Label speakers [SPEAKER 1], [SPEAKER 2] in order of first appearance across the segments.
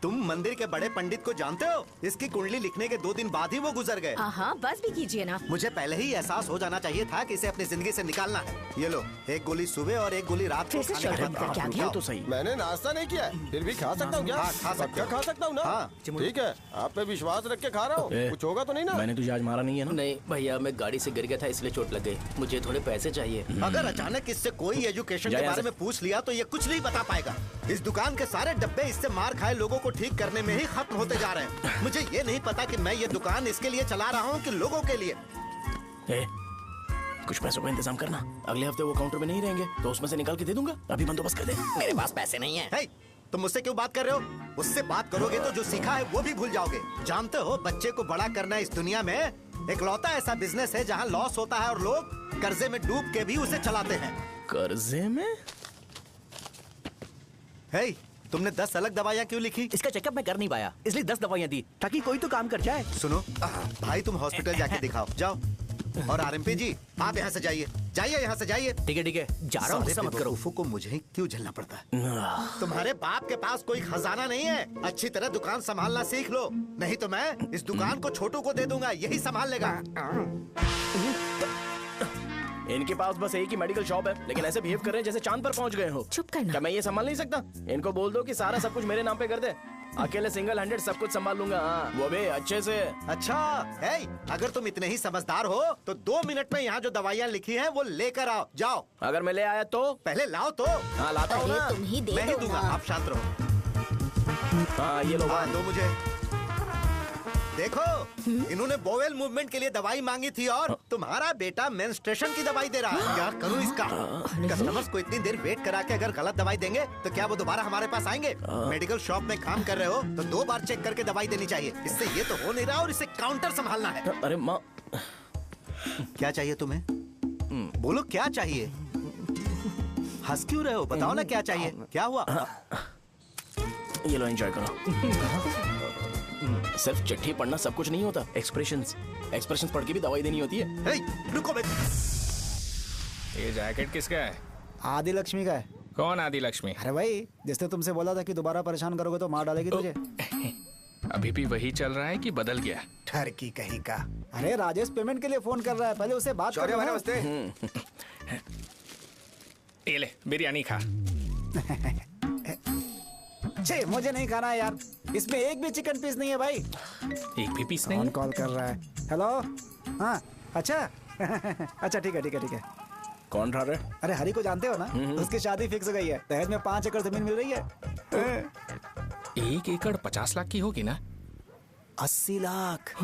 [SPEAKER 1] तुम मंदिर के बड़े पंडित को जानते हो? इसकी कुंडली लिखने के 2 दिन बाद ही वो गुजर गए।
[SPEAKER 2] हाँ, बस भी कीजिए ना।
[SPEAKER 1] मुझे पहले ही एहसास हो जाना चाहिए था कि इसे अपनी जिंदगी से निकालना है। ये लो, 1 गोली सुबह और 1 गोली रात को खाने के बाद।
[SPEAKER 2] क्या
[SPEAKER 3] तो सही। मैंने नाश्ता नहीं किया है, फिर भी खा सकता हूँ क्या?
[SPEAKER 1] हाँ, खा
[SPEAKER 3] सकता हूँ ना?
[SPEAKER 1] हाँ।
[SPEAKER 3] ठीक है, आप पे विश्वास रख के खा रहा हूँ, कुछ होगा तो नहीं ना?
[SPEAKER 4] मैंने तुझे आज मारा नहीं है ना?
[SPEAKER 5] नहीं भैया, मैं गाड़ी से गिर गया था इसलिए चोट लग गई। मुझे थोड़े पैसे चाहिए।
[SPEAKER 1] अगर अचानक इससे कोई एजुकेशन के बारे में पूछ लिया तो ये कुछ नहीं बता पाएगा। इस दुकान के सारे डब्बे इससे मार खाए लोगों को ठीक करने में ही खत्म होते जा रहे हैं। मुझे ये नहीं पता कि मैं ये दुकान इसके लिए चला रहा हूँ कि लोगों के लिए।
[SPEAKER 4] कुछ पैसों का इंतजाम करना, अगले हफ्ते वो काउंटर में नहीं रहेंगे तो उसमें से निकाल के दे दूंगा। अभी बंदोबस्त कर दे।
[SPEAKER 5] मेरे पास पैसे नहीं है।
[SPEAKER 1] तुम मुझसे क्यों बात कर रहे हो? उससे बात करोगे तो जो सीखा है वो भी भूल जाओगे। जानते हो, बच्चे को बड़ा करना इस दुनिया में इकलौता ऐसा बिजनेस है जहाँ लॉस होता है और लोग कर्जे में डूब के भी उसे चलाते हैं।
[SPEAKER 4] कर्जे में?
[SPEAKER 1] तुमने 10 अलग दवाइयाँ क्यों लिखी?
[SPEAKER 4] इसका चेकअप मैं कर नहीं पाया, इसलिए 10 दवाइयाँ दी ताकि कोई तो काम कर जाए।
[SPEAKER 1] सुनो भाई, तुम हॉस्पिटल जाके दिखाओ, जाओ। और आरएमपी जी, आप यहाँ से जाइए, यहाँ से जाइए।
[SPEAKER 4] ठीक है, जा रहा हूँ, गुस्सा मत करो।
[SPEAKER 1] को मुझे ही क्यों झेलना पड़ता है? तुम्हारे बाप के पास कोई खजाना नहीं है। अच्छी तरह दुकान संभालना सीख लो, नहीं तो मैं इस दुकान को छोटू को दे दूंगा, यही संभाल लेगा।
[SPEAKER 4] इनके पास बस एक ही मेडिकल शॉप है, लेकिन ऐसे बिहेव कर रहे हैं जैसे चांद पर पहुंच गए हो।
[SPEAKER 2] चुप करना।
[SPEAKER 4] क्या मैं ये संभाल नहीं सकता? इनको बोल दो कि सारा सब कुछ मेरे नाम पे कर दे। अकेले सिंगल हैंडेड सब कुछ संभाल लूंगा। वो भी अच्छे से।
[SPEAKER 1] अच्छा, अगर तुम इतने ही समझदार हो तो 2 मिनट में यहाँ जो दवाइयाँ लिखी हैं वो लेकर आओ, जाओ।
[SPEAKER 4] अगर मैं ले आया तो?
[SPEAKER 1] पहले लाओ तो।
[SPEAKER 4] हाँ, लाता हूँ ना।
[SPEAKER 2] तुम ही दे
[SPEAKER 1] मैं ही दूंगा, आप शांत रहो।
[SPEAKER 4] हाँ, ये लो।
[SPEAKER 1] दो मुझे। देखो, इन्होंने बोवेल मूवमेंट के लिए दवाई मांगी थी और तुम्हारा बेटा मेंस्ट्रुएशन की दवाई दे रहा है। क्या करूं इसका? कस्टमर्स को इतनी देर वेट करा के अगर गलत दवाई देंगे तो क्या वो दोबारा हमारे पास आएंगे? मेडिकल शॉप में काम कर रहे हो तो 2 बार चेक करके दवाई देनी चाहिए। इससे ये तो हो नहीं रहा और इसे काउंटर संभालना है।
[SPEAKER 4] अरे माँ,
[SPEAKER 1] क्या चाहिए तुम्हें? बोलो, क्या चाहिए? हंस क्यों रहे हो? बताओ ना क्या चाहिए। क्या हुआ?
[SPEAKER 4] ये लो, एंजॉय करो। सिर्फ चिट्ठी पढ़ना सब कुछ नहीं होता। एक्सप्रेशंस पढ़ के भी दवाई देनी होती है।
[SPEAKER 1] रुको,
[SPEAKER 6] ये जैकेट किसका है?
[SPEAKER 7] आदि लक्ष्मी का है।
[SPEAKER 6] कौन आदि लक्ष्मी?
[SPEAKER 7] अरे भाई, जिसने तुमसे बोला था कि दोबारा परेशान करोगे तो मार डालेगी तुझे।
[SPEAKER 6] अभी भी वही चल रहा है कि बदल गया?
[SPEAKER 7] ठरकी कहीं का। अरे राजेश पेमेंट के लिए फोन कर रहा है, पहले उससे बात करो।
[SPEAKER 3] नमस्ते।
[SPEAKER 6] ये ले, बिरयानी खा।
[SPEAKER 7] छे, मुझे नहीं खाना है यार, इसमें एक भी चिकन पीस नहीं है भाई।
[SPEAKER 6] एक भी पीस नहीं?
[SPEAKER 7] कौन कॉल कर रहा है? हेलो। हाँ, अच्छा। अच्छा, ठीक है।
[SPEAKER 4] कौन रहा?
[SPEAKER 7] अरे हरी को जानते हो ना? उसकी शादी फिक्स हो गई है। दहेज में 5 एकड़ जमीन मिल रही है।
[SPEAKER 6] 1 एकड़ 50 लाख की होगी ना?
[SPEAKER 7] 80 लाख।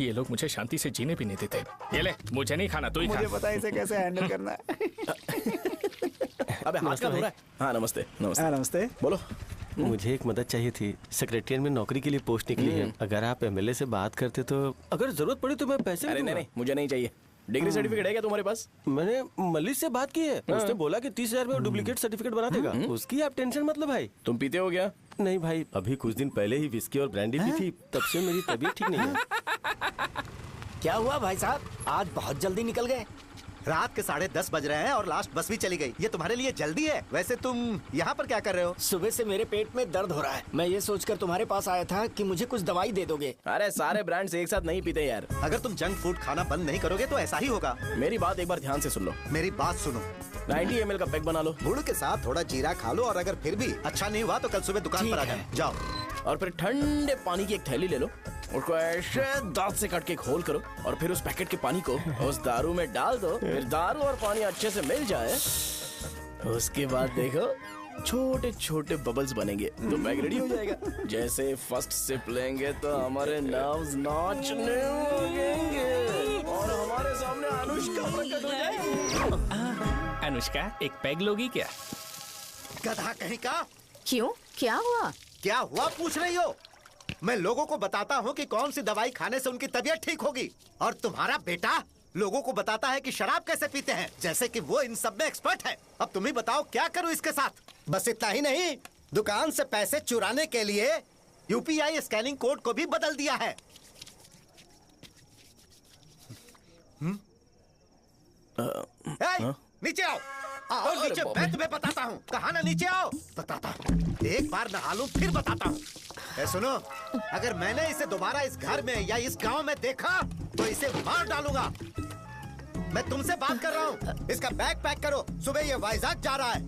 [SPEAKER 6] ये लोग मुझे शांति से जीने भी नहीं देते। ये ले, मुझे नहीं खाना, तू ही खा।
[SPEAKER 7] मुझे पता है इसे कैसे हैंडल करना है।
[SPEAKER 4] अबे हाथ का हो रहा है। हाँ, नमस्ते।
[SPEAKER 7] नमस्ते।
[SPEAKER 4] बोलो।
[SPEAKER 8] मुझे एक मदद चाहिए थी। सेक्रेटरिएट में नौकरी के लिए पोस्ट निकली है। अगर आप एमएलए से बात करते तो अगर जरूरत पड़ी तो मैं पैसे
[SPEAKER 4] अरे नहीं, मुझे नहीं चाहिए। डिग्री सर्टिफिकेट है क्या तुम्हारे पास?
[SPEAKER 8] मैंने मलिक से बात की है, उसने बोला कि 30,000 में डुप्लीकेट सर्टिफिकेट बना देगा। उसकी आप टेंशन मत लो भाई।
[SPEAKER 4] तुम पीते हो क्या?
[SPEAKER 8] नहीं भाई, अभी कुछ दिन पहले ही विस्की और ब्रांडी पी थी, तब से मेरी तबीयत ठीक नहीं है।
[SPEAKER 5] क्या हुआ भाई साहब, आज बहुत जल्दी निकल गए?
[SPEAKER 1] रात के 10:30 बज रहे हैं और लास्ट बस भी चली गई। ये तुम्हारे लिए जल्दी है? वैसे तुम यहाँ पर क्या कर रहे हो?
[SPEAKER 5] सुबह से मेरे पेट में दर्द हो रहा है। मैं ये सोचकर तुम्हारे पास आया था कि मुझे कुछ दवाई दे दोगे।
[SPEAKER 4] अरे सारे ब्रांड्स एक साथ नहीं पीते यार।
[SPEAKER 1] अगर तुम जंक फूड खाना बंद नहीं करोगे तो ऐसा ही होगा।
[SPEAKER 4] मेरी बात एक बार ध्यान से सुन लो।
[SPEAKER 1] मेरी बात सुनो।
[SPEAKER 4] 90 ml का पैक बना लो।
[SPEAKER 1] गुड़ के साथ थोड़ा जीरा खा लो और अगर फिर भी अच्छा नहीं हुआ तो कल सुबह दुकान पर आ जाना। जाओ।
[SPEAKER 4] और फिर ठंडे पानी की एक थैली ले लो, उसको ऐसे दांत से काट के घोल करो और फिर उस पैकेट के पानी को उस दारू में डाल दो। फिर दारू और पानी अच्छे से मिल जाए, उसके बाद देखो छोटे छोटे बबल्स बनेंगे तो पैक रेडी हो जाएगा। जैसे फर्स्ट सिप लेंगे तो हमारे नर्व्स नाचने लगेंगे और हमारे सामने अनुष्का प्रकट हो जाएगी।
[SPEAKER 6] अनुष्का, एक पैग लोगी क्या?
[SPEAKER 1] गधा कहीं का।
[SPEAKER 2] क्यों, क्या हुआ?
[SPEAKER 1] क्या हुआ पूछ रही हो? मैं लोगों को बताता हूँ कि कौन सी दवाई खाने से उनकी तबीयत ठीक होगी, और तुम्हारा बेटा लोगों को बताता है कि शराब कैसे पीते हैं, जैसे कि वो इन सब में एक्सपर्ट है। अब तुम ही बताओ क्या करूँ इसके साथ? बस इतना ही नहीं, दुकान से पैसे चुराने के लिए यूपीआई स्कैनिंग कोड को भी बदल दिया है। नीचे आओ। आओ नीचे, मैं तुम्हें बताता हूँ। कहा ना नीचे आओ, बताता हूँ। एक बार नहा लूं फिर बताता हूँ। सुनो, अगर मैंने इसे दोबारा इस घर में या इस गांव में देखा तो इसे मार डालूंगा। मैं तुमसे बात कर रहा हूँ। इसका बैग पैक करो, सुबह ये वाइजाग जा रहा है।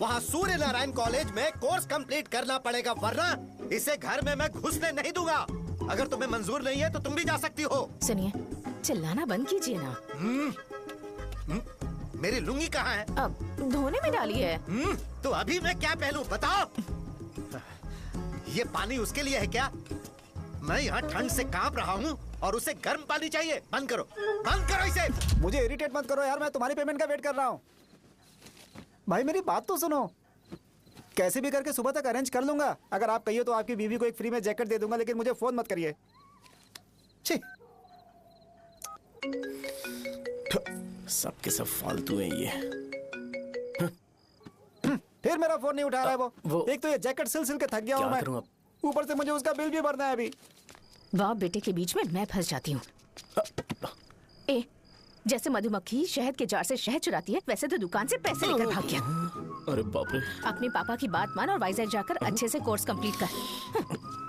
[SPEAKER 1] वहाँ सूर्य नारायण कॉलेज में कोर्स कंप्लीट करना पड़ेगा, वरना इसे घर में मैं घुसने नहीं दूंगा। अगर तुम्हें मंजूर नहीं है तो तुम भी जा सकती हो।
[SPEAKER 2] सुनिए, चिल्लाना बंद कीजिए ना।
[SPEAKER 1] मेरी लुंगी कहाँ है?
[SPEAKER 2] अब धोने में डाली है।
[SPEAKER 1] तो अभी मैं क्या पहनूं बताओ? ये पानी उसके लिए है क्या? मैं यहाँ ठंड से कांप रहा हूँ और उसे गर्म पानी चाहिए। बंद करो, बंद करो इसे।
[SPEAKER 7] मुझे इरिटेट मत करो यार, मैं तुम्हारी पेमेंट का वेट कर रहा हूँ। भाई मेरी बात तो सुनो। कैसे भी करके सुबह तक अरेंज कर लूंगा। अगर आप कहिए तो आपकी बीवी को एक फ्री में जैकेट दे दूंगा, लेकिन मुझे फोन मत करिए। छी।
[SPEAKER 4] सबके सब फालतू है ये।
[SPEAKER 7] फिर मेरा फोन नहीं उठा रहा है वो। एक तो ये जैकेट सिल सिल के थक गया हूँ
[SPEAKER 4] क्या
[SPEAKER 7] मैं,
[SPEAKER 4] करूं अब?
[SPEAKER 7] ऊपर से मुझे उसका बिल भी भरना है अभी।
[SPEAKER 2] बाप बेटे के बीच में मैं फंस जाती हूँ। ए, जैसे मधुमक्खी शहद के जार से शहद चुराती है, वैसे तो दुकान से पैसे लेकर भाग गया।
[SPEAKER 4] अरे बाप रे।
[SPEAKER 2] अपने पापा की बात मान और वाइजैक जाकर अच्छे से कोर्स कंप्लीट कर।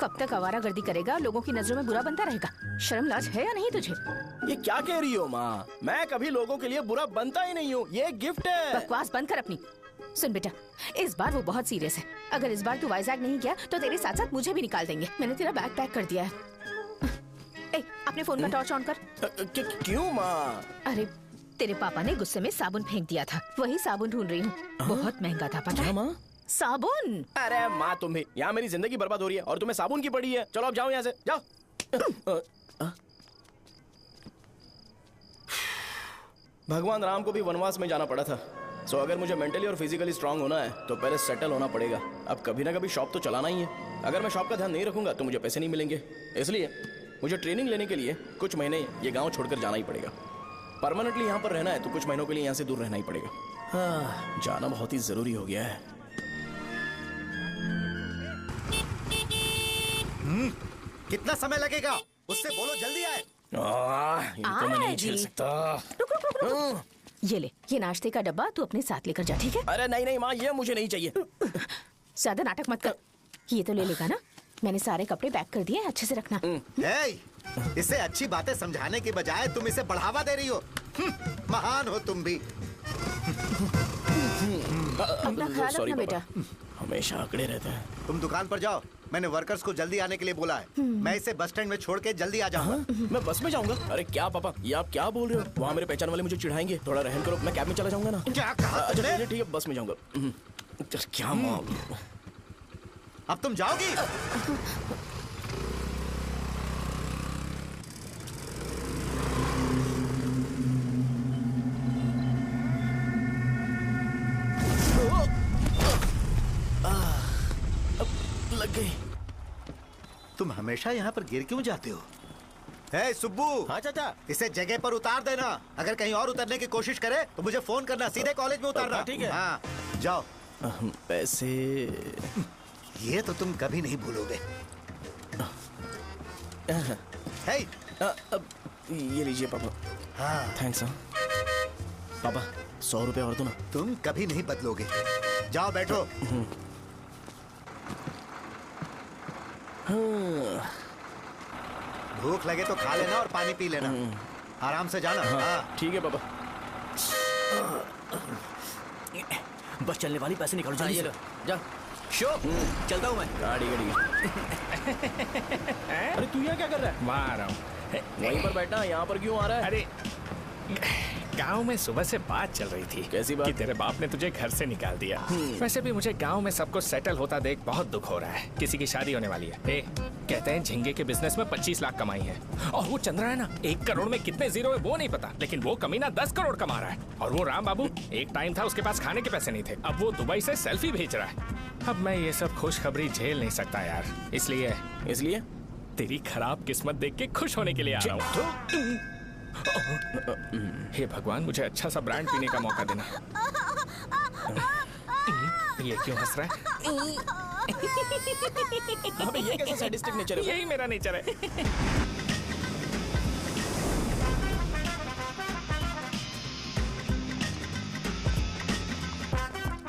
[SPEAKER 2] कब तक आवारागर्दी करेगा, लोगों की नजरों में बुरा बनता रहेगा। शर्म लाज है या नहीं तुझे?
[SPEAKER 4] ये क्या कह रही हो माँ? मैं कभी लोगों के लिए बुरा बनता ही नहीं हूँ। ये गिफ्ट है।
[SPEAKER 2] बकवास बंद कर अपनी। सुन बेटा, इस बार वो बहुत सीरियस है। अगर इस बार तू वाइजैक नहीं गया तो तेरे साथ साथ मुझे भी निकाल देंगे। मैंने तेरा बैग पैक कर दिया है। ए, अपने फोन का टॉर्च ऑन कर।
[SPEAKER 4] क्यों माँ?
[SPEAKER 2] अरे तेरे पापा ने गुस्से में साबुन फेंक दिया था, वही साबुन ढूंढ रही हूँ। बहुत महंगा था, पता है?
[SPEAKER 4] माँ?
[SPEAKER 2] साबुन।
[SPEAKER 4] अरे माँ, तुम भी यहाँ मेरी जिंदगी बर्बाद हो रही है और तुम्हें साबुन की पड़ी है। चलो अब जाओ यहाँ से, जाओ। भगवान राम को भी वनवास में जाना पड़ा था। सो अगर मुझे मेंटली और फिजिकली स्ट्रांग होना है तो पहले सेटल होना पड़ेगा। अब कभी ना कभी शॉप तो चलाना ही है। अगर मैं शॉप का ध्यान नहीं रखूंगा तो मुझे पैसे नहीं मिलेंगे। इसलिए मुझे ट्रेनिंग लेने के लिए कुछ महीने ये गांव छोड़कर जाना ही पड़ेगा। परमानेंटली यहाँ पर रहना है तो कुछ महीनों के लिए यहाँ से दूर रहना ही पड़ेगा। हाँ, जाना बहुत ही जरूरी हो गया है।
[SPEAKER 1] कितना समय लगेगा? उससे बोलो जल्दी आए।
[SPEAKER 4] ये तो मैं नहीं झेल सकता।
[SPEAKER 2] रुक रुक रुक रुक। ये ले, ये नाश्ते का डब्बा तू अपने साथ लेकर जा, ठीक है?
[SPEAKER 4] अरे नहीं नहीं माँ, ये मुझे नहीं चाहिए।
[SPEAKER 2] ज्यादा नाटक मत कर। ये तो ले लेगा ना? मैंने सारे कपड़े पैक कर दिए, अच्छे से रखना।
[SPEAKER 1] इसे अच्छी बातें समझाने के बजाय तुम इसे बढ़ावा दे रही हो। महान हो तुम भी।
[SPEAKER 2] अपना ख्याल रखना बेटा।
[SPEAKER 4] हमेशा अकड़े रहते हैं।
[SPEAKER 1] तुम दुकान पर जाओ, मैंने वर्कर्स को जल्दी आने के लिए बोला है। मैं इसे बस स्टैंड में छोड़ के जल्दी आ जाऊंगा।
[SPEAKER 4] मैं बस में जाऊंगा? अरे क्या पापा, ये आप क्या बोल रहे हो? वहाँ मेरे पहचान वाले मुझे चिढ़ाएंगे। थोड़ा रहम करो, मैं कैब में चला जाऊंगा ना।
[SPEAKER 1] क्या कहा
[SPEAKER 4] अच्छा
[SPEAKER 1] तुमने?
[SPEAKER 4] ठीक है, बस में जाऊंगा। क्या माँ,
[SPEAKER 1] अब तुम जाओगी?
[SPEAKER 4] लग गई।
[SPEAKER 1] तुम हमेशा यहाँ पर गिर क्यों जाते हो? हे सुब्बू।
[SPEAKER 8] हाँ चाचा।
[SPEAKER 1] इसे जगह पर उतार देना। अगर कहीं और उतरने की कोशिश करे तो मुझे फोन करना, सीधे कॉलेज में उतारना।
[SPEAKER 8] ठीक है।
[SPEAKER 1] हाँ, जाओ।
[SPEAKER 4] पैसे
[SPEAKER 1] ये तो तुम कभी नहीं भूलोगे। हे,
[SPEAKER 4] अब ये लीजिए पापा।
[SPEAKER 1] हाँ,
[SPEAKER 4] थैंक्स। पापा 100 रुपए और दो ना।
[SPEAKER 1] तुम कभी नहीं बदलोगे। जाओ बैठो। भूख लगे तो खा लेना और पानी पी लेना। आराम से जाना। हाँ।
[SPEAKER 4] ठीक है पापा।
[SPEAKER 5] बस चलने वाली, पैसे निकालो जल्दी से।
[SPEAKER 4] जा
[SPEAKER 5] शो, चलता हूँ मैं।
[SPEAKER 4] गाड़ी गाड़ी। अरे तू यहाँ क्या कर रहा है?
[SPEAKER 6] वहाँ आ रहा हूँ।
[SPEAKER 4] वहीं पर बैठना, यहाँ पर क्यों आ रहा है?
[SPEAKER 6] अरे गांव में सुबह से बात चल रही थी।
[SPEAKER 4] कैसी बात?
[SPEAKER 6] कि तेरे बाप ने तुझे घर से निकाल दिया। वैसे भी मुझे गांव में सबको सेटल होता देख बहुत दुख हो रहा है। किसी की शादी होने वाली है। कहते हैं झींगे के बिजनेस में 25 लाख कमाई है। और वो चंद्रा है ना, 1 करोड़ में कितने जीरो है वो नहीं पता, लेकिन वो कमीना 10 करोड़ कमा रहा है। और वो राम बाबू, एक टाइम था उसके पास खाने के पैसे नहीं थे, अब वो दुबई से सेल्फी भेज रहा है। अब मैं ये सब खुशखबरी झेल नहीं सकता यार,
[SPEAKER 4] इसलिए
[SPEAKER 6] तेरी खराब किस्मत देख के खुश होने के लिए आ रहा हूँ। हे भगवान, मुझे अच्छा सा ब्रांड पीने का मौका देना। ये क्यों हंस रहा है?
[SPEAKER 4] अबे ये कैसा सैडिस्टिक नेचर है?
[SPEAKER 6] यही मेरा नेचर है।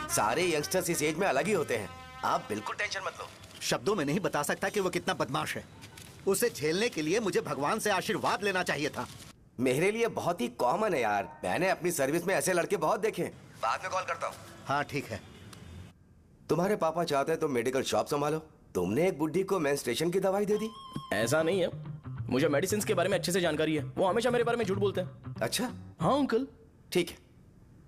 [SPEAKER 9] सारे यंगस्टर्स इस एज में अलग ही होते हैं। आप बिल्कुल टेंशन मत लो।
[SPEAKER 1] शब्दों में नहीं बता सकता कि वो कितना बदमाश है। उसे झेलने के लिए मुझे भगवान से आशीर्वाद लेना चाहिए था।
[SPEAKER 9] मेरे लिए बहुत ही कॉमन है यार, मैंने अपनी सर्विस में ऐसे लड़के बहुत देखे। बाद में कॉल करता हूँ।
[SPEAKER 1] हाँ ठीक है।
[SPEAKER 9] तुम्हारे पापा चाहते हैं तुम मेडिकल शॉप संभालो। तुमने एक बुढ़ी को मेंस्ट्रुएशन की दवाई दे दी।
[SPEAKER 4] ऐसा नहीं है, मुझे मेडिसिन के बारे में अच्छे से जानकारी है। वो हमेशा मेरे बारे में झूठ बोलते हैं।
[SPEAKER 9] अच्छा
[SPEAKER 4] हाँ अंकल।
[SPEAKER 9] ठीक है,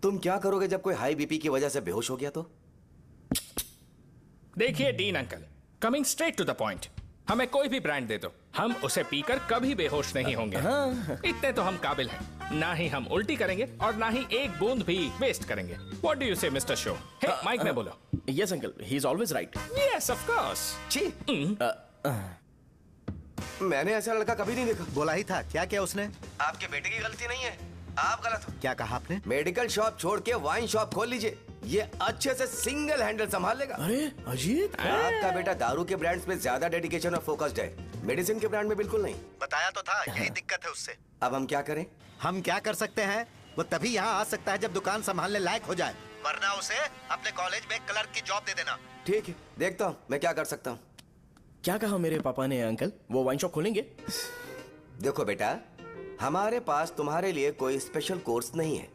[SPEAKER 9] तुम क्या करोगे जब कोई हाई बीपी की वजह से बेहोश हो गया तो?
[SPEAKER 6] देखिए dean uncle, coming straight to the point, हमें कोई भी ब्रांड दे दो, हम उसे पीकर कभी बेहोश नहीं होंगे। इतने तो हम काबिल हैं। ना ही हम उल्टी करेंगे और ना ही एक बूंद भी वेस्ट करेंगे। व्हाट डू यू से मिस्टर शो? हे माइक में बोलो।
[SPEAKER 4] Yes uncle, he is always right.
[SPEAKER 6] Yes of course.
[SPEAKER 9] मैंने ऐसा लड़का कभी नहीं देखा।
[SPEAKER 1] बोला ही था। क्या क्या उसने?
[SPEAKER 9] आपके बेटे की गलती नहीं है, आप गलत हो।
[SPEAKER 1] क्या कहा आपने?
[SPEAKER 9] मेडिकल शॉप छोड़ के वाइन शॉप खोल लीजिए, ये अच्छे से सिंगल हैंडल संभाल लेगा।
[SPEAKER 4] अरे अजीत,
[SPEAKER 9] आपका बेटा दारू के ब्रांड्स में ज्यादा डेडिकेशन और फोकस्ड है, मेडिसिन के ब्रांड में बिल्कुल नहीं।
[SPEAKER 1] बताया तो था, यही दिक्कत है उससे।
[SPEAKER 9] अब हम क्या करें?
[SPEAKER 1] हम क्या कर सकते हैं? वो तभी यहाँ आ सकता है जब दुकान संभालने लायक हो जाए, वरना उसे अपने कॉलेज में क्लर्क की जॉब दे देना।
[SPEAKER 9] ठीक है, देखता हूँ मैं क्या कर सकता हूँ।
[SPEAKER 4] क्या कहा मेरे पापा ने अंकल? वो वाइन शॉप खोलेंगे?
[SPEAKER 9] देखो बेटा, हमारे पास तुम्हारे लिए कोई स्पेशल कोर्स नहीं है।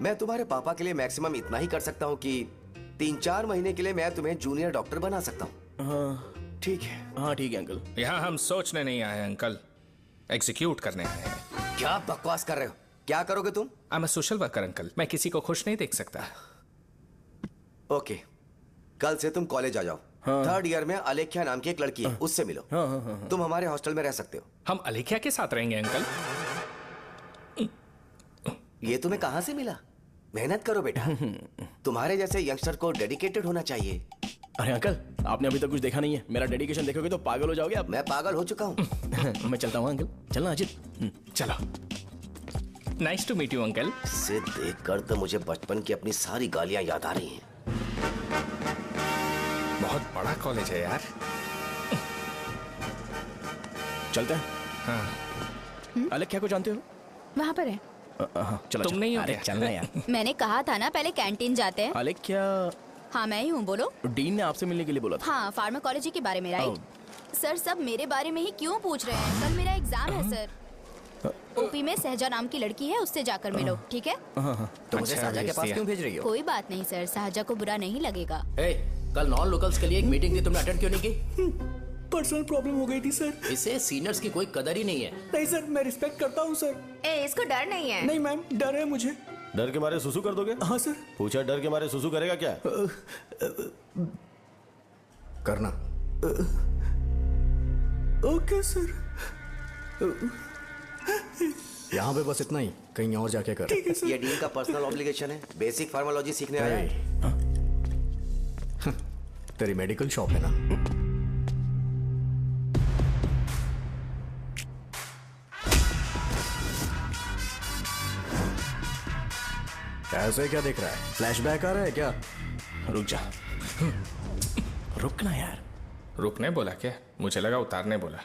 [SPEAKER 9] मैं तुम्हारे पापा के लिए मैक्सिमम इतना ही कर सकता हूँ कि 3-4 महीने के लिए मैं तुम्हें जूनियर डॉक्टर बना सकता हूँ।
[SPEAKER 4] हाँ
[SPEAKER 9] ठीक है।
[SPEAKER 4] हाँ ठीक है अंकल।
[SPEAKER 6] यहाँ हम सोचने नहीं आए अंकल, एग्जीक्यूट करने आए हैं।
[SPEAKER 9] क्या बकवास कर रहे हो? क्या करोगे तुम?
[SPEAKER 6] I am a social worker uncle, मैं किसी को खुश नहीं देख सकता।
[SPEAKER 9] ओके, कल से तुम कॉलेज आ जाओ।
[SPEAKER 4] हाँ।
[SPEAKER 9] 3rd ईयर में अलेख्या नाम की एक लड़की है, उससे मिलो।
[SPEAKER 4] हाँ।
[SPEAKER 9] तुम हमारे हॉस्टल में रह सकते हो।
[SPEAKER 6] हम अलेख्या के साथ रहेंगे अंकल।
[SPEAKER 9] ये तुम्हें कहां से मिला? मेहनत करो बेटा, तुम्हारे जैसे यंगस्टर को डेडिकेटेड होना चाहिए।
[SPEAKER 4] अरे अंकल, आपने अभी तक कुछ देखा नहीं है। मेरा डेडिकेशन देखोगे तो पागल हो जाओगे आप।
[SPEAKER 9] मैं पागल हो चुका हूँ।
[SPEAKER 4] मैं चलता हूँ अंकल। चलना अजित।
[SPEAKER 6] चलो, nice to meet you uncle.
[SPEAKER 9] इसे देखकर तो मुझे बचपन की अपनी सारी गालियां याद आ रही हैं।
[SPEAKER 6] बहुत बड़ा कॉलेज है यार।
[SPEAKER 4] चलते हैं।
[SPEAKER 6] हाँ।
[SPEAKER 4] अलेख्या को जानते हो?
[SPEAKER 2] वहाँ पर है।
[SPEAKER 4] चलो
[SPEAKER 6] तुम नहीं हो
[SPEAKER 4] अरे
[SPEAKER 6] क्या?
[SPEAKER 4] चलना यार।
[SPEAKER 10] मैंने कहा था ना पहले कैंटीन जाते हैं।
[SPEAKER 4] अलेख्या,
[SPEAKER 10] हाँ मैं ही हूँ, बोलो।
[SPEAKER 4] डीन ने आपसे मिलने के लिए बोला था।
[SPEAKER 10] हाँ, फार्माकोलॉजी के बारे में, राइट? सर सब मेरे बारे में ही क्यों पूछ रहे हैं? कल मेरा एग्जाम है सर। ओपी में सहजा नाम की लड़की है, उससे जाकर मिलो, ठीक है?
[SPEAKER 5] तुम मुझे साजा के पास क्यों भेज रही हो?
[SPEAKER 10] कोई बात नहीं सर, सहजा को बुरा नहीं लगेगा।
[SPEAKER 11] कल नॉन लोकल्स के लिए एक मीटिंग थी, तुमने अटेंड क्यों नहीं की?
[SPEAKER 5] पर्सनल प्रॉब्लम हो गई थी सर।
[SPEAKER 11] इसे सीनियर्स की कोई कदर ही नहीं है।
[SPEAKER 5] नहीं सर, मैं रिस्पेक्ट करता हूँ सर।
[SPEAKER 2] इसको डर नहीं है।
[SPEAKER 5] नहीं मैम, डर है मुझे।
[SPEAKER 8] डर के मारे सुसु कर दोगे?
[SPEAKER 5] हाँ सर।
[SPEAKER 8] पूछा डर के मारे सुसु करेगा क्या?
[SPEAKER 5] करना। Okay sir. यहाँ पे बस इतना ही, कहीं और जाके कर।
[SPEAKER 9] ये डीन का पर्सनल ऑब्लिगेशन है, बेसिक फार्माकोलॉजी सीखने आया है।
[SPEAKER 5] तेरी मेडिकल शॉप है ना? ऐसे क्या देख रहा है? फ्लैशबैक आ रहा है क्या?
[SPEAKER 6] रुक जा।
[SPEAKER 4] रुकना यार।
[SPEAKER 6] रुकने बोला क्या? मुझे लगा उतारने बोला।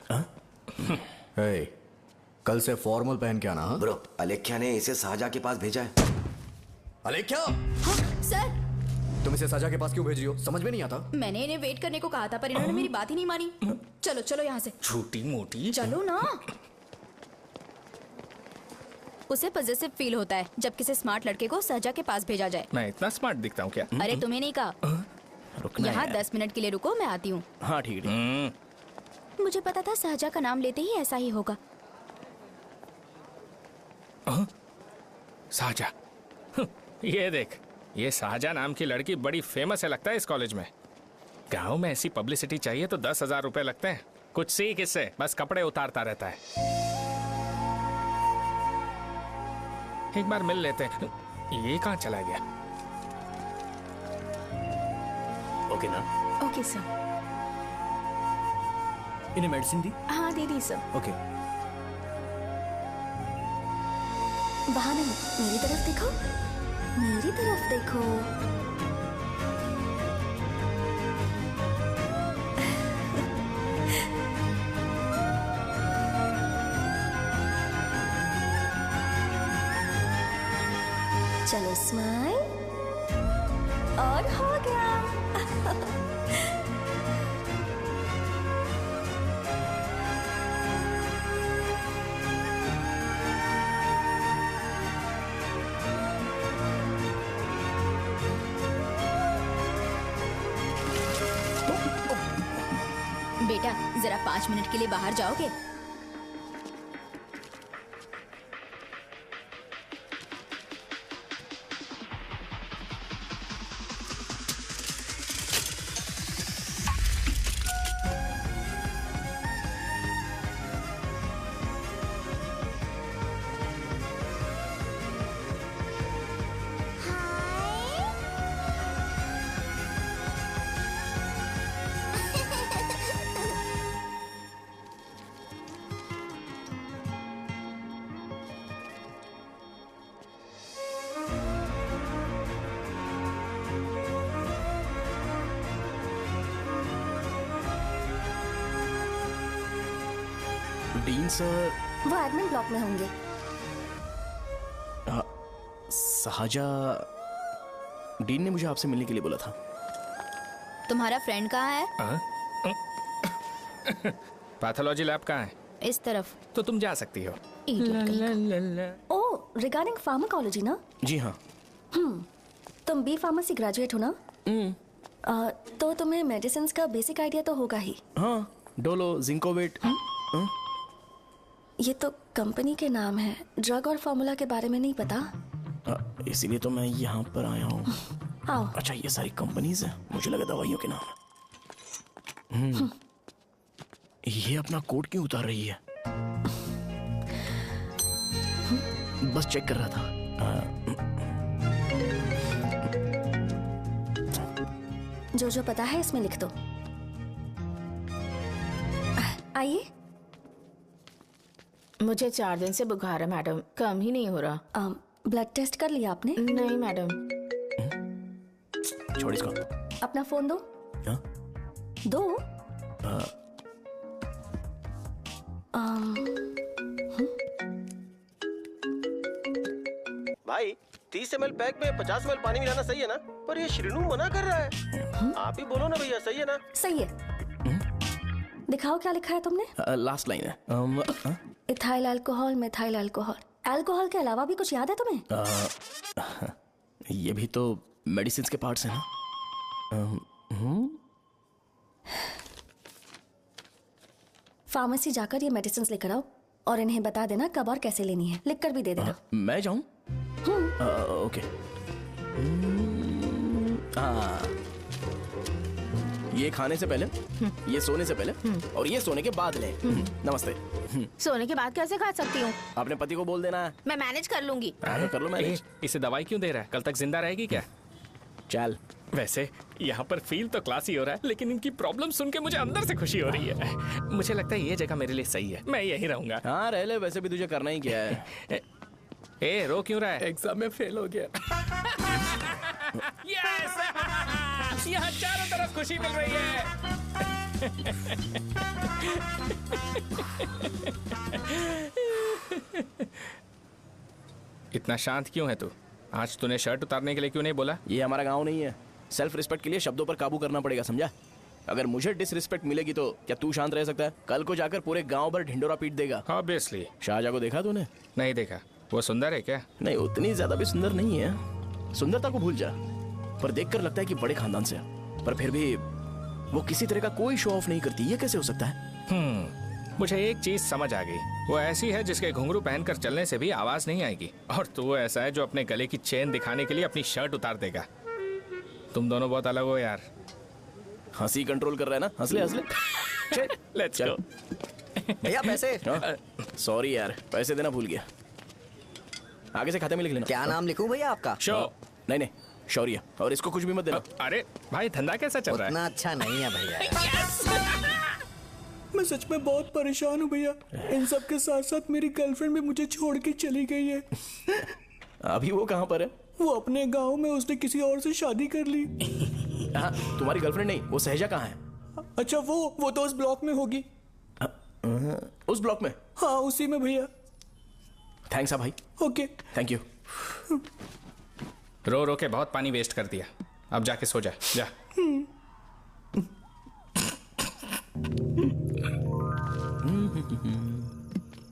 [SPEAKER 5] hey, कल से फॉर्मल पहन के आना।
[SPEAKER 9] ब्रो, अलेख्या ने इसे साजा के पास भेजा है।
[SPEAKER 5] अलेख्या!
[SPEAKER 10] हाँ, सर
[SPEAKER 5] तुम इसे साजा के पास क्यों भेज रही हो? समझ में नहीं आता।
[SPEAKER 10] मैंने इन्हें वेट करने को कहा था, पर इन्होंने मेरी बात ही नहीं मानी। चलो चलो यहाँ से।
[SPEAKER 6] छोटी मोटी।
[SPEAKER 10] चलो ना। उसे पॉजिटिव फील होता है जब किसी स्मार्ट लड़के को सहजा के पास भेजा जाए।
[SPEAKER 6] मैं इतना स्मार्ट दिखता हूँ क्या?
[SPEAKER 10] अरे तुम्हें नहीं कहा।
[SPEAKER 4] रुकना
[SPEAKER 10] यहाँ
[SPEAKER 4] यार।
[SPEAKER 10] 10 मिनट के लिए रुको, मैं आती हूँ।
[SPEAKER 4] हाँ ठीक है।
[SPEAKER 10] मुझे पता था सहजा का नाम लेते ही ऐसा ही होगा।
[SPEAKER 6] साजा। ये देख, ये साजा नाम की लड़की बड़ी फेमस है लगता है इस कॉलेज में। गांव में ऐसी पब्लिसिटी चाहिए तो 10,000 रुपए लगते हैं। कुछ सीख इससे, बस कपड़े उतारता रहता है। एक बार मिल लेते हैं। ये कहाँ चला गया?
[SPEAKER 4] ओके ना?
[SPEAKER 2] Okay sir.
[SPEAKER 5] इन्हें मेडिसिन दी?
[SPEAKER 2] हाँ दे दी सर।
[SPEAKER 5] ओके।
[SPEAKER 10] वहाँ नहीं, मेरी तरफ देखो, मेरी तरफ देखो। चलो स्माइल।
[SPEAKER 12] और हो गया।
[SPEAKER 10] बेटा जरा 5 मिनट के लिए बाहर जाओगे?
[SPEAKER 4] डीन सर
[SPEAKER 12] वो एडमिन ब्लॉक में होंगे।
[SPEAKER 4] साजा, डीन ने मुझे आपसे मिलने के लिए बोला था।
[SPEAKER 10] तुम्हारा फ्रेंड कहाँ है?
[SPEAKER 6] पैथोलॉजी लैब कहाँ है?
[SPEAKER 10] इस तरफ।
[SPEAKER 6] तो तुम जा सकती हो।
[SPEAKER 12] ओह, रिगार्डिंग फार्माकोलॉजी ना?
[SPEAKER 4] जी हाँ।
[SPEAKER 12] तुम बी फार्मेसी ग्रेजुएट हो ना? तो तुम्हें मेडिसिन का बेसिक आइडिया तो होगा ही।
[SPEAKER 4] हाँ, डोलो, जिंकोवेट।
[SPEAKER 12] ये तो कंपनी के नाम है, ड्रग और फॉर्मूला के बारे में नहीं पता।
[SPEAKER 4] इसीलिए तो मैं यहाँ पर आया हूँ।
[SPEAKER 12] आओ।
[SPEAKER 4] अच्छा, ये सारी कंपनीज हैं, मुझे लगा दवाइयों के नाम है। ये अपना कोट क्यों उतार रही है? बस चेक कर रहा था।
[SPEAKER 12] जो जो पता है इसमें लिख दो। आइए।
[SPEAKER 2] मुझे 4 दिन से बुखार है मैडम, कम ही नहीं हो रहा।
[SPEAKER 12] ब्लड टेस्ट कर लिया आपने?
[SPEAKER 2] नहीं मैडम।
[SPEAKER 4] छोड़ इसको।
[SPEAKER 12] अपना फोन दो।
[SPEAKER 4] हाँ?
[SPEAKER 12] दो।
[SPEAKER 3] भाई 30 ml पैक में 50 ml पानी मिलाना सही है ना? पर ये श्रीनू मना कर रहा है। आप ही बोलो ना भैया, सही है ना?
[SPEAKER 12] सही है। दिखाओ क्या लिखा है तुमने?
[SPEAKER 4] लास्ट लाइन है।
[SPEAKER 12] Ethyl alcohol, methyl alcohol. Alcohol के अलावा भी कुछ याद है तुम्हें?
[SPEAKER 4] ये भी तो मेडिसिन के पार्ट्स हैं ना?
[SPEAKER 12] फार्मेसी जाकर ये मेडिसिन लेकर आओ और इन्हें बता देना कब और कैसे लेनी है। लिख कर भी दे देना।
[SPEAKER 4] मैं जाऊं? ओके। ये खाने से पहले, ये सोने से पहले और ये सोने के बाद ले। नमस्ते।
[SPEAKER 2] सोने के बाद कैसे खा सकती हूँ?
[SPEAKER 4] अपने पति को बोल देना।
[SPEAKER 2] मैं मैनेज कर लूंगी।
[SPEAKER 4] कर लो मैनेज।
[SPEAKER 6] इसे दवाई क्यों दे रहा है? कल तक जिंदा रहेगी क्या?
[SPEAKER 4] चल।
[SPEAKER 6] वैसे यहाँ पर फील तो क्लासी हो रहा है, लेकिन इनकी प्रॉब्लम सुन के मुझे अंदर से खुशी हो रही है। मुझे लगता है ये जगह मेरे लिए सही है, मैं यहीं रहूंगा।
[SPEAKER 4] हाँ रह ले, वैसे भी तुझे करना ही क्या है।
[SPEAKER 6] ए, रो क्यों रहा है?
[SPEAKER 4] एग्जाम में फेल हो गया।
[SPEAKER 6] यस! यहाँ चारों तरफ खुशी मिल रही है। इतना शांत क्यों है तू? आज तूने शर्ट उतारने के लिए क्यों नहीं बोला?
[SPEAKER 4] ये हमारा गांव नहीं है। सेल्फ रिस्पेक्ट के लिए शब्दों पर काबू करना पड़ेगा, समझा? अगर मुझे डिसरिस्पेक्ट मिलेगी तो क्या तू शांत रह सकता है? कल को जाकर पूरे गांव भर ढिंडोरा पीट देगा।
[SPEAKER 6] ऑब्वियसली।
[SPEAKER 4] शाहजहां को देखा तूने?
[SPEAKER 6] नहीं देखा। वो सुंदर है क्या?
[SPEAKER 4] नहीं, उतनी ज्यादा भी सुंदर नहीं है। सुंदरता को भूल जा, पर देखकर लगता है कि बड़े खानदान से है। पर फिर भी वो किसी तरह का कोई शो ऑफ नहीं करती। ये कैसे हो सकता है?
[SPEAKER 6] मुझे एक चीज समझ आ गई। वो ऐसी है जिसके घुंघरू पहनकर चलने से भी आवाज नहीं आएगी, और तू ऐसा है जो अपने गले की चेन दिखाने के लिए अपनी शर्ट उतार देगा। तुम दोनों बहुत अलग हो यार।
[SPEAKER 4] हंसी कंट्रोल कर रहा है ना? हंस ले हंस ले।
[SPEAKER 6] Let's go.
[SPEAKER 5] भैया पैसे।
[SPEAKER 4] सॉरी यार, पैसे देना भूल गया। आगे से खाते में लिख लेना।
[SPEAKER 5] क्या नाम लिखूं भैया आपका?
[SPEAKER 4] नहीं नहीं, शौर्य। और इसको कुछ भी मत देना।
[SPEAKER 6] अरे भाई, धंधा कैसा चल रहा है?
[SPEAKER 5] उतना अच्छा नहीं है भैया।
[SPEAKER 13] मैं सच में बहुत परेशान हूँ भैया। इन सब के साथ साथ मेरी गर्लफ्रेंड भी मुझे छोड़ के चली गई है।
[SPEAKER 4] अभी वो कहाँ पर है?
[SPEAKER 13] वो अपने गांव में, उसने किसी और से शादी कर ली।
[SPEAKER 4] हाँ, तुम्हारी गर्लफ्रेंड नहीं, वो सहजा कहाँ है?
[SPEAKER 13] अच्छा, वो तो उस ब्लॉक में होगी।
[SPEAKER 4] उस ब्लॉक में?
[SPEAKER 13] हाँ, उसी में भैया।
[SPEAKER 4] थैंक्स भाई।
[SPEAKER 13] Okay,
[SPEAKER 4] thank you.
[SPEAKER 6] रो रो के बहुत पानी वेस्ट कर दिया। अब जाके सो जा जा।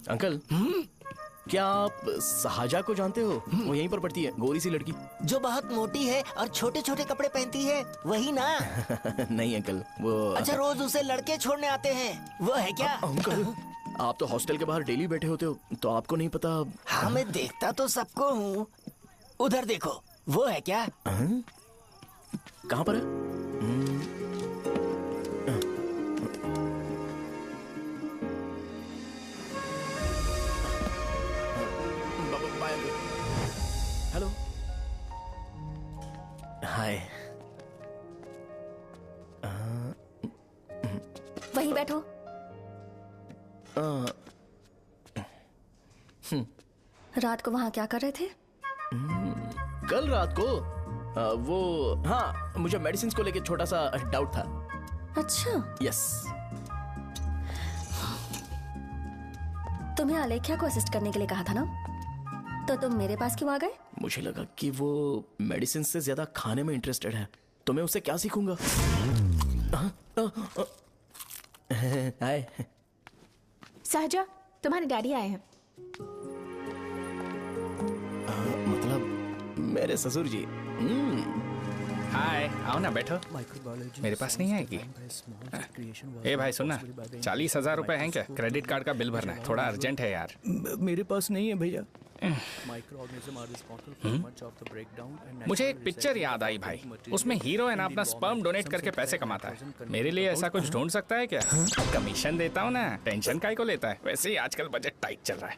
[SPEAKER 4] अंकल, क्या आप साहजा को जानते हो? वो यहीं पर पढ़ती है, गोरी सी लड़की।
[SPEAKER 5] जो बहुत मोटी है और छोटे छोटे कपड़े पहनती है, वही ना?
[SPEAKER 4] नहीं अंकल, वो
[SPEAKER 5] अच्छा, रोज उसे लड़के छोड़ने आते हैं, वो है क्या?
[SPEAKER 4] अंकल, आप तो हॉस्टल के बाहर डेली बैठे होते हो, तो आपको नहीं पता?
[SPEAKER 5] हाँ, मैं देखता तो सबको हूँ। उधर देखो, वो है क्या?
[SPEAKER 4] कहाँ पर है? हेलो, हाय।
[SPEAKER 12] वहीं बैठो। रात को वहां क्या कर रहे थे?
[SPEAKER 4] कल रात को वो, हाँ, मुझे मेडिसिन को लेके छोटा सा डाउट था।
[SPEAKER 12] अच्छा।
[SPEAKER 4] यस।
[SPEAKER 12] तुम्हें आलेख्या को असिस्ट करने के लिए कहा था ना, तो तुम मेरे पास क्यों आ गए?
[SPEAKER 4] मुझे लगा कि वो मेडिसिन से ज्यादा खाने में इंटरेस्टेड है, तो मैं उससे क्या सीखूंगा? हाय।
[SPEAKER 2] सहजा, तुम्हारे डैडी आए हैं।
[SPEAKER 4] मतलब मेरे ससुर जी।
[SPEAKER 6] हाय, आओ ना, बैठो। मेरे पास नहीं आएगी? ए भाई सुनना, 40,000 रुपए हैं क्या? क्रेडिट कार्ड का बिल भरना है, थोड़ा अर्जेंट है यार।
[SPEAKER 13] मेरे पास नहीं है भैया।
[SPEAKER 6] मुझे एक पिक्चर याद आई भाई, उसमें हीरो है ना अपना स्पर्म डोनेट करके पैसे कमाता है। मेरे लिए ऐसा कुछ ढूंढ सकता है क्या? कमीशन देता हूँ ना, टेंशन काहे को लेता है? वैसे ही आजकल बजट टाइट चल रहा है।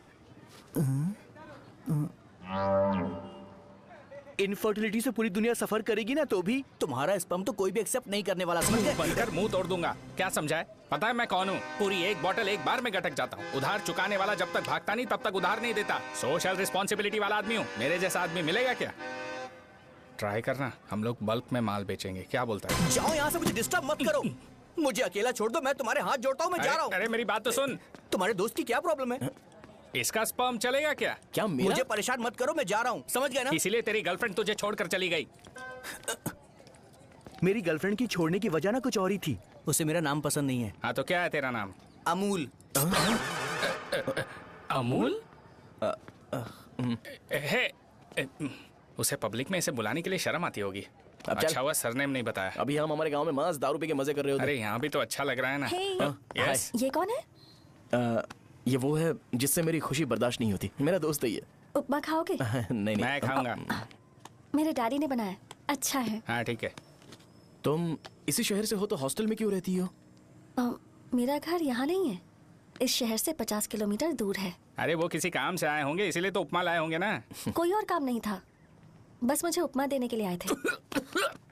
[SPEAKER 5] इनफर्टिलिटी से पूरी दुनिया सफर करेगी ना, तो भी तुम्हारा स्पर्म तो कोई भी एक्सेप्ट नहीं करने वाला, समझ गए?
[SPEAKER 6] बनकर मुंह तोड़ दूंगा, क्या समझा है? पता है मैं कौन हूँ? पूरी एक बोतल एक बार में गटक जाता हूँ। उधार चुकाने वाला जब तक भागता नहीं तब तक उधार नहीं देता। सोशल रिस्पॉन्सिबिलिटी वाला आदमी हूँ। मेरे जैसा आदमी मिलेगा क्या? ट्राई करना, हम लोग बल्क में माल बेचेंगे, क्या बोलता है?
[SPEAKER 5] जाओ यहाँ से, मुझे डिस्टर्ब मत करो। मुझे अकेला छोड़ दो, मैं तुम्हारे हाथ जोड़ता हूँ, मैं जा रहा हूँ।
[SPEAKER 6] अरे मेरी बात तो सुन।
[SPEAKER 5] तुम्हारे दोस्त की क्या प्रॉब्लम है?
[SPEAKER 6] इसका स्पर्म चलेगा क्या?
[SPEAKER 4] क्या मेरा?
[SPEAKER 5] मुझे परेशान मत करो, मैं जा रहा हूँ, समझ गए ना?
[SPEAKER 6] इसीलिए तेरी गर्लफ्रेंड तुझे छोड़कर चली गई।
[SPEAKER 5] मेरी गर्लफ्रेंड की छोड़ने की वजह ना कुछ और ही थी। उसे मेरा नाम पसंद नहीं है।
[SPEAKER 6] हाँ तो क्या है तेरा नाम?
[SPEAKER 5] अमूल।
[SPEAKER 6] अमूल? उसे पब्लिक में इसे बुलाने के लिए शर्म आती होगी। अच्छा हुआ सरनेम नहीं बताया।
[SPEAKER 4] अभी हम हमारे गांव में मस्त दारू पी के मजे कर रहे होते।
[SPEAKER 6] अरे यहाँ भी तो अच्छा लग रहा है ना।
[SPEAKER 12] यस। ये कौन है?
[SPEAKER 4] ये वो है जिससे मेरी खुशी बर्दाश्त नहीं होती, मेरा दोस्त ही है।
[SPEAKER 12] उपमा खाओगे?
[SPEAKER 4] नहीं।
[SPEAKER 6] मैं खाऊंगा।
[SPEAKER 12] मेरे डैडी ने बनाया, अच्छा है।
[SPEAKER 6] हाँ ठीक है।
[SPEAKER 4] तुम इसी शहर से हो तो हॉस्टल में क्यों रहती हो?
[SPEAKER 12] मेरा घर यहाँ नहीं है, इस शहर से 50 किलोमीटर दूर है।
[SPEAKER 6] अरे वो किसी काम से आए होंगे, इसीलिए तो उपमा लाए होंगे ना।
[SPEAKER 12] कोई और काम नहीं था, बस मुझे उपमा देने के लिए आए थे।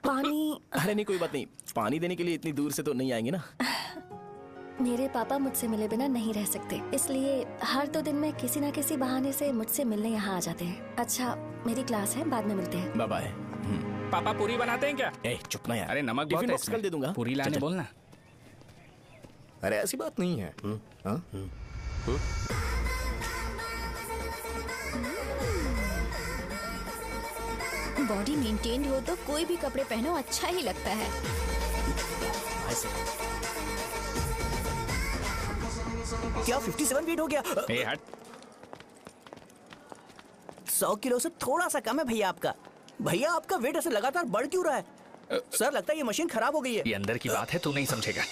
[SPEAKER 12] पानी?
[SPEAKER 4] अरे नहीं, कोई बात नहीं, पानी देने के लिए इतनी दूर से तो नहीं आएंगे ना।
[SPEAKER 12] मेरे पापा मुझसे मिले बिना नहीं रह सकते, इसलिए हर 2 दिन में किसी न किसी बहाने से मुझसे मिलने यहाँ आ जाते हैं। अच्छा, मेरी क्लास है, बाद में मिलते हैं।
[SPEAKER 4] Bye bye.
[SPEAKER 6] पापा पूरी बनाते हैं क्या?
[SPEAKER 4] चुप ना यार।
[SPEAKER 6] अरे नमक बहुत है इसमें।
[SPEAKER 4] कल दे दूंगा।
[SPEAKER 6] पूरी लाने बोलना।
[SPEAKER 1] अरे ऐसी बात नहीं है।
[SPEAKER 10] बॉडी मेंटेन्ड हो तो कोई भी कपड़े पहनो अच्छा ही लगता है।
[SPEAKER 5] क्या 57 फीट हो गया?
[SPEAKER 6] ए हट।
[SPEAKER 5] 100 किलो से थोड़ा सा कम है भैया आपका। भैया आपका वेट ऐसे लगातार बढ़ क्यों रहा है? सर लगता है ये मशीन खराब हो गई है।
[SPEAKER 6] ये अंदर की बात है, तू नहीं समझेगा।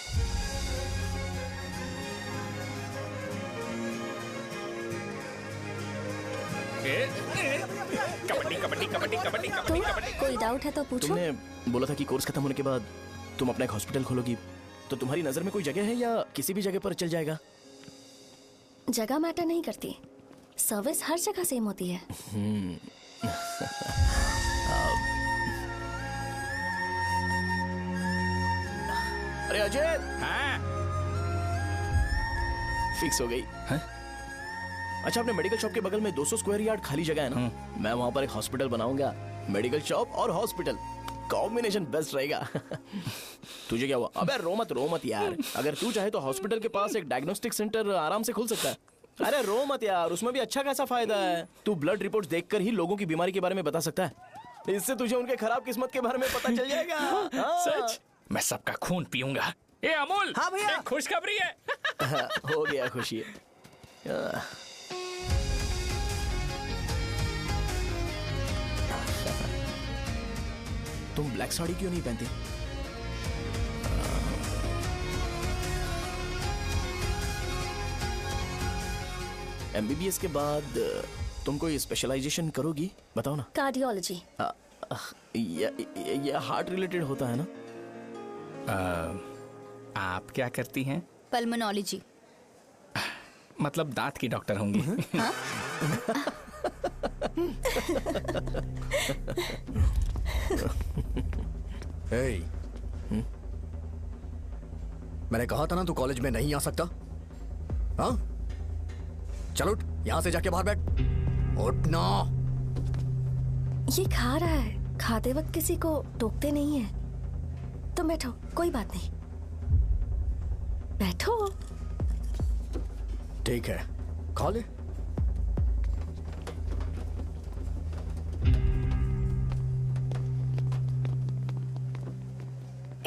[SPEAKER 6] कबड्डी कबड्डी कबड्डी कबड्डी कबड्डी कबड्डी।
[SPEAKER 12] कोई डाउट है तो पूछो।
[SPEAKER 4] तुमने बोला था कि कोर्स खत्म होने के बाद तुम अपना एक हॉस्पिटल खोलोगी, तो तुम्हारी नजर में कोई जगह है या किसी भी जगह पर चल जाएगा?
[SPEAKER 12] जगह मैटर नहीं करती, सर्विस हर जगह सेम होती है।
[SPEAKER 4] अरे अजय।
[SPEAKER 6] हाँ?
[SPEAKER 4] फिक्स हो गई। अच्छा, अपने मेडिकल शॉप के बगल में 200 स्क्वायर यार्ड खाली जगह है ना, मैं वहां पर एक हॉस्पिटल बनाऊंगा। मेडिकल शॉप और हॉस्पिटल, कॉम्बिनेशन बेस्ट रहेगा। तुझे क्या हुआ? अबे रो मत यार। अगर तू चाहे तो हॉस्पिटल के पास एक डायग्नोस्टिक सेंटर आराम से खुल सकता है। अरे रो मत यार, उसमें भी अच्छा खासा फायदा है। तू ब्लड रिपोर्ट्स देखकर ही लोगों की बीमारी के बारे में बता सकता है। इससे तुझे उनके खराब किस्मत के बारे में पता चल जाएगा। हाँ।
[SPEAKER 6] सच? मैं सबका खून पीऊंगा। ए अमूल,
[SPEAKER 5] हाँ भैया।
[SPEAKER 6] एक खुशखबरी है।
[SPEAKER 4] हो गया खुशी। तुम ब्लैक साड़ी क्यों नहीं पहनती? एमबीबीएस के बाद तुम कोई स्पेशलाइजेशन करोगी? बताओ ना।
[SPEAKER 12] कार्डियोलॉजी।
[SPEAKER 4] ये हार्ट रिलेटेड होता है ना?
[SPEAKER 6] आप क्या करती हैं?
[SPEAKER 10] पल्मोनोलॉजी।
[SPEAKER 6] मतलब दांत की डॉक्टर होंगी।
[SPEAKER 10] हाँ?
[SPEAKER 14] hey, मैंने कहा था ना तू कॉलेज में नहीं आ सकता। हाँ, चल उठ, यहां से जाके बाहर बैठ। उठ ना।
[SPEAKER 12] ये खा रहा है, खाते वक्त किसी को टोकते नहीं है। तुम बैठो, कोई बात नहीं, बैठो।
[SPEAKER 14] ठीक है, खा ले।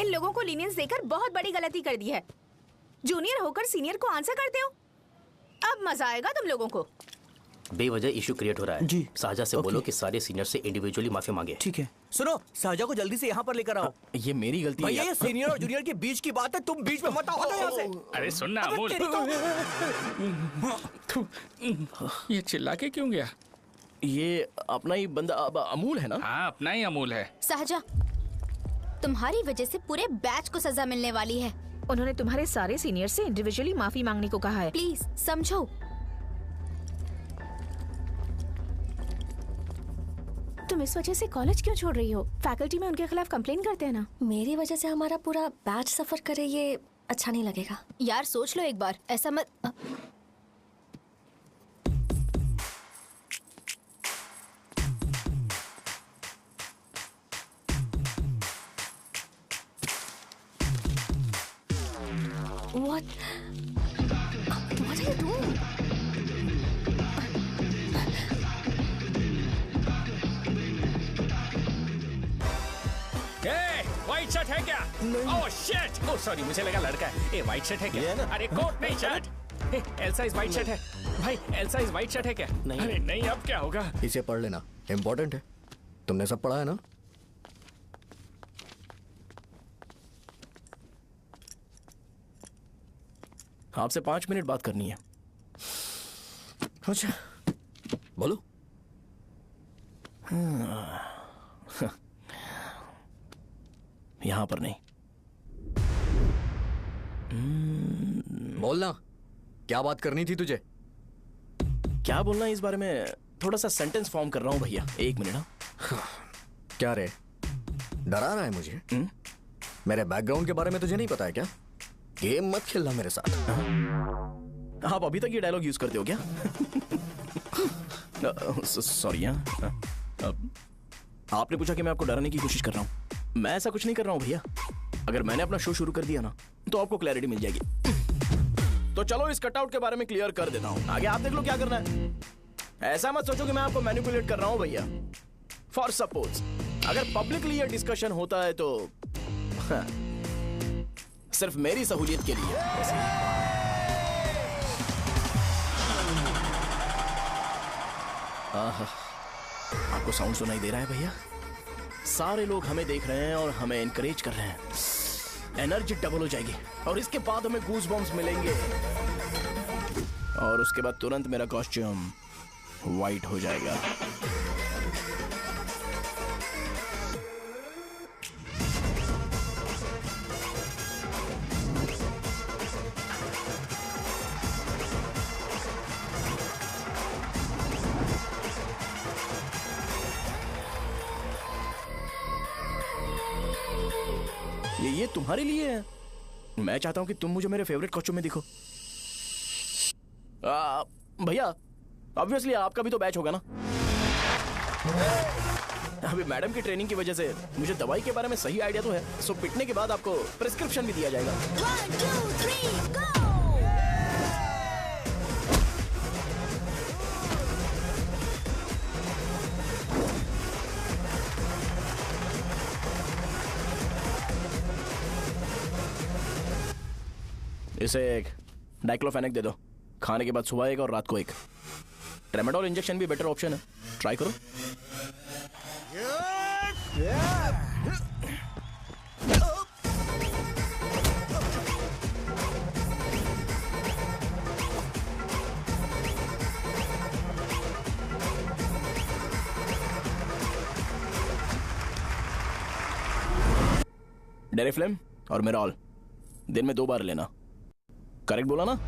[SPEAKER 2] इन लोगों को लीनियंस देकर बहुत बड़ी गलती कर दी है। जूनियर होकर सीनियर को आंसर करते हो। अब मजा आएगा तुम लोगों को।
[SPEAKER 11] बेवजह इशू क्रिएट हो रहा है जी। साजा से बोलो कि सारे सीनियर से इंडिविजुअली माफी मांगे।
[SPEAKER 5] ठीक है। सुनो, साजा को जल्दी से यहाँ पर लेकर आओ।
[SPEAKER 4] ये मेरी गलती है।
[SPEAKER 5] भैया ये सीनियर और जूनियर के बीच की बात है, तुम बीच में मत आओ यहाँ से।
[SPEAKER 6] अरे सुनना अमूल, ये चिल्ला के क्यों गया?
[SPEAKER 4] ये अपना ही बंदा अमूल है ना?
[SPEAKER 6] हाँ, अपना ही अमूल है।
[SPEAKER 10] साजा, तुम्हारी वजह से पूरे बैच को सजा मिलने वाली है।
[SPEAKER 2] उन्होंने तुम्हारे सारे सीनियर से इंडिविजुअली माफी मांगने को कहा है।
[SPEAKER 10] प्लीज समझो।
[SPEAKER 2] तुम इस वजह से कॉलेज क्यों छोड़ रही हो? फैकल्टी में उनके खिलाफ कंप्लेन करते हैं ना।
[SPEAKER 12] मेरी वजह से हमारा पूरा बैच सफर करे, ये अच्छा नहीं लगेगा।
[SPEAKER 10] यार सोच लो एक बार, ऐसा मत।
[SPEAKER 12] What are you doing?
[SPEAKER 6] White shirt है क्या? Oh shit! ओह सॉरी, मुझे लगा लड़का है। ए व्हाइट शर्ट है क्या? अरे कोट नहीं, shirt. Elsa is white shirt है। भाई एल्सा इज व्हाइट शर्ट है क्या? नहीं। अरे नहीं, अब क्या होगा?
[SPEAKER 14] इसे पढ़ लेना, इम्पोर्टेंट है। तुमने सब पढ़ा है ना?
[SPEAKER 4] आपसे 5 मिनट बात करनी है।
[SPEAKER 14] अच्छा, बोलो।
[SPEAKER 4] यहां पर नहीं।
[SPEAKER 14] बोलना, क्या बात करनी थी तुझे?
[SPEAKER 4] क्या बोलना है इस बारे में? थोड़ा सा सेंटेंस फॉर्म कर रहा हूं भैया, 1 मिनट। ना
[SPEAKER 14] क्या रे, डरा रहा है मुझे? मेरे बैकग्राउंड के बारे में तुझे नहीं पता है क्या? गेम मत खेलना मेरे साथ।
[SPEAKER 4] आप अभी तक ये डायलॉग यूज करते हो क्या? सॉरी। आपने पूछा कि मैं आपको डराने की कोशिश कर रहा हूं। मैं ऐसा कुछ नहीं कर रहा हूं भैया। अगर मैंने अपना शो शुरू कर दिया ना, तो आपको क्लैरिटी मिल जाएगी। तो चलो इस कटआउट के बारे में क्लियर कर देता हूं। आगे आप देख लो क्या करना है। ऐसा मत सोचो कि मैं आपको मैनिपुलेट कर रहा हूं भैया। फॉर सपोज अगर पब्लिकली ये डिस्कशन होता है तो सिर्फ मेरी सहूलियत के लिए। आपको साउंड सुनाई दे रहा है भैया? सारे लोग हमें देख रहे हैं और हमें एनकरेज कर रहे हैं। एनर्जी डबल हो जाएगी और इसके बाद हमें गूज बम्स मिलेंगे और उसके बाद तुरंत मेरा कॉस्ट्यूम वाइट हो जाएगा। ये तुम्हारे लिए है। मैं चाहता हूं कि तुम मुझे मेरे फेवरेट कॉस्ट्यूम में दिखो। भैया ऑब्वियसली आपका भी तो बैच होगा ना। अभी मैडम की ट्रेनिंग की वजह से मुझे दवाई के बारे में सही आइडिया तो है। सो पिटने के बाद आपको प्रिस्क्रिप्शन भी दिया जाएगा।
[SPEAKER 10] 1 2 3 गो।
[SPEAKER 4] इसे एक डाइक्लोफेनेक दे दो। खाने के बाद सुबह एक और रात को एक। ट्रेमाडोल इंजेक्शन भी बेटर ऑप्शन है, ट्राई करो। डेरिफ्लेम और मेरॉल दिन में 2 बार लेना। करेक्ट बोला ना?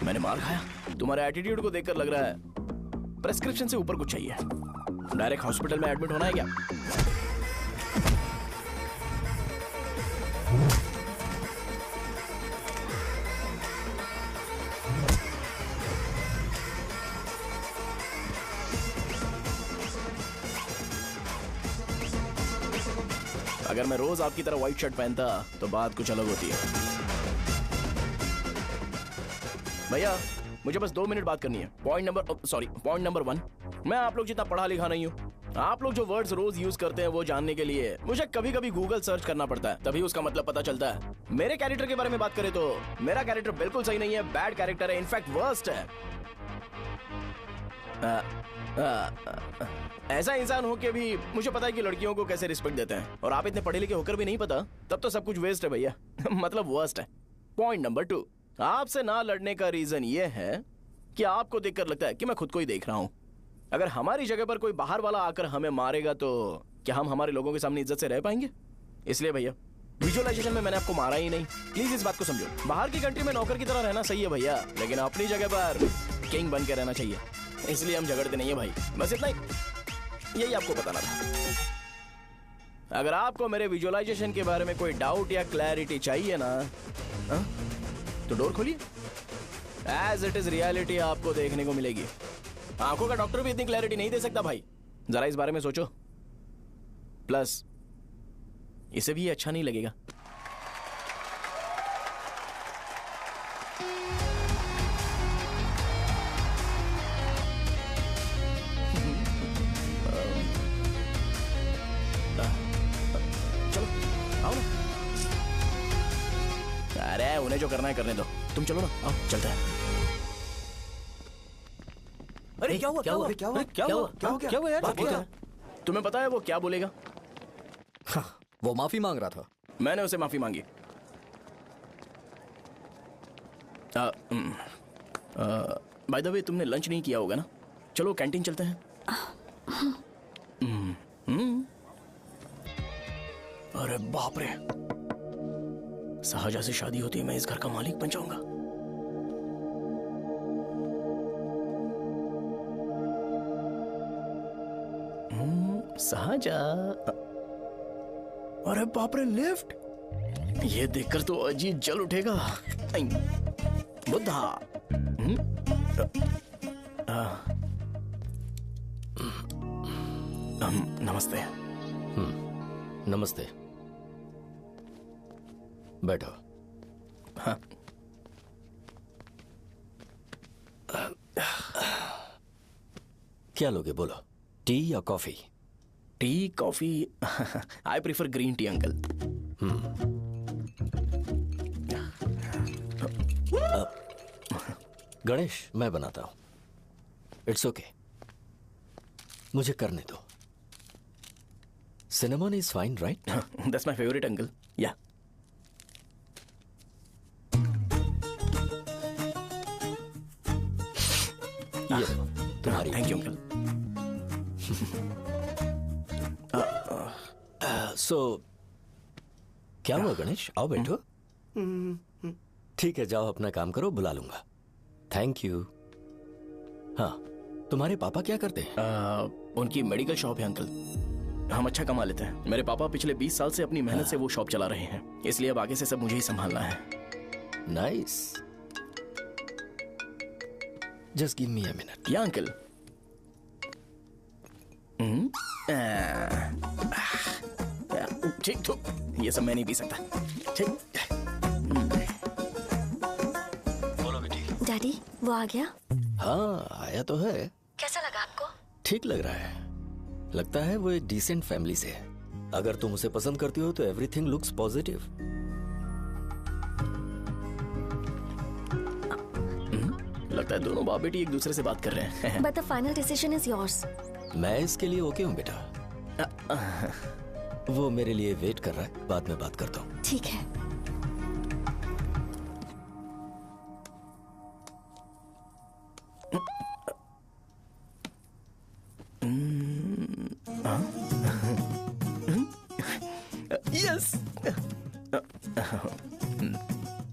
[SPEAKER 4] मैंने मार खाया? तुम्हारे एटीट्यूड को देखकर लग रहा है प्रेस्क्रिप्शन से ऊपर कुछ चाहिए। डायरेक्ट हॉस्पिटल में एडमिट होना है क्या? अगर मैं रोज आपकी तरह व्हाइट शर्ट पहनता तो बात कुछ अलग होती है। भैया मुझे बस 2 मिनट बात करनी है। पॉइंट नंबर 1, मैं आप लोग जितना पढ़ा लिखा नहीं हूँ। आप लोग जो वर्ड्स रोज यूज करते हैं वो जानने के लिए मुझे कभी कभी गूगल सर्च करना पड़ता है, तभी उसका मतलब पता चलता है। मेरे कैरेक्टर के बारे में बात करें तो मेरा कैरेक्टर बिल्कुल सही नहीं है, बैड कैरेक्टर है, इनफैक्ट वर्स्ट है। ऐसा इंसान हो के भी मुझे पता है कि लड़कियों को कैसे रिस्पेक्ट देते हैं, और आप इतने पढ़े लिखे होकर भी नहीं पता, तब तो सब कुछ वेस्ट है भैया। मतलब वर्स्ट है। पॉइंट नंबर 2, आपसे ना लड़ने का रीजन ये है कि आपको देखकर लगता है कि मैं खुद को ही देख रहा हूं। अगर हमारी जगह पर कोई बाहर वाला आकर हमें मारेगा तो क्या हम हमारे लोगों के सामने इज्जत से रह पाएंगे? इसलिए भैया विजुअलाइजेशन में मैंने आपको मारा ही नहीं, प्लीज इस बात को समझो। बाहर की कंट्री में नौकर की तरह रहना सही है भैया, लेकिन अपनी जगह पर किंग बन के रहना चाहिए। इसलिए हम झगड़ते नहीं है भाई, बस इतना ही, यही आपको बताना था। अगर आपको मेरे विजुअलाइजेशन के बारे में कोई डाउट या क्लैरिटी चाहिए ना, तो डोर खोलिए। एज इट इज रियलिटी आपको देखने को मिलेगी। आंखों का डॉक्टर भी इतनी क्लैरिटी नहीं दे सकता भाई, जरा इस बारे में सोचो। प्लस इसे भी अच्छा नहीं लगेगा। चलो आओ ना। अरे उन्हें जो करना है करने दो, तुम चलो ना, आओ चलते हैं।
[SPEAKER 5] अरे क्या हुआ? यार?
[SPEAKER 4] तुम्हें पता है वो क्या बोलेगा?
[SPEAKER 14] वो माफी मांग रहा था।
[SPEAKER 4] मैंने उसे माफी मांगी। बाय द वे तुमने लंच नहीं किया होगा ना? चलो कैंटीन चलते हैं। अरे बाप रे, शाहजहां से शादी होती है मैं इस घर का मालिक बन जाऊंगा। शाहजहां, अरे बाप रे लिफ्ट, ये देखकर तो अजीब जल उठेगा। बुद्धा, नमस्ते।
[SPEAKER 14] नमस्ते, बैठो।
[SPEAKER 4] हाँ।
[SPEAKER 14] क्या लोगे बोलो, टी या coffee?
[SPEAKER 4] Tea coffee? I prefer green tea uncle.
[SPEAKER 14] Ganesh, मैं बनाता हूँ। इट्स ओके, मुझे करने दो। Cinnamon is fine, right?
[SPEAKER 4] That's my favourite uncle. या
[SPEAKER 14] ये तुम्हारी।
[SPEAKER 4] Thank you uncle.
[SPEAKER 14] सो क्या हुआ गणेश? आओ बैठो। ठीक है, जाओ अपना काम करो, बुला लूंगा। Thank you. हाँ, तुम्हारे पापा क्या करते हैं?
[SPEAKER 4] उनकी मेडिकल शॉप है अंकल। हम अच्छा कमा लेते हैं। मेरे पापा पिछले 20 साल से अपनी मेहनत से वो शॉप चला रहे हैं, इसलिए अब आगे से सब मुझे ही संभालना है।
[SPEAKER 14] Nice. Just give me a minute.
[SPEAKER 4] या अंकल। ठीक तो ये सब मैं नहीं पी सकता। ठीक।
[SPEAKER 14] बोलो बेटी।
[SPEAKER 12] डैडी, वो आ गया?
[SPEAKER 14] हाँ, आया तो है।
[SPEAKER 12] कैसा लगा आपको?
[SPEAKER 14] ठीक लग रहा है। लगता है वो एक डिसेंट फैमिली से है। अगर तुम उसे पसंद करती हो तो एवरीथिंग लुक्स पॉजिटिव।
[SPEAKER 4] लगता है दोनों बाप बेटी एक दूसरे से बात कर रहे हैं।
[SPEAKER 12] But the final decision is yours.
[SPEAKER 14] मैं इसके लिए ओके हूँ बेटा। वो मेरे लिए वेट कर रहा है, बाद में बात करता हूँ।
[SPEAKER 12] ठीक है।
[SPEAKER 4] यस।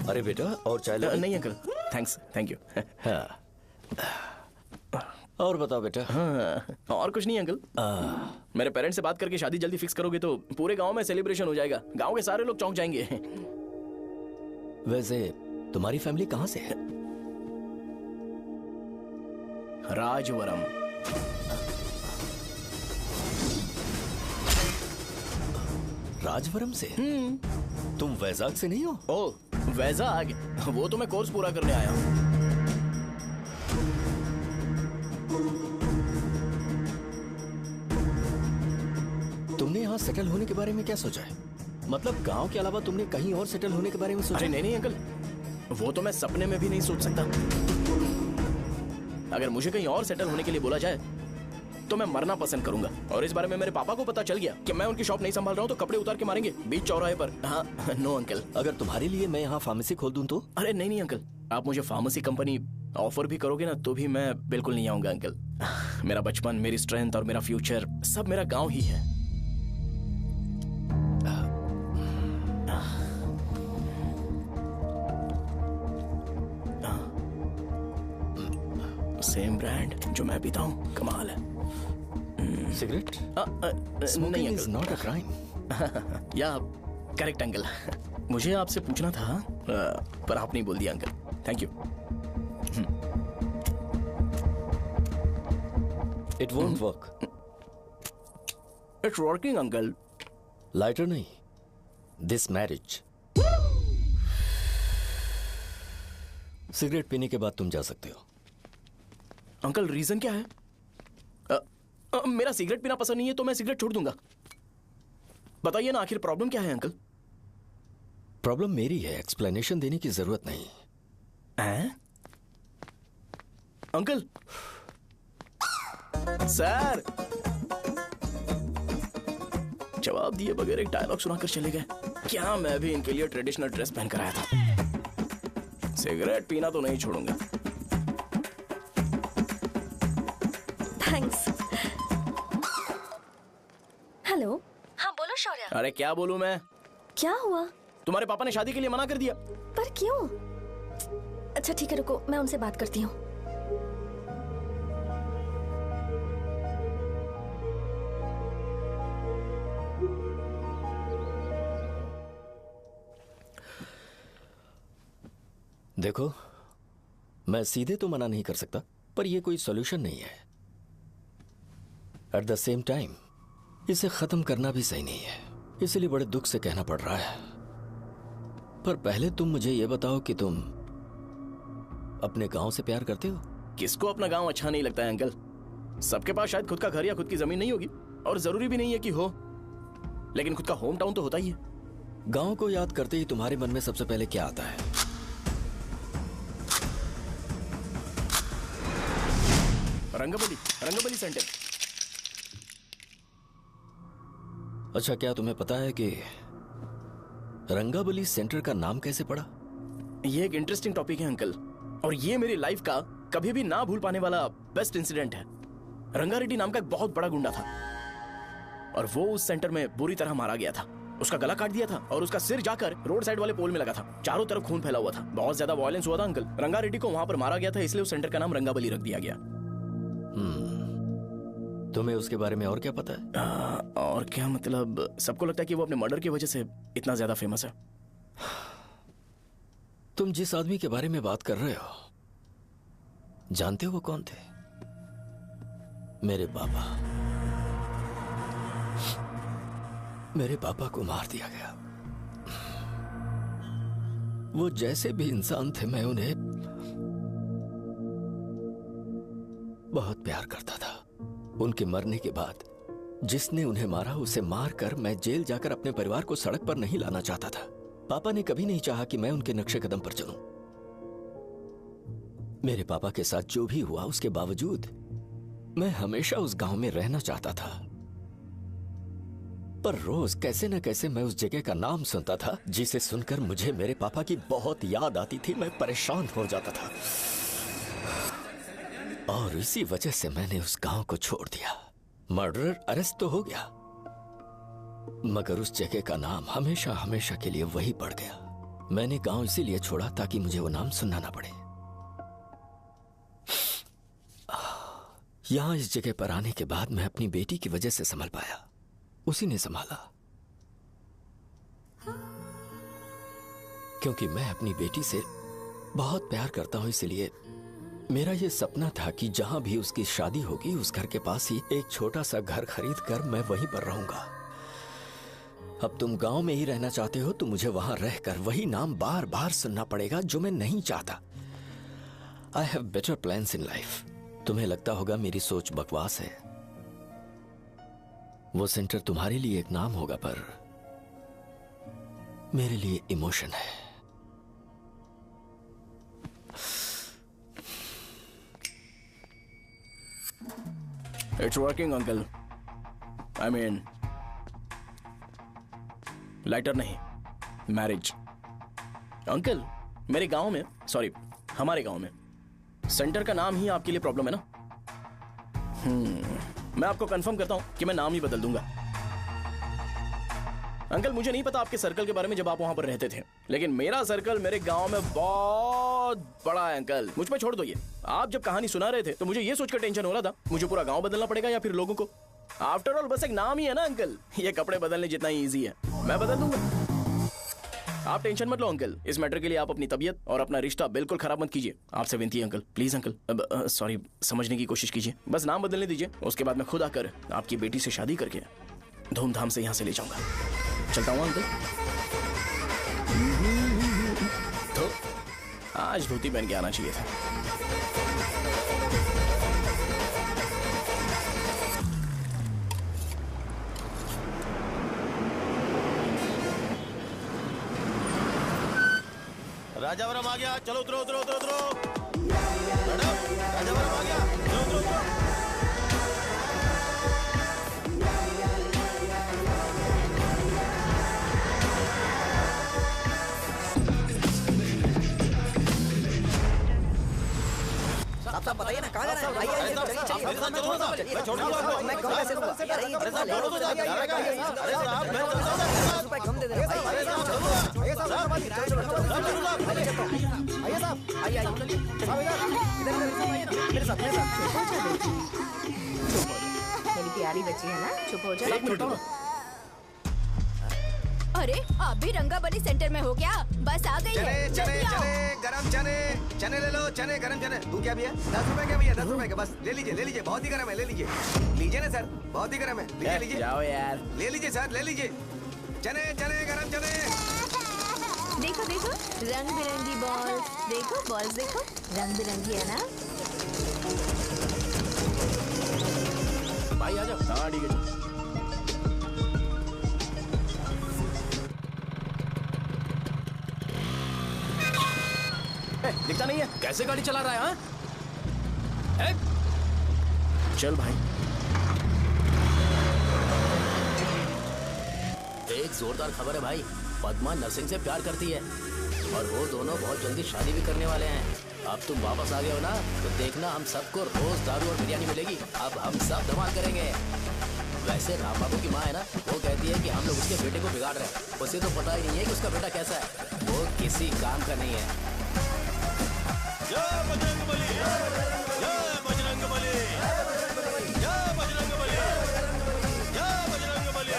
[SPEAKER 14] अरे बेटा, और चाय लो?
[SPEAKER 4] नहीं अंकल, थैंक्स, थैंक यू।
[SPEAKER 14] हाँ। और बताओ बेटा।
[SPEAKER 4] हाँ, और कुछ नहीं अंकल। मेरे पेरेंट्स से बात करके शादी जल्दी फिक्स करोगे तो पूरे गांव में सेलिब्रेशन हो जाएगा। गांव के सारे लोग चौंक जाएंगे।
[SPEAKER 14] वैसे तुम्हारी फैमिली कहाँ से है?
[SPEAKER 4] राजवरम।
[SPEAKER 14] राजवरम से? तुम वैजाग से नहीं हो?
[SPEAKER 4] ओ, वैजाग? वो तो मैं कोर्स पूरा करने आया हूँ।
[SPEAKER 14] तुमने यहाँ सेटल होने के बारे में क्या सोचा है? मतलब गांव के अलावा तुमने कहीं और सेटल होने के बारे में सोचा?
[SPEAKER 4] अरे नहीं अंकल, वो तो मैं सपने में भी नहीं सोच सकता। अगर मुझे कहीं और सेटल होने के लिए बोला जाए तो मैं मरना पसंद करूंगा। और इस बारे में मेरे पापा को पता चल गया कि मैं उनकी शॉप नहीं संभाल रहा हूँ तो कपड़े उतार के मारेंगे बीच चौराहे पर। हाँ, नो अंकल।
[SPEAKER 14] अगर तुम्हारे लिए मैं यहाँ फार्मेसी खोल दूं तो?
[SPEAKER 4] अरे नहीं अंकल, आप मुझे फार्मेसी कंपनी ऑफर भी करोगे ना तो भी मैं बिल्कुल नहीं आऊंगा अंकल। मेरा बचपन, मेरी स्ट्रेंथ और मेरा फ्यूचर सब मेरा गाँव ही है। सेम ब्रांड जो मैं पीता हूँ, कमाल है।
[SPEAKER 14] सिगरेट?
[SPEAKER 4] नहीं
[SPEAKER 14] इज नॉट अ क्राइम।
[SPEAKER 4] या करेक्ट अंकल। मुझे आपसे पूछना था पर आप नहीं बोल दिया uncle. Thank you.
[SPEAKER 14] It won't work.
[SPEAKER 4] It's working uncle.
[SPEAKER 14] Lighter नहीं, दिस मैरिज। सिगरेट पीने के बाद तुम जा सकते हो।
[SPEAKER 4] अंकल रीजन क्या है? मेरा सिगरेट पीना पसंद नहीं है तो मैं सिगरेट छोड़ दूंगा। बताइए ना, आखिर प्रॉब्लम क्या है अंकल?
[SPEAKER 14] प्रॉब्लम मेरी है, एक्सप्लेनेशन देने की जरूरत नहीं
[SPEAKER 4] है। अंकल सर जवाब दिए बगैर एक डायलॉग सुनाकर चले गए। क्या मैं भी इनके लिए ट्रेडिशनल ड्रेस पहन कर आया था। सिगरेट पीना तो नहीं छोड़ूंगा।
[SPEAKER 12] थैंक्स। हेलो। हाँ बोलो शौर्य।
[SPEAKER 4] अरे क्या बोलूं मैं?
[SPEAKER 12] क्या हुआ?
[SPEAKER 4] तुम्हारे पापा ने शादी के लिए मना कर दिया।
[SPEAKER 12] पर क्यों? अच्छा ठीक है, रुको मैं उनसे बात करती हूँ।
[SPEAKER 14] देखो, मैं सीधे तो मना नहीं कर सकता, पर यह कोई सॉल्यूशन नहीं है। एट द सेम टाइम इसे खत्म करना भी सही नहीं है, इसलिए बड़े दुख से कहना पड़ रहा है। पर पहले तुम मुझे यह बताओ कि तुम अपने गांव से प्यार करते हो?
[SPEAKER 4] किसको अपना गांव अच्छा नहीं लगता है अंकल? सबके पास शायद खुद का घर या खुद की जमीन नहीं होगी, और जरूरी भी नहीं है कि हो, लेकिन खुद का होम टाउन तो होता ही है।
[SPEAKER 14] गांव को याद करते ही तुम्हारे मन में सबसे पहले क्या आता है?
[SPEAKER 4] रंगबली सेंटर।
[SPEAKER 14] अच्छा, क्या तुम्हें पता है कि रंगाबली सेंटर का नाम कैसे पड़ा?
[SPEAKER 4] ये एक इंटरेस्टिंग टॉपिक है अंकल, और ये मेरी लाइफ का कभी भी ना भूल पाने वाला बेस्ट इंसिडेंट है। रंगारेड्डी नाम का एक बहुत बड़ा गुंडा था और वो उस सेंटर में बुरी तरह मारा गया था। उसका गला काट दिया था और उसका सिर जाकर रोड साइड वाले पोल में लगा था। चारों तरफ खून फैला हुआ था, बहुत ज्यादा वायलेंस हुआ था अंकल। रंगारेड्डी को वहां पर मारा गया था, इसलिए उस सेंटर का नाम रंगाबली रख दिया गया।
[SPEAKER 14] तुम्हें उसके बारे में और क्या पता है?
[SPEAKER 4] और क्या मतलब, सबको लगता है कि वो अपने मर्डर की वजह से इतना ज्यादा फेमस है।
[SPEAKER 14] तुम जिस आदमी के बारे में बात कर रहे हो, जानते हो वो कौन थे? मेरे पापा। मेरे पापा को मार दिया गया। वो जैसे भी इंसान थे, मैं उन्हें बहुत प्यार करता था। उनके मरने के बाद जिसने उन्हें मारा उसे मारकर मैं जेल जाकर अपने परिवार को सड़क पर नहीं लाना चाहता था। पापा ने कभी नहीं चाहा कि मैं उनके नक्शे कदम पर चलूं। मेरे पापा के साथ जो भी हुआ, उसके बावजूद मैं हमेशा उस गांव में रहना चाहता था। पर रोज कैसे न कैसे मैं उस जगह का नाम सुनता था, जिसे सुनकर मुझे मेरे पापा की बहुत याद आती थी। मैं परेशान हो जाता था और इसी वजह से मैंने उस गांव को छोड़ दिया। मर्डरर अरेस्ट तो हो गया, मगर उस जगह का नाम हमेशा हमेशा के लिए वही पड़ गया। मैंने गांव इसीलिए छोड़ा ताकि मुझे वो नाम सुनना ना पड़े। यहां इस जगह पर आने के बाद मैं अपनी बेटी की वजह से संभल पाया। उसी ने संभाला, क्योंकि मैं अपनी बेटी से बहुत प्यार करता हूं। इसलिए मेरा यह सपना था कि जहां भी उसकी शादी होगी, उस घर के पास ही एक छोटा सा घर खरीद कर मैं वहीं पर रहूंगा। अब तुम गांव में ही रहना चाहते हो तो मुझे वहां रहकर वही नाम बार बार सुनना पड़ेगा, जो मैं नहीं चाहता। I have better plans in life. तुम्हें लगता होगा मेरी सोच बकवास है। वो सेंटर तुम्हारे लिए एक नाम होगा, पर मेरे लिए इमोशन है।
[SPEAKER 4] It's working uncle. I mean, lighter नहीं, मैरिज। अंकल, मेरे गांव में, सॉरी हमारे गांव में सेंटर का नाम ही आपके लिए प्रॉब्लम है ना? मैं आपको कंफर्म करता हूं कि मैं नाम ही बदल दूंगा। अंकल, मुझे नहीं पता आपके सर्कल के बारे में जब आप वहां पर रहते थे, लेकिन मेरा सर्कल मेरे गांव में बहुत बड़ा है अंकल। मुझ पे छोड़ दो ये। आप जब कहानी सुना रहे थे तो मुझे ये सोचकर टेंशन हो रहा था, मुझे पूरा गांव बदलना पड़ेगा या फिर लोगों को। आफ्टर ऑल बस एक नाम ही है ना अंकल, ये कपड़े बदलने जितना ही ईजी है। मैं बदल दूंगा, आप टेंशन मत लो अंकल। इस मैटर के लिए आप अपनी तबीयत और अपना रिश्ता बिल्कुल खराब मत कीजिए। आपसे विनती है अंकल, प्लीज अंकल। सॉरी, समझने की कोशिश कीजिए। बस नाम बदलने दीजिए, उसके बाद मैं खुद आकर आपकी बेटी से शादी करके धूमधाम से यहाँ से ले जाऊंगा। चलता हूँ अंकल। तो आज धोती पहन के आना चाहिए था।
[SPEAKER 3] राजावरम आ गया, चलो उतरो उतरो उतरो उतरो। मैडम, राजावरम आ गया, चलो उतरो उतरो।
[SPEAKER 5] साहब बताइए ना, कहाँ जा रहे हैं? आइए आइए, चलिए चलिए।
[SPEAKER 3] मेरे साथ चलो ना, मैं छोड़ दूंगा आपको।
[SPEAKER 5] मैं कम पैसे दूंगा।
[SPEAKER 3] अरे साहब, छोड़ो तो जाइए। अरे साहब, मैं
[SPEAKER 5] ₹50 कम दे देना।
[SPEAKER 7] आइए साहब, आइए साहब, आइए मेरे साथ
[SPEAKER 2] मेरी प्यारी बच्ची है ना, चुप हो जा।
[SPEAKER 4] एक मिनट।
[SPEAKER 10] अरे आप भी रंगाबली सेंटर में हो क्या? बस आ गई है।
[SPEAKER 1] चने गरम चने ले लो। चने गरम चने। तू क्या भैया? 10 रुपए के भैया, 10 रुपए के बस। ले लीजिए, बहुत ही गरम है, ले लीजिए ना सर, बहुत ही गरम है। लीजिए
[SPEAKER 4] जाओ यार,
[SPEAKER 1] ले लीजिए सर, ले लीजिए। चने गरम चने।
[SPEAKER 2] देखो देखो, रंग बिरंगी बॉल्स। देखो बॉल्स, देखो रंग बिरंगी है ना।
[SPEAKER 4] भाई आ जाओ। हाँ ठीक है। दिखता नहीं है, कैसे गाड़ी चला रहा है? हाँ? चल भाई।
[SPEAKER 11] एक जोरदार खबर है भाई, पद्मा नरसिंह से प्यार करती है और वो दोनों बहुत जल्दी शादी भी करने वाले हैं। अब तुम वापस आ गए हो ना, तो देखना हम सबको रोज दारू और बिरयानी मिलेगी। अब हम सब धमाल करेंगे। वैसे राम बाबू की माँ है ना, वो कहती है कि हम लोग उसके बेटे को बिगाड़ रहे हैं। उसे तो पता ही नहीं है कि उसका बेटा कैसा है, वो किसी काम का नहीं है।
[SPEAKER 15] जय बजरंगबली, जय बजरंगबली, जय बजरंगबली, जय बजरंगबली।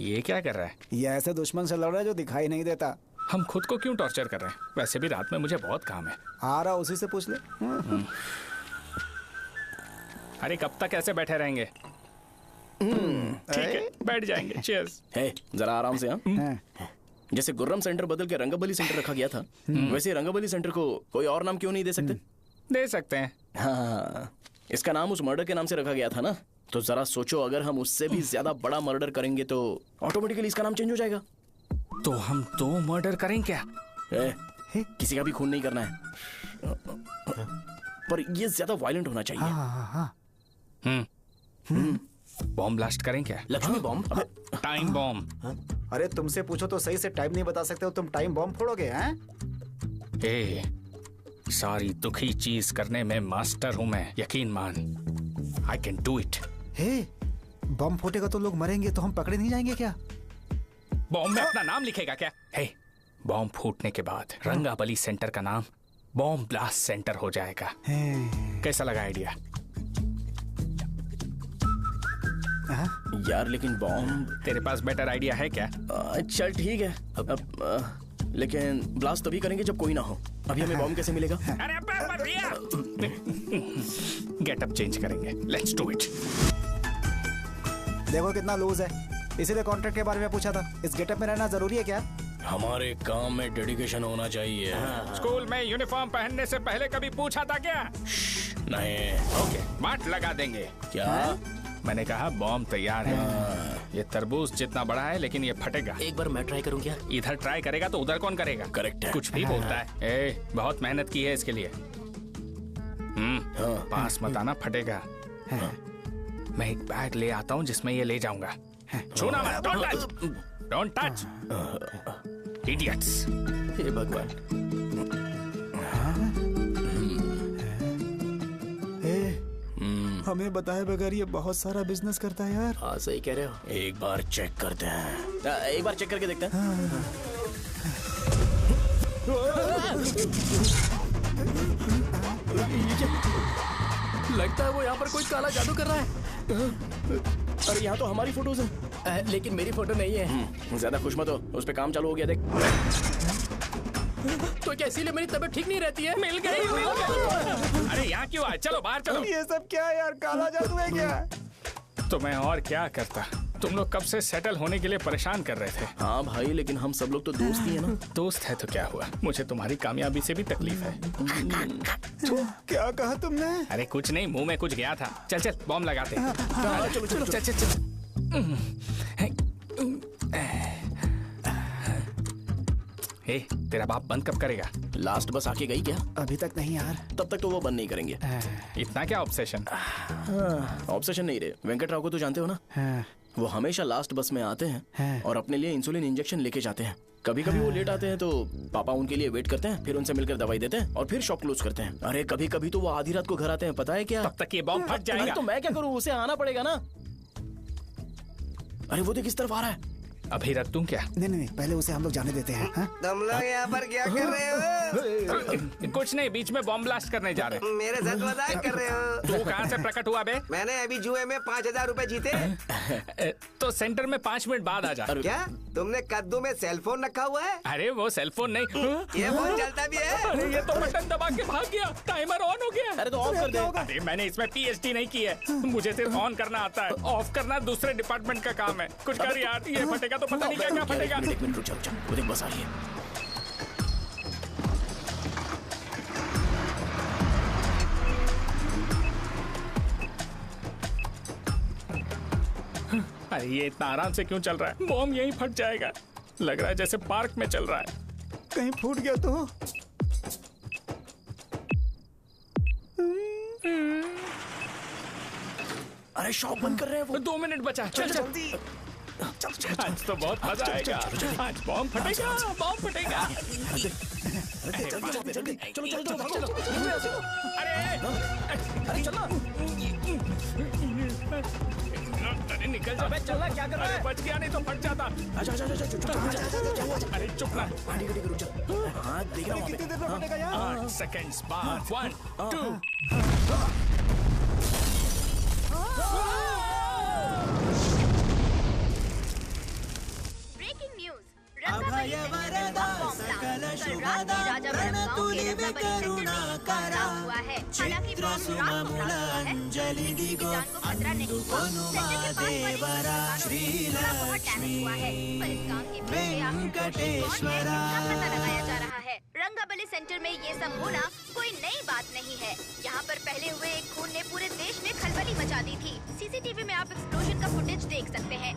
[SPEAKER 6] ये क्या कर रहा है?
[SPEAKER 7] ये ऐसे दुश्मन से लड़ रहा है जो दिखाई नहीं देता।
[SPEAKER 6] हम खुद को क्यों टॉर्चर कर रहे हैं? वैसे भी रात में मुझे बहुत काम है।
[SPEAKER 7] आ रहा उसी से पूछ ले।
[SPEAKER 6] अरे कब तक ऐसे बैठे रहेंगे? ठीक है, बैठ जाएंगे। चीयर्स।
[SPEAKER 4] हे, जरा आराम से। हाँ, जैसे गुर्रम सेंटर बदल के रंगबली सेंटर रखा गया था, वैसे रंगबली सेंटर को कोई और नाम क्यों नहीं दे सकते?
[SPEAKER 6] दे सकते हैं।
[SPEAKER 4] हाँ, इसका नाम उस मर्डर के नाम से रखा गया था ना, तो जरा सोचो, अगर हम उससे भी ज्यादा बड़ा मर्डर करेंगे तो ऑटोमेटिकली इसका नाम चेंज हो जाएगा।
[SPEAKER 6] तो हम 2 मर्डर करें क्या?
[SPEAKER 4] किसी का भी खून नहीं करना है, पर ये ज्यादा वायलेंट होना चाहिए।
[SPEAKER 6] बॉम्ब ब्लास्ट करें क्या?
[SPEAKER 11] लक्ष्मी बॉम्ब?
[SPEAKER 6] Time bomb.
[SPEAKER 7] अरे तुमसे पूछो तो सही से टाइम नहीं बता सकते हो, तुम टाइम बॉम्ब फोड़ोगे? हैं?
[SPEAKER 6] ए, सारी दुखी चीज करने में मास्टर हूं मैं, यकीन मान। I can do it.
[SPEAKER 7] Hey, bomb फूटेगा तो लोग मरेंगे, तो हम पकड़े नहीं जाएंगे क्या?
[SPEAKER 6] बॉम्ब में अपना नाम लिखेगा क्या? हे, बॉम्ब फूटने के बाद रंगाबली सेंटर का नाम बॉम्ब ब्लास्ट सेंटर हो जाएगा। कैसा लगा आइडिया?
[SPEAKER 4] यार लेकिन बॉम्ब,
[SPEAKER 6] तेरे पास बेटर आइडिया है क्या?
[SPEAKER 4] चल ठीक है, लेकिन ब्लास्ट तभी करेंगे जब कोई ना हो। अभी हमें बॉम्ब कैसे मिलेगा?
[SPEAKER 6] अरे गेटअप चेंज करेंगे। Let's do it.
[SPEAKER 7] देखो कितना लूज है, इसीलिए कॉन्ट्रैक्ट के बारे में पूछा था। इस गेटअप में रहना जरूरी है क्या?
[SPEAKER 14] हमारे काम में डेडिकेशन होना चाहिए।
[SPEAKER 6] स्कूल में यूनिफॉर्म पहनने से पहले कभी पूछा था क्या?
[SPEAKER 14] नहीं।
[SPEAKER 6] ओके, बांट लगा देंगे।
[SPEAKER 14] क्या?
[SPEAKER 6] मैंने कहा बॉम्ब तैयार है। ये तरबूज जितना बड़ा है, लेकिन ये फटेगा।
[SPEAKER 11] एक बार मैं ट्राई करूं क्या?
[SPEAKER 6] इधर ट्राई करेगा तो उधर कौन करेगा?
[SPEAKER 14] करेक्ट है।
[SPEAKER 6] कुछ भी बोलता है। ए, बहुत मेहनत की है इसके लिए। पास मत आना, फटेगा। मैं एक बैग ले आता हूँ जिसमें ये ले जाऊंगा। छूना मत, don't touch, don't touch, idiots.
[SPEAKER 4] हे भगवान।
[SPEAKER 7] हमें बताए बगैर ये बहुत सारा बिजनेस करता है यार।
[SPEAKER 4] हाँ सही कह रहे हो।
[SPEAKER 14] एक बार चेक करते हैं।
[SPEAKER 4] एक बार चेक करके देखते हैं।
[SPEAKER 5] लगता है वो यहाँ पर कोई काला जादू कर रहा है।
[SPEAKER 4] अरे यहाँ तो हमारी फोटोज हैं,
[SPEAKER 5] लेकिन मेरी फोटो नहीं है।
[SPEAKER 4] ज्यादा खुश मत हो, उस पे काम चालू हो गया। देख
[SPEAKER 5] तो क्या इसीलिए मेरी तबीयत ठीक नहीं रहती है?
[SPEAKER 6] मिल गई, मिल गई। अरे यहाँ क्यों आए? चलो बाहर चलो।
[SPEAKER 7] ये सब क्या है यार? काला जादू है क्या?
[SPEAKER 6] तो मैं और क्या करता? तुम लोग कब से सेटल होने के लिए परेशान कर रहे थे।
[SPEAKER 4] हाँ भाई, लेकिन हम सब लोग तो दोस्त ही है ना।
[SPEAKER 6] दोस्त है तो क्या हुआ? मुझे तुम्हारी कामयाबी से भी तकलीफ है।
[SPEAKER 7] तो क्या कहा तुमने?
[SPEAKER 6] अरे कुछ नहीं, मुंह में कुछ गया था। चल चल, बॉम्ब लगाते हैं।
[SPEAKER 4] चलो चलो
[SPEAKER 6] चल चल चल। ए, तेरा बाप बंद कब करेगा?
[SPEAKER 4] लास्ट बस आके गई क्या?
[SPEAKER 7] अभी तक नहीं यार।
[SPEAKER 4] तब तक तो वो बंद नहीं करेंगे।
[SPEAKER 6] इतना क्या ऑब्सेशन?
[SPEAKER 4] ऑब्सेशन नहीं रे, वेंकट राव को तो जानते हो ना? वो हमेशा लास्ट बस में आते हैं और अपने लिए इंसुलिन इंजेक्शन लेके जाते हैं। कभी कभी वो लेट आते हैं तो पापा उनके लिए वेट करते हैं, फिर उनसे मिलकर दवाई देते हैं और फिर शॉप क्लोज करते हैं। अरे कभी कभी तो वो आधी रात को घर आते हैं, पता है क्या?
[SPEAKER 6] तब तक ये बॉम्ब फट जाएगा।
[SPEAKER 4] तो मैं क्या करूँ, उसे आना पड़ेगा ना। अरे वो देख किस तरफ आ रहा है।
[SPEAKER 6] अभी रख दूं क्या?
[SPEAKER 7] नहीं, पहले उसे हम लोग जाने देते हैं।
[SPEAKER 9] तुम लोग यहाँ पर क्या कर रहे हो?
[SPEAKER 6] कुछ नहीं, बीच में बॉम्ब ब्लास्ट करने जा रहे हैं।
[SPEAKER 9] मेरे साथ मजाक कर रहे हो?
[SPEAKER 6] तू कहाँ से प्रकट हुआ बे?
[SPEAKER 9] मैंने अभी जुए में 5000 रुपए जीते।
[SPEAKER 6] तो सेंटर में 5 मिनट बाद आ जा।
[SPEAKER 9] क्या तुमने कद्दू में सेलफोन रखा हुआ है?
[SPEAKER 6] अरे वो सेलफोन नहीं,
[SPEAKER 9] ये फोन चलता भी है।
[SPEAKER 6] अरे ये तो बटन दबा के भाग गया, टाइमर ऑन हो गया।
[SPEAKER 4] अरे तो ऑफ कर दे।
[SPEAKER 6] अरे मैंने इसमें PhD नहीं की है, मुझे सिर्फ ऑन करना आता है। ऑफ करना दूसरे डिपार्टमेंट का काम है। कुछ कर यार, ये फटेगा तो पता नहीं क्या क्या फटेगा।
[SPEAKER 4] एक मिनट रुक जा, वो देख बस आ रही है।
[SPEAKER 6] अरे ये इतना आराम से क्यों चल रहा है? बॉम्ब यहीं फट जाएगा। लग रहा है जैसे पार्क में चल रहा है।
[SPEAKER 7] कहीं फूट गया तो।
[SPEAKER 4] अरे शॉप बंद कर रहे हैं वो।
[SPEAKER 6] 2 मिनट बचा, चल जल्दी। आज तो बहुत मजा आएगा। आज बॉम्ब फटेगा, बॉम्ब फटेगा।
[SPEAKER 4] अरे चलो।
[SPEAKER 6] अरे निकल जा।
[SPEAKER 4] चल क्या कर रहा है?
[SPEAKER 6] बच गया, नहीं तो फट जाता। अरे चुप ना।
[SPEAKER 4] हाँ देख रहा हूँ।
[SPEAKER 7] कितनी देर में फटेगा यार?
[SPEAKER 6] 8 सेकंड्स बाद। 1 2।
[SPEAKER 10] Breaking news. रंगाबली सेंटर में बॉम्ब ब्लास्ट। कल रात में राजावरम गांव के रंगाबली सेंटर में एक बम ब्लास्ट हुआ है। हालांकि बम रात को ब्लास्ट हुआ है, इसलिए किसी की जान को खतरा नहीं हुआ। सेंटर के पास वाली दुकानों में थोड़ा बहुत डैमेज हुआ है, पर इस काम के पीछे आखिर कौन है, इसका पता लगाया जा रहा है। रंगाबली सेंटर में ये सब होना कोई नई बात नहीं है। यहाँ पर पहले हुए एक खून ने पूरे देश में खलबली मचा दी थी। सीसीटीवी में आप एक्सप्लोजन का फुटेज देख सकते हैं।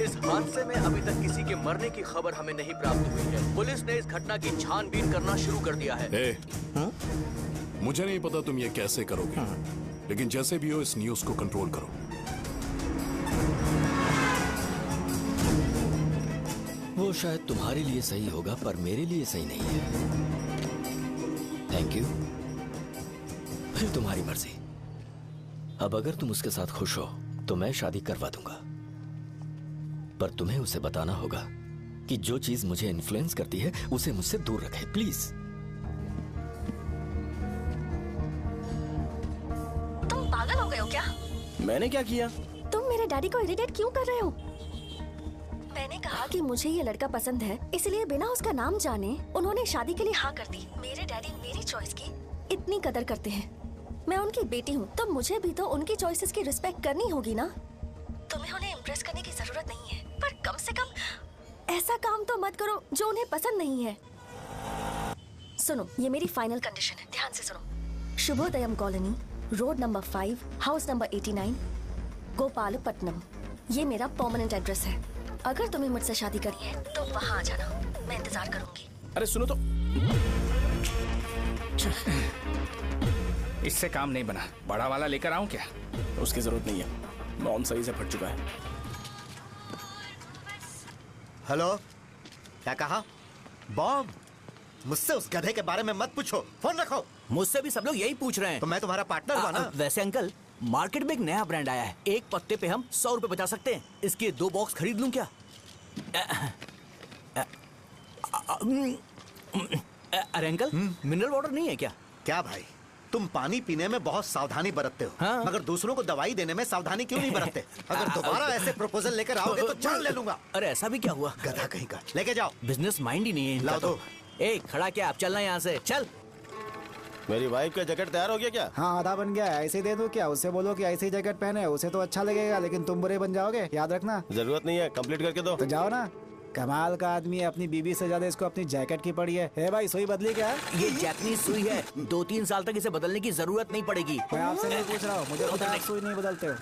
[SPEAKER 16] इस हादसे में अभी तक किसी के मरने की खबर हमें नहीं प्राप्त हुई है। पुलिस ने इस घटना की छानबीन करना शुरू कर दिया है।
[SPEAKER 17] मुझे नहीं पता तुम ये कैसे करोगे, लेकिन जैसे भी हो इस न्यूज को कंट्रोल करो।
[SPEAKER 14] वो शायद तुम्हारे लिए सही होगा, पर मेरे लिए सही नहीं है। Thank you. फिर तुम्हारी मर्जी। अब अगर तुम उसके साथ खुश हो तो मैं शादी करवा दूंगा, पर तुम्हें उसे बताना होगा कि जो चीज मुझे इन्फ्लुएंस करती है उसे मुझसे दूर रखे, प्लीज।
[SPEAKER 12] तुम पागल हो गए हो क्या?
[SPEAKER 4] मैंने क्या किया?
[SPEAKER 12] तुम मेरे डैडी को इरिटेट क्यों कर रहे हो? मैंने कहा कि मुझे ये लड़का पसंद है, इसलिए बिना उसका नाम जाने उन्होंने शादी के लिए हाँ कर दी। मेरे डैडी मेरी चॉइस की इतनी कदर करते हैं। मैं उनकी बेटी हूँ, तो मुझे भी तो उनकी चॉइसेस की रिस्पेक्ट करनी होगी ना। तुम्हें उन्हें इम्प्रेस करने की जरूरत नहीं है, पर कम से कम ऐसा काम तो मत करो जो उन्हें पसंद नहीं है। सुनो, ये मेरी फाइनल कंडीशन है, ध्यान से सुनो। Shubhodayam colony, road number 5, house number 89, Gopalapatnam. ये मेरा परमानेंट एड्रेस है। अगर तुम्हें मुझसे शादी करनी है तो वहाँ आ जाना, मैं इंतजार करूंगी।
[SPEAKER 4] अरे सुनो तो।
[SPEAKER 6] इससे काम नहीं बना, बड़ा वाला लेकर आऊं क्या?
[SPEAKER 4] उसकी जरूरत नहीं है, मौन सही से फट चुका है।
[SPEAKER 1] हेलो, क्या कहा? बॉम्ब? मुझसे उस गधे के बारे में मत पूछो, फोन रखो।
[SPEAKER 5] मुझसे भी सब लोग यही पूछ रहे हैं।
[SPEAKER 1] तो मैं तुम्हारा पार्टनर हुआ ना।
[SPEAKER 5] वैसे अंकल, मार्केट में एक नया ब्रांड आया है, एक पत्ते पे हम 100 रुपए बचा सकते हैं। इसके 2 बॉक्स खरीद लूं क्या? अरे अंकल, मिनरल वाटर नहीं है क्या?
[SPEAKER 1] क्या भाई, तुम पानी पीने में बहुत सावधानी बरतते हो,
[SPEAKER 5] हाँ?
[SPEAKER 1] मगर दूसरों को दवाई देने में सावधानी क्यों नहीं बरतते? अगर दोबारा ऐसे प्रपोजल लेकर आओगे तो जान ले लूंगा।
[SPEAKER 5] अरे ऐसा भी क्या हुआ?
[SPEAKER 1] गधा कहीं का, लेके जाओ।
[SPEAKER 5] बिजनेस माइंड ही नहीं है इनका।
[SPEAKER 1] लाओ दो।
[SPEAKER 5] ए, खड़ा क्या? आप चलना यहाँ से, चल।
[SPEAKER 8] मेरी वाइफ का जैकेट तैयार हो गया क्या?
[SPEAKER 7] हाँ, आधा बन गया है। ऐसे ही दे दो क्या? उससे बोलो कि ऐसी जैकेट पहने, उसे तो अच्छा लगेगा, लेकिन तुम बुरे बन जाओगे, याद रखना।
[SPEAKER 8] जरूरत नहीं है, कंप्लीट करके दो।
[SPEAKER 7] तो जाओ ना। कमाल का आदमी है, अपनी बीबी से ज्यादा इसको अपनी जैकेट की पड़ी है। हे भाई, सुई बदली क्या?
[SPEAKER 5] ये जैपनीज सुई है, 2-3 साल तक इसे बदलने की जरूरत नहीं पड़ेगी।
[SPEAKER 7] मैं आपसे नहीं पूछ रहा हूँ, मुझे पता है आप सुई नहीं बदलते हो।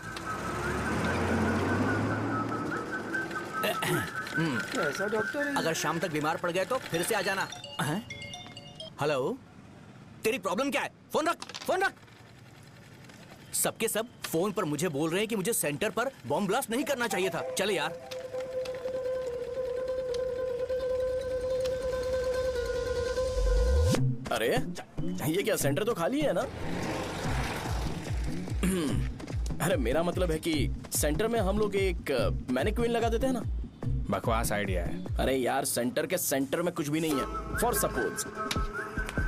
[SPEAKER 5] कैसा डॉक्टर है? अगर शाम तक बीमार पड़ गए तो फिर से आ जाना। हेलो, तेरी प्रॉब्लम क्या है? फोन रख, फोन रख। सबके सब फोन पर मुझे बोल रहे हैं कि मुझे सेंटर पर बॉम्ब ब्लास्ट नहीं करना चाहिए था। चले यार।
[SPEAKER 4] अरे ये क्या, सेंटर तो खाली है ना? अरे मेरा मतलब है कि सेंटर में हम लोग एक मैनिक्विन लगा देते हैं ना।
[SPEAKER 6] बकवास आइडिया है।
[SPEAKER 4] अरे यार, सेंटर के सेंटर में कुछ भी नहीं है। फॉर सपोज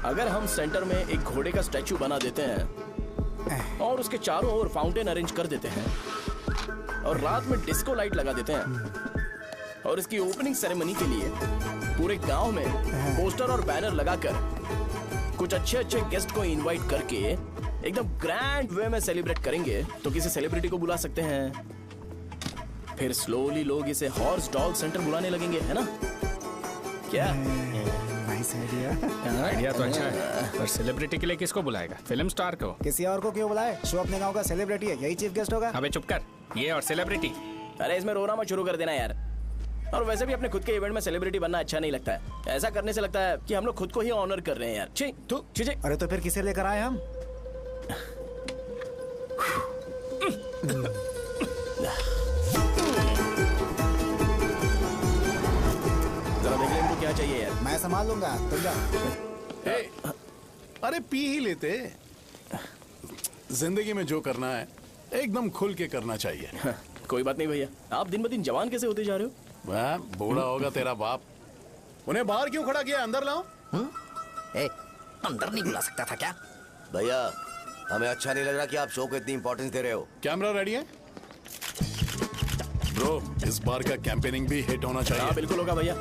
[SPEAKER 4] अगर हम सेंटर में एक घोड़े का स्टैचू बना देते हैं और उसके चारों ओर फाउंटेन अरेंज कर देते हैं और रात में डिस्को लाइट लगा देते हैं और इसकी ओपनिंग सेरेमनी के लिए पूरे गांव में पोस्टर और बैनर लगाकर कुछ अच्छे अच्छे गेस्ट को इनवाइट करके एकदम ग्रैंड वे में सेलिब्रेट करेंगे, तो किसी सेलिब्रिटी को बुला सकते हैं। फिर स्लोली लोग इसे हॉर्स डॉग सेंटर बुलाने लगेंगे, है ना? क्या?
[SPEAKER 7] Nice idea.
[SPEAKER 6] आइडिया तो अच्छा है, पर सेलिब्रिटी के लिए किसको बुलाएगा? फिल्म स्टार को।
[SPEAKER 7] किसी और को क्यों बुलाए? शो अपने गांव का सेलिब्रिटी है, यही चीफ गेस्ट होगा।
[SPEAKER 6] अबे चुप कर। ये और सेलिब्रिटी
[SPEAKER 4] अरे इसमें रोना मत शुरू कर देना यार। और वैसे भी अपने खुद के इवेंट में सेलिब्रिटी बनना अच्छा नहीं लगता है। ऐसा करने से लगता है कि हम लोग खुद को ही ऑनर कर रहे हैं यार। छी तू छी।
[SPEAKER 7] अरे तो फिर किसे लेकर आए हम?
[SPEAKER 4] जरा देख ले इनको क्या चाहिए यार।
[SPEAKER 7] मैं संभाल लूंगा, तुम जा।
[SPEAKER 17] अरे पी ही लेते। जिंदगी में जो करना है एकदम खुल के करना चाहिए।
[SPEAKER 4] कोई बात नहीं भैया, आप दिन ब दिन जवान कैसे होते जा रहे हो?
[SPEAKER 17] वह बूढ़ा होगा तेरा बाप। उन्हें बाहर क्यों खड़ा किया? अंदर लाओ।
[SPEAKER 9] अंदर नहीं बुला सकता था क्या? भैया हमें अच्छा नहीं लग रहा कि आप शो को इतनी इंपॉर्टेंस दे रहे हो।
[SPEAKER 17] कैमरा रेडी है ब्रो? इस बार का कैंपेनिंग भी हिट होना चाहिए।
[SPEAKER 4] हाँ बिल्कुल होगा भैया।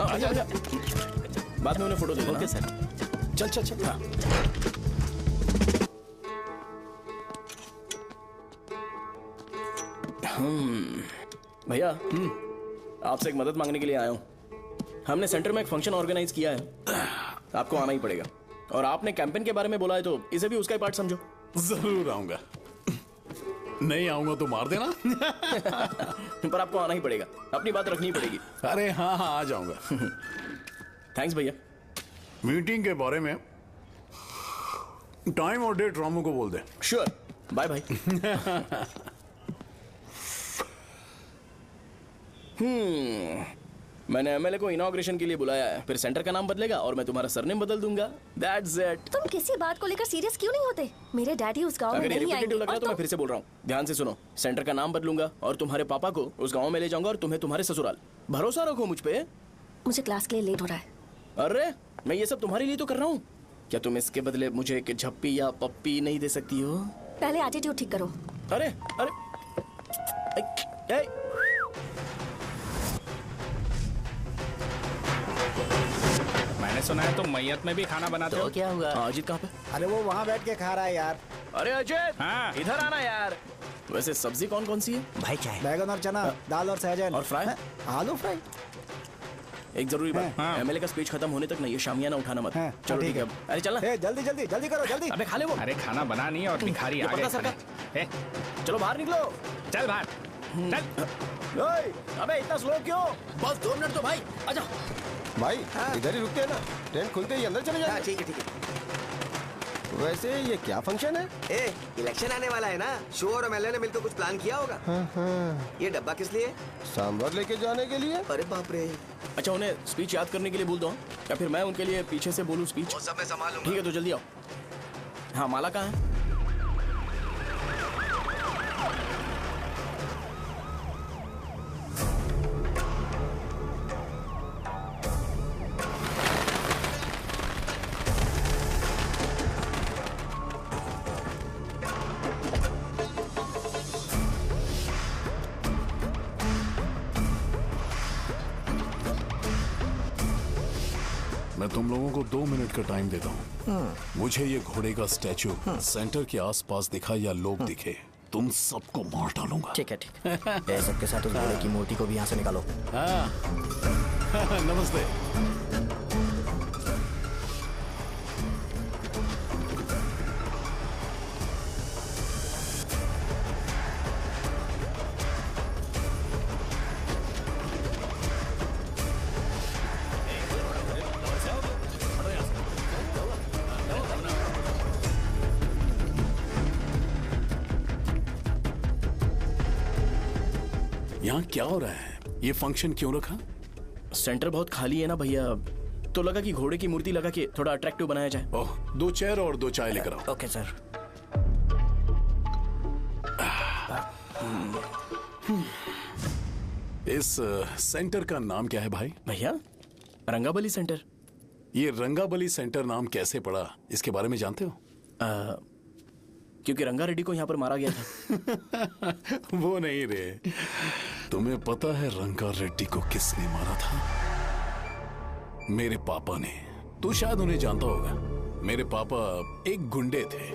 [SPEAKER 4] आजा। बाद में उन्हें फोटो दे देना।
[SPEAKER 8] Okay sir.
[SPEAKER 17] चल चल चल। हाँ।
[SPEAKER 4] भैया आपसे एक मदद मांगने के लिए आया हूँ। हमने सेंटर में एक फंक्शन ऑर्गेनाइज किया है, आपको आना ही पड़ेगा। और आपने कैंपेन के बारे में बोला है तो इसे भी उसका ही पार्ट समझो।
[SPEAKER 17] जरूर आऊंगा। नहीं आऊंगा तो मार देना।
[SPEAKER 4] पर आपको आना ही पड़ेगा, अपनी बात रखनी पड़ेगी।
[SPEAKER 17] अरे हाँ हाँ आ जाऊंगा।
[SPEAKER 4] थैंक्स भैया।
[SPEAKER 17] मीटिंग के बारे में टाइम और डेट रामू को बोल दे।
[SPEAKER 4] श्योर। Bye bye. मैंने एमएलए को इनॉग्रेशन के लिए बुलाया है, फिर सेंटर का नाम बदलेगा और मैं तुम्हारा सरनेम बदल दूंगा। That's it।
[SPEAKER 12] तुम किसी बात को लेकर सीरियस क्यों नहीं होते? मेरे डैडी उस गांव में
[SPEAKER 4] अगर ये
[SPEAKER 12] नहीं
[SPEAKER 4] रिपीटेटिव लग रहा है
[SPEAKER 12] आएंगे।
[SPEAKER 4] तो मैं फिर से बोल रहा हूँ, ध्यान से सुनो। सेंटर का नाम बदलूंगा और तुम्हारे पापा को उस गांव में ले जाऊंगा और तुम्हें तुम्हारे ससुराल। भरोसा रखो मुझ पे।
[SPEAKER 12] मुझे क्लास के लिए लेट हो रहा है।
[SPEAKER 4] अरे मैं ये सब तुम्हारे लिए तो कर रहा हूँ। क्या तुम इसके बदले मुझे एक झप्पी या पप्पी नहीं दे सकती हो?
[SPEAKER 12] पहले एटीट्यूड ठीक करो।
[SPEAKER 4] अरे
[SPEAKER 6] मैंने सुना है तुम मैयत में भी खाना बनाते हो।
[SPEAKER 11] क्या हुआ?
[SPEAKER 4] अजीत कहाँ पे?
[SPEAKER 7] अरे वो वहाँ बैठ के खा रहा है यार।
[SPEAKER 4] अरे अजय
[SPEAKER 6] हाँ।
[SPEAKER 4] इधर आना यार। वैसे सब्जी कौन कौन सी है?
[SPEAKER 5] भाई क्या है?
[SPEAKER 7] बैगन और चना, दाल और सहजन
[SPEAKER 4] और फ्राई?
[SPEAKER 7] आलू फ्राई।
[SPEAKER 4] एक जरूरी बात, एमएलए का स्पीच खत्म होने तक ना ये शामियाना उठाना मत। चलो ठीक है। अरे चलना।
[SPEAKER 7] जल्दी जल्दी जल्दी करो जल्दी।
[SPEAKER 4] अबे खा ले वो।
[SPEAKER 6] अरे खाना बना नहीं और भिखारी आ गए खाने।
[SPEAKER 4] चलो बाहर निकलो।
[SPEAKER 6] चल बाहर चल।
[SPEAKER 4] अबे इतना स्लो क्यों?
[SPEAKER 11] बस 2 मिनट तो भाई, आजा।
[SPEAKER 18] भाई इधर ही रुकते हैं ना, ट्रेन खुलते ही अंदर चले जाएंगे।
[SPEAKER 9] ठीक है ठीक है।
[SPEAKER 18] वैसे ये क्या फंक्शन है?
[SPEAKER 9] इलेक्शन आने वाला है ना, शो और एमएलए ने मिलकर कुछ प्लान किया होगा। ये डब्बा किस लिए?
[SPEAKER 18] सांभर लेके जाने के लिए।
[SPEAKER 9] अरे बाप रे।
[SPEAKER 4] अच्छा उन्हें स्पीच याद करने के लिए बोल दो या फिर मैं उनके लिए पीछे से बोलूं स्पीच?
[SPEAKER 9] वो सब मैं संभाल लूंगा।
[SPEAKER 4] ठीक है तो जल्दी आओ। हाँ माला कहाँ है?
[SPEAKER 17] मैं तुम लोगों को 2 मिनट का टाइम देता हूँ। मुझे ये घोड़े का स्टैचू सेंटर के आसपास दिखा या लोग दिखे, तुम सबको मार डालूंगा।
[SPEAKER 5] ठीक है ठीक है। सबके साथ उस घोड़े की मूर्ति को भी यहाँ से निकालो।
[SPEAKER 17] हाँ। नमस्ते। यहाँ क्या हो रहा है? ये फंक्शन क्यों रखा?
[SPEAKER 4] सेंटर बहुत खाली है ना भैया, तो लगा कि घोड़े की मूर्ति लगा के थोड़ा अट्रैक्टिव बनाया जाए।
[SPEAKER 17] ओह, 2 चेयर और 2 चाय लेकर आओ।
[SPEAKER 5] Okay sir.
[SPEAKER 17] इस सेंटर का नाम क्या है भाई?
[SPEAKER 4] भैया रंगाबली सेंटर।
[SPEAKER 17] ये रंगाबली सेंटर नाम कैसे पड़ा, इसके बारे में जानते हो?
[SPEAKER 4] क्योंकि रंगा रेड्डी को यहाँ पर मारा गया था।
[SPEAKER 17] वो नहीं रे, तुम्हें पता है रंगा रेड्डी को किसने मारा था? मेरे पापा ने। तू शायद उन्हें जानता होगा। मेरे पापा एक गुंडे थे।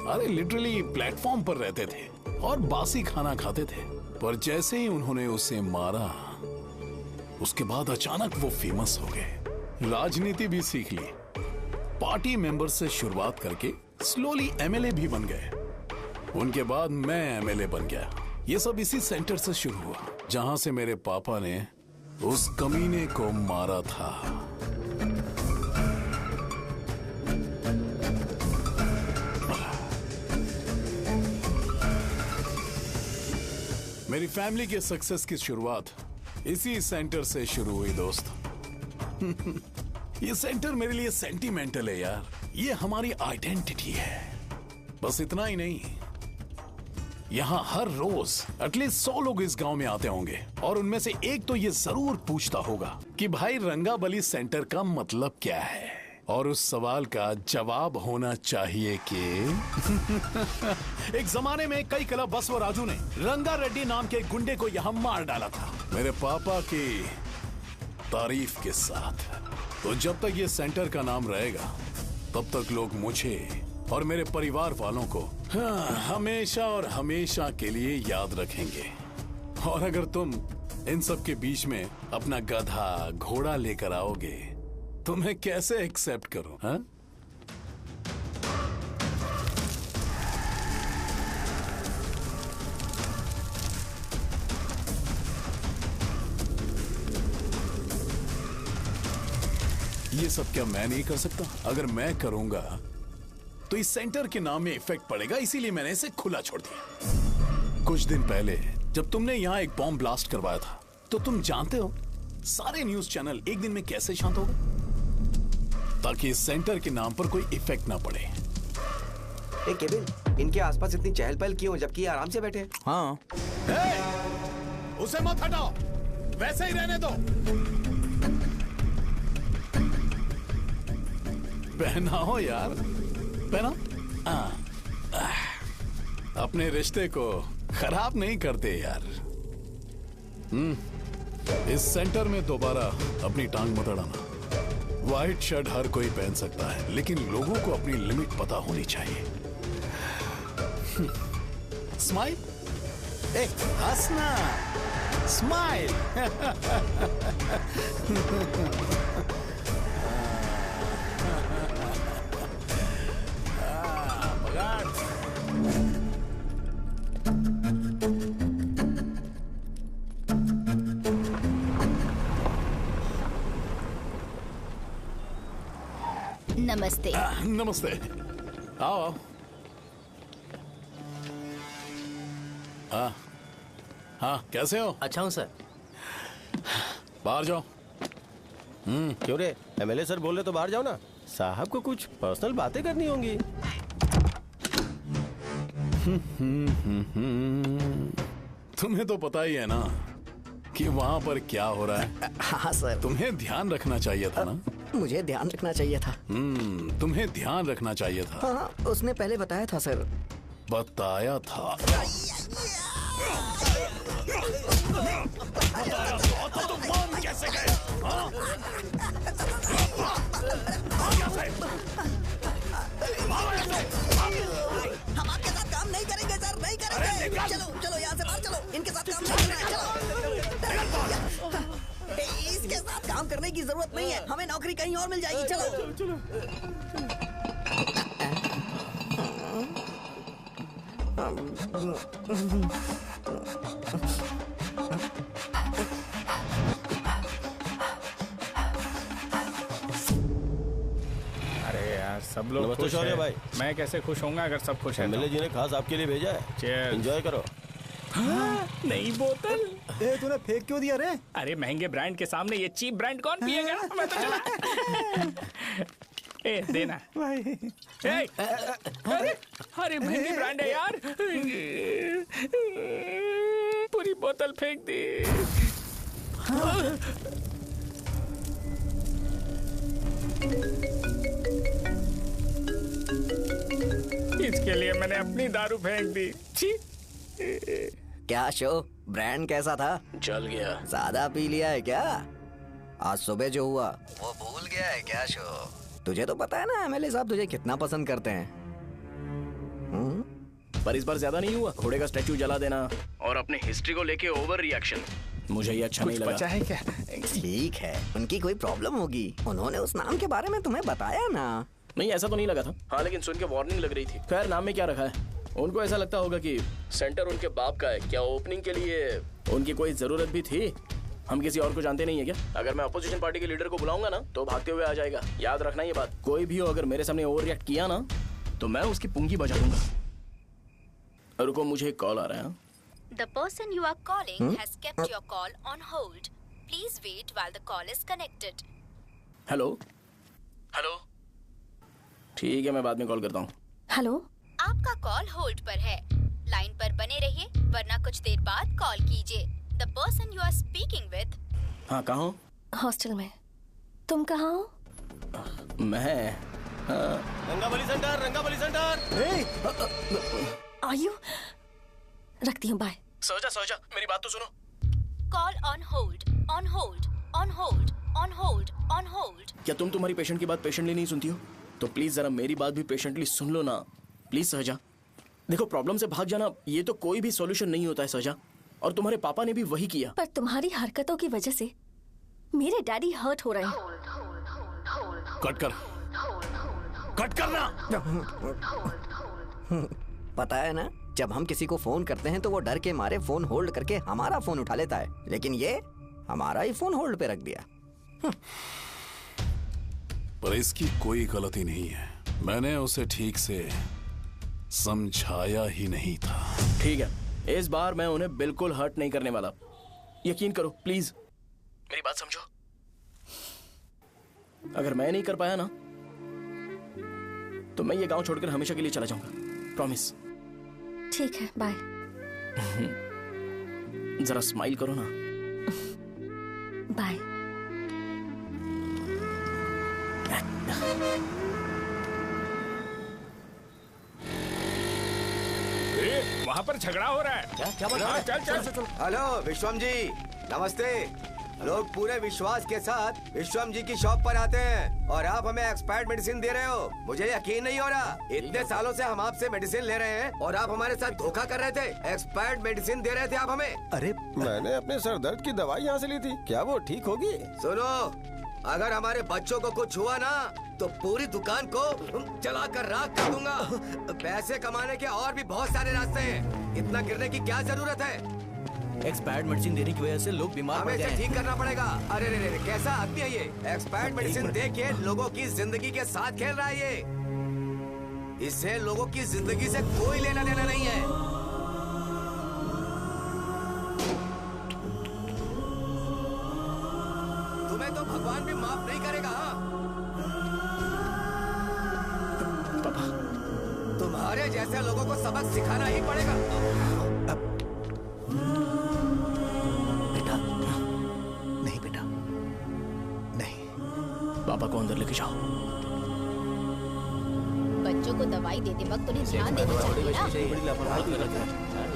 [SPEAKER 17] अरे लिटरली प्लेटफॉर्म पर रहते थे और बासी खाना खाते थे। पर जैसे ही उन्होंने उसे मारा, उसके बाद अचानक वो फेमस हो गए। राजनीति भी सीख ली, पार्टी मेंबर से शुरुआत करके स्लोली एमएलए भी बन गए। उनके बाद मैं एमएलए बन गया ये सब इसी सेंटर से शुरू हुआ जहां से मेरे पापा ने उस कमीने को मारा था। मेरी फैमिली के सक्सेस की शुरुआत इसी सेंटर से शुरू हुई दोस्त। ये सेंटर मेरे लिए सेंटिमेंटल है यार। ये हमारी आइडेंटिटी है। बस इतना ही नहीं, यहाँ हर रोज एटलीस्ट 100 लोग इस गांव में आते होंगे और उनमें से एक तो ये जरूर पूछता होगा कि भाई रंगाबली सेंटर का मतलब क्या है। और उस सवाल का जवाब होना चाहिए कि एक जमाने में कई कला बसव राजू ने रंगा रेड्डी नाम के गुंडे को यहाँ मार डाला था, मेरे पापा की तारीफ के साथ। तो जब तक ये सेंटर का नाम रहेगा तब तक लोग मुझे और मेरे परिवार वालों को हमेशा और हमेशा के लिए याद रखेंगे। और अगर तुम इन सब के बीच में अपना गधा घोड़ा लेकर आओगे तो मैं कैसे एक्सेप्ट करूं? हाँ? ये सब क्या मैं नहीं कर सकता? अगर मैं करूंगा तो इस सेंटर के नाम में इफेक्ट पड़ेगा, इसीलिए मैंने इसे खुला छोड़ दिया। कुछ दिन पहले जब तुमने यहाँ एक बॉम्ब ब्लास्ट करवाया था तो तुम जानते हो सारे न्यूज चैनल एक दिन में कैसे शांत हो गए? ताकि इस सेंटर के नाम पर कोई इफेक्ट ना पड़े।
[SPEAKER 9] केविन, इनके आसपास इतनी चहल पहल क्यों जबकि आराम से बैठे?
[SPEAKER 5] हाँ।
[SPEAKER 17] उसे मत हटाओ, वैसे ही रहने दो। पहनाओ यार, पहना। अपने रिश्ते को खराब नहीं करते यार। इस सेंटर में दोबारा अपनी टांग मत अड़ाना। व्हाइट शर्ट हर कोई पहन सकता है, लेकिन लोगों को अपनी लिमिट पता होनी चाहिए। स्माइल, हंसना, स्माइल।
[SPEAKER 19] नमस्ते।
[SPEAKER 17] नमस्ते, आओ। हाँ, कैसे हो?
[SPEAKER 5] अच्छा हूँ सर।
[SPEAKER 17] बाहर जाओ।
[SPEAKER 18] क्यों रे, एमएलए सर बोल रहे तो बाहर जाओ ना। साहब को कुछ पर्सनल बातें करनी होंगी।
[SPEAKER 17] तुम्हें तो पता ही है ना कि वहाँ पर क्या हो रहा है।
[SPEAKER 5] हाँ सर।
[SPEAKER 17] तुम्हें ध्यान रखना चाहिए था ना।
[SPEAKER 5] मुझे ध्यान रखना चाहिए था।
[SPEAKER 17] तुम्हें ध्यान रखना चाहिए था।
[SPEAKER 5] हाँ, उसने पहले बताया था सर।
[SPEAKER 17] बताया था। तो मान कैसे गए?
[SPEAKER 5] हम आपके साथ काम नहीं करेंगे सर, नहीं करेंगे। चलो चलो यहाँ से बाहर चलो, इनके साथ काम नहीं करना है। चलो, इसके साथ काम करने की जरूरत नहीं है, हमें नौकरी कहीं और मिल जाएगी। चलो।
[SPEAKER 6] अरे यार, सब लोग
[SPEAKER 18] नमस्ते
[SPEAKER 6] खुश
[SPEAKER 18] शौर्य
[SPEAKER 6] हैं।
[SPEAKER 18] भाई।
[SPEAKER 6] मैं कैसे खुश होऊंगा अगर सब खुश हैं?
[SPEAKER 18] एमएलए जी ने खास आपके लिए भेजा है।
[SPEAKER 6] Cheers।
[SPEAKER 18] एंजॉय करो।
[SPEAKER 6] नई बोतल।
[SPEAKER 7] तूने फेंक क्यों दिया रे?
[SPEAKER 6] अरे महंगे ब्रांड के सामने ये चीप ब्रांड कौन पिएगा? मैं तो चला। ए देना भाई। अरे महंगी ब्रांड है यार। पूरी बोतल फेंक दी। इसके लिए मैंने अपनी दारू फेंक दी। छी।
[SPEAKER 5] क्या शो, ब्रांड कैसा था?
[SPEAKER 16] चल गया।
[SPEAKER 5] ज्यादा पी लिया है क्या? आज सुबह जो हुआ वो भूल गया है क्या शो? तुझे तो पता है ना एमएलए साहब तुझे कितना पसंद करते हैं।
[SPEAKER 4] पर इस बार ज्यादा नहीं हुआ। घोड़े का स्टैचू जला देना और अपने हिस्ट्री को लेके ओवर रिएक्शन, मुझे ये अच्छा नहीं लगा।
[SPEAKER 6] बचा है क्या?
[SPEAKER 5] ठीक है, उनकी कोई प्रॉब्लम होगी। उन्होंने उस नाम के बारे में तुम्हें बताया ना?
[SPEAKER 4] नहीं, ऐसा तो नहीं लगा था। हाँ, लेकिन सुन के वार्निंग लग रही थी। खैर, नाम में क्या रखा है? उनको ऐसा लगता होगा कि सेंटर उनके बाप का है। क्या ओपनिंग के लिए उनकी कोई जरूरत भी थी? हम किसी और को जानते नहीं है क्या? अगर मैं अपोजिशन पार्टी के लीडर को बुलाऊंगा ना तो भागते हुए आ जाएगा। याद रखना ये बात। कोई भी हो अगर मेरे सामने ओवर रिएक्ट किया ना तो मैं उसकी पुंगी बजा दूंगा। रुको, मुझे एक कॉल आ रहा है।
[SPEAKER 10] The person you are calling has kept your call on hold. Please wait while the call is connected.
[SPEAKER 4] Hello hello, ठीक है मैं बाद में कॉल करता हूँ।
[SPEAKER 12] हेलो,
[SPEAKER 10] आपका कॉल होल्ड पर है। लाइन पर बने रहिए वरना कुछ देर बाद कॉल कीजिए। The person you are speaking with.
[SPEAKER 4] हाँ, कहाँ हो?
[SPEAKER 12] हॉस्टल में। तुम कहाँ हो?
[SPEAKER 4] मैं
[SPEAKER 15] रंगाबली सेंटर, रंगाबली सेंटर।
[SPEAKER 12] आयु, रखती हूँ, बाय।
[SPEAKER 4] सोचा मेरी बात तो सुनो।
[SPEAKER 10] Call on hold, on hold, on hold, on hold, on hold.
[SPEAKER 4] क्या तुम तुम्हारी पेशेंट की बात पेशेंटली नहीं सुनती हो? तो प्लीज जरा मेरी बात भी पेशेंटली सुन लो ना। प्लीज सहजा, देखो प्रॉब्लम से भाग जाना ये तो कोई भी सॉल्यूशन नहीं होता है सहजा, और तुम्हारे पापा ने भी वही किया।
[SPEAKER 12] पर तुम्हारी हरकतों की वजह से मेरे डैडी हर्ट हो रहे हैं।
[SPEAKER 17] कट करना।
[SPEAKER 5] पता है ना, जब हम किसी को फोन करते हैं तो वो डर के मारे फोन होल्ड करके हमारा फोन उठा लेता है, लेकिन ये हमारा ही फोन होल्ड पे रख दिया।
[SPEAKER 17] पर इसकी कोई गलती नहीं है, मैंने उसे ठीक से समझाया ही नहीं था।
[SPEAKER 4] ठीक है, इस बार मैं उन्हें बिल्कुल हर्ट नहीं करने वाला, यकीन करो प्लीज, मेरी बात समझो। अगर मैं नहीं कर पाया ना तो मैं ये गांव छोड़कर हमेशा के लिए चला जाऊंगा, प्रॉमिस।
[SPEAKER 12] ठीक है, बाय।
[SPEAKER 4] जरा स्माइल करो ना।
[SPEAKER 12] बाय।
[SPEAKER 6] वहाँ पर झगड़ा हो रहा है।
[SPEAKER 9] क्या बोल रहा है?
[SPEAKER 6] चल।
[SPEAKER 9] हेलो विश्वम जी, नमस्ते। लोग पूरे विश्वास के साथ विश्वम जी की शॉप पर आते हैं और आप हमें एक्सपायर्ड मेडिसिन दे रहे हो। मुझे यकीन नहीं हो रहा, इतने सालों से हम आपसे मेडिसिन ले रहे हैं और आप हमारे साथ धोखा कर रहे थे। एक्सपायर्ड मेडिसिन दे रहे थे आप हमें।
[SPEAKER 18] अरे मैंने अपने सर दर्द की दवाई यहाँ से ली थी, क्या वो ठीक होगी?
[SPEAKER 9] सुनो, अगर हमारे बच्चों को कुछ हुआ ना तो पूरी दुकान को जला कर राख कर दूंगा। पैसे कमाने के और भी बहुत सारे रास्ते हैं, इतना गिरने की क्या जरूरत है?
[SPEAKER 5] एक्सपायर्ड मेडिसिन देने की वजह से लोग बीमार पड़ गए हैं।
[SPEAKER 9] ठीक करना पड़ेगा। अरे रे, कैसा आदमी है ये? एक्सपायर्ड मेडिसिन दे के लोगों की जिंदगी के साथ खेल रहा है ये। इससे लोगों की जिंदगी से कोई लेना देना नहीं है। तुम्हें तो भगवान भी माफ नहीं करेगा।
[SPEAKER 4] पापा,
[SPEAKER 9] तुम्हारे जैसे लोगों को सबक सिखाना ही पड़ेगा।
[SPEAKER 4] पापा को अंदर लेके जाओ।
[SPEAKER 10] बच्चों को दवाई देते वक्त उन्हें ध्यान देना चाहिए ना।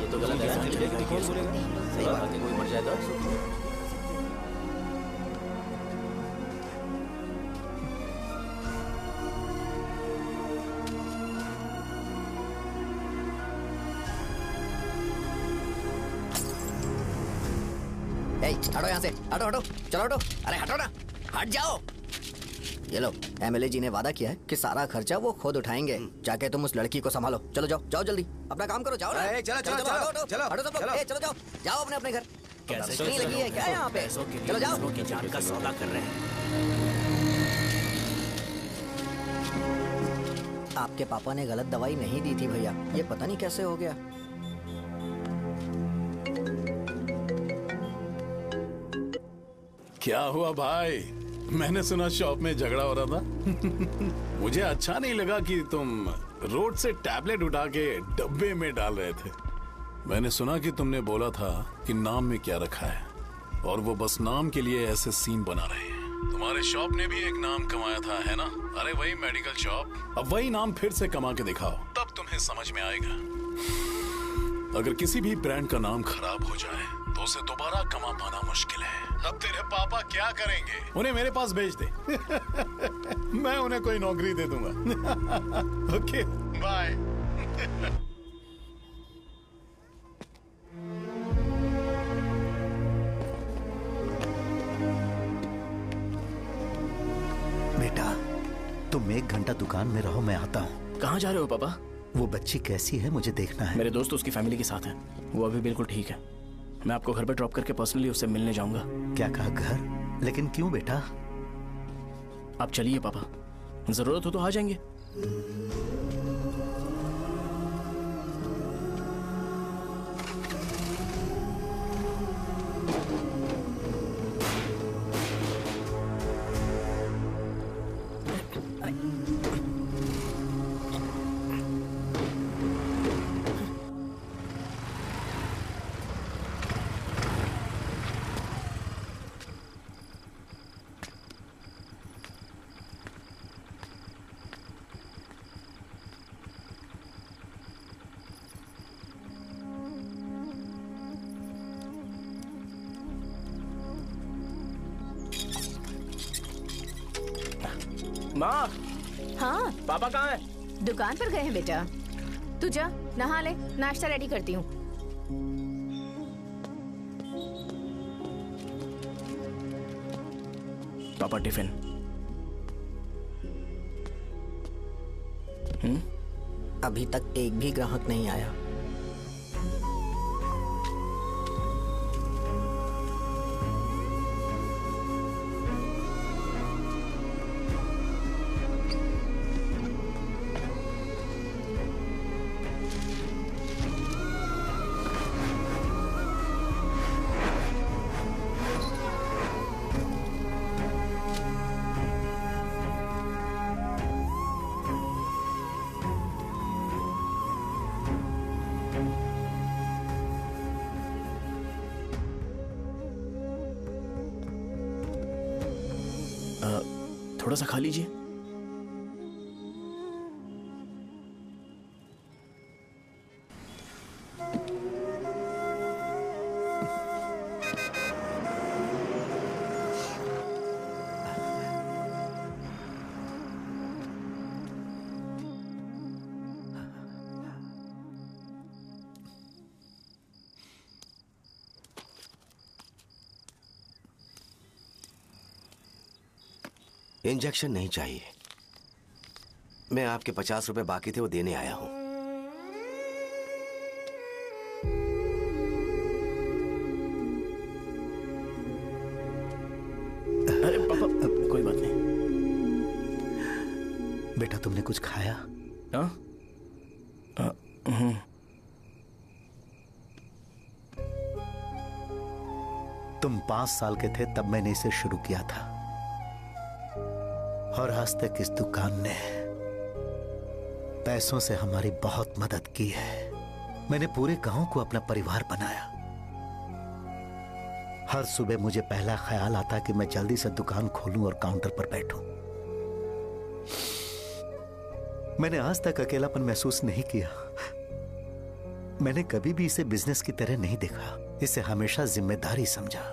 [SPEAKER 11] ये तो गलत है। सही बात है, कोई मर जाए तो
[SPEAKER 5] हटो यहाँ से, हटो, चलो हटो। अरे हटो ना, हट जाओ। ये लो, एमएलए जी ने वादा किया है कि सारा खर्चा वो खुद उठाएंगे। जाके तुम उस लड़की को संभालो। चलो जाओ जल्दी, अपना काम करो। जाओ ना।
[SPEAKER 9] चलो
[SPEAKER 5] हटो सब लोग, जाओ अपने घर। कैसे नहीं लगी है क्या यहाँ पे? चलो जाओ।
[SPEAKER 11] की जान का सौदा कर रहे हैं।
[SPEAKER 5] आपके पापा ने गलत दवाई नहीं दी थी भैया, ये पता नहीं कैसे हो गया।
[SPEAKER 17] क्या हुआ भाई? मैंने सुना शॉप में झगड़ा हो रहा था। मुझे अच्छा नहीं लगा कि तुम रोड से टैबलेट उठा के डब्बे में डाल रहे थे। मैंने सुना कि तुमने बोला था कि नाम में क्या रखा है, और वो बस नाम के लिए ऐसे सीन बना रहे हैं। तुम्हारे शॉप ने भी एक नाम कमाया था, है ना? अरे वही मेडिकल शॉप, अब वही नाम फिर से कमा के दिखाओ, तब तुम्हें समझ में आएगा। अगर किसी भी ब्रांड का नाम खराब हो जाए तो उसे दोबारा कमा पाना मुश्किल है। अब तेरे पापा क्या करेंगे? उन्हें मेरे पास भेज दे। मैं उन्हें कोई नौकरी दे दूंगा। Okay, bye.
[SPEAKER 1] बेटा, तुम 1 घंटा दुकान में रहो, मैं आता हूँ।
[SPEAKER 4] कहाँ जा रहे हो पापा?
[SPEAKER 1] वो बच्ची कैसी है मुझे देखना है।
[SPEAKER 4] मेरे दोस्त उसकी फैमिली के साथ हैं। वो अभी बिल्कुल ठीक है। मैं आपको घर पे ड्रॉप करके पर्सनली उससे मिलने जाऊंगा।
[SPEAKER 1] क्या कहा घर? लेकिन क्यों बेटा?
[SPEAKER 4] आप चलिए पापा, जरूरत हो तो आ जाएंगे। माँ,
[SPEAKER 2] हाँ
[SPEAKER 4] पापा कहाँ हैं?
[SPEAKER 2] दुकान पर गए हैं बेटा। तू जा नहा ले, नाश्ता रेडी करती हूँ।
[SPEAKER 4] पापा टिफिन।
[SPEAKER 5] अभी तक एक भी ग्राहक नहीं आया।
[SPEAKER 4] थोड़ा सा खा लीजिए।
[SPEAKER 9] इंजेक्शन नहीं चाहिए। मैं आपके 50 रुपए बाकी थे वो देने आया हूं।
[SPEAKER 4] अरे पापा कोई बात नहीं।
[SPEAKER 1] बेटा तुमने कुछ खाया?
[SPEAKER 4] हाँ?
[SPEAKER 1] तुम 5 साल के थे तब मैंने इसे शुरू किया था और आज तक इस दुकान ने पैसों से हमारी बहुत मदद की है। मैंने पूरे गांव को अपना परिवार बनाया। हर सुबह मुझे पहला ख्याल आता कि मैं जल्दी से दुकान खोलूं और काउंटर पर बैठूं। मैंने आज तक अकेलापन महसूस नहीं किया। मैंने कभी भी इसे बिजनेस की तरह नहीं देखा। इसे हमेशा जिम्मेदारी समझा।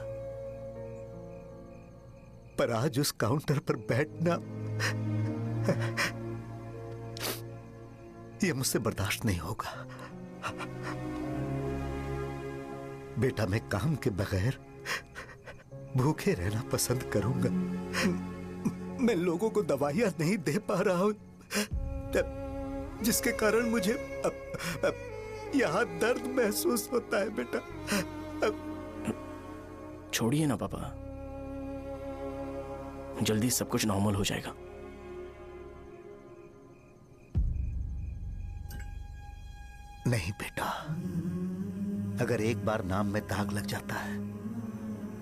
[SPEAKER 1] पर आज उस काउंटर पर बैठना यह मुझसे बर्दाश्त नहीं होगा। बेटा मैं काम के बगैर भूखे रहना पसंद करूंगा। मैं लोगों को दवाइयां नहीं दे पा रहा हूं, जिसके कारण मुझे यहां दर्द महसूस होता है। बेटा
[SPEAKER 4] छोड़िए ना पापा, जल्दी सब कुछ नॉर्मल हो जाएगा।
[SPEAKER 1] नहीं बेटा, अगर एक बार नाम में दाग लग जाता है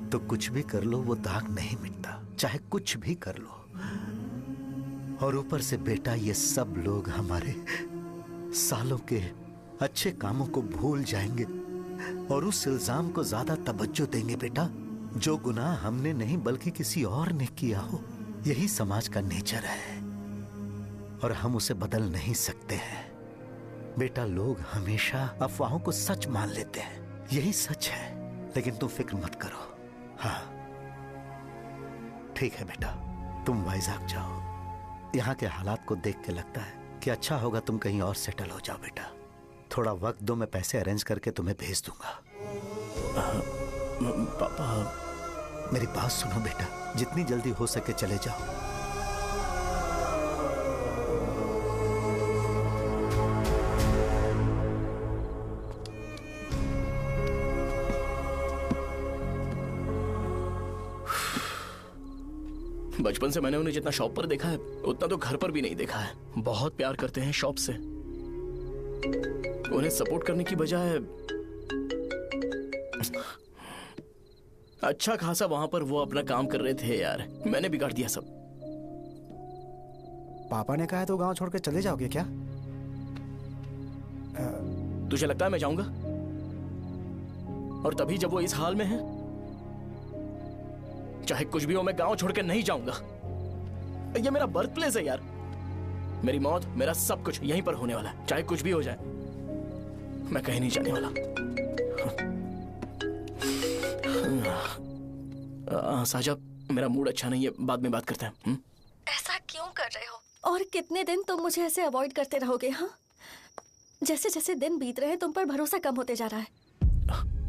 [SPEAKER 1] तो कुछ भी कर लो वो दाग नहीं मिटता, चाहे कुछ भी कर लो। और ऊपर से बेटा ये सब लोग हमारे सालों के अच्छे कामों को भूल जाएंगे और उस इल्जाम को ज्यादा तवज्जो देंगे बेटा जो गुनाह हमने नहीं बल्कि किसी और ने किया हो। यही समाज का नेचर है और हम उसे बदल नहीं सकते हैं। बेटा लोग हमेशा अफवाहों को सच मान लेते हैं, यही सच है। लेकिन तुम फिक्र मत करो। हाँ ठीक है बेटा, तुम वाइजाग जाओ। यहाँ के हालात को देख के लगता है कि अच्छा होगा तुम कहीं और सेटल हो जाओ। बेटा थोड़ा वक्त दो, मैं पैसे अरेंज करके तुम्हें भेज दूंगा।
[SPEAKER 4] पापा
[SPEAKER 1] मेरी बात सुनो बेटा, जितनी जल्दी हो सके चले जाओ।
[SPEAKER 4] बचपन से मैंने उन्हें जितना शॉप पर देखा है उतना तो घर पर भी नहीं देखा है। बहुत प्यार करते हैं शॉप से। उन्हें सपोर्ट करने की बजाय अच्छा खासा वहां पर वो अपना काम कर रहे थे यार। मैंने बिगाड़ दिया सब।
[SPEAKER 7] पापा ने कहा है तो गांव छोड़ के चले जाओगे क्या?
[SPEAKER 4] तुझे लगता है मैं जाऊंगा? और तभी जब वो इस हाल में है, चाहे कुछ भी हो मैं गांव छोड़ के नहीं जाऊंगा। ये मेरा बर्थ प्लेस है यार। मेरी मौत, मेरा सब कुछ यहीं पर होने वाला है। चाहे कुछ भी हो जाए मैं कहीं नहीं जाने वाला। साहब, मेरा मूड अच्छा नहीं है, बाद में बात करते हैं।
[SPEAKER 12] ऐसा क्यों कर रहे हो? और कितने दिन तुम मुझे ऐसे अवॉइड करते रहोगे? हाँ, जैसे जैसे दिन बीत रहे हैं तुम पर भरोसा कम होते जा रहा है।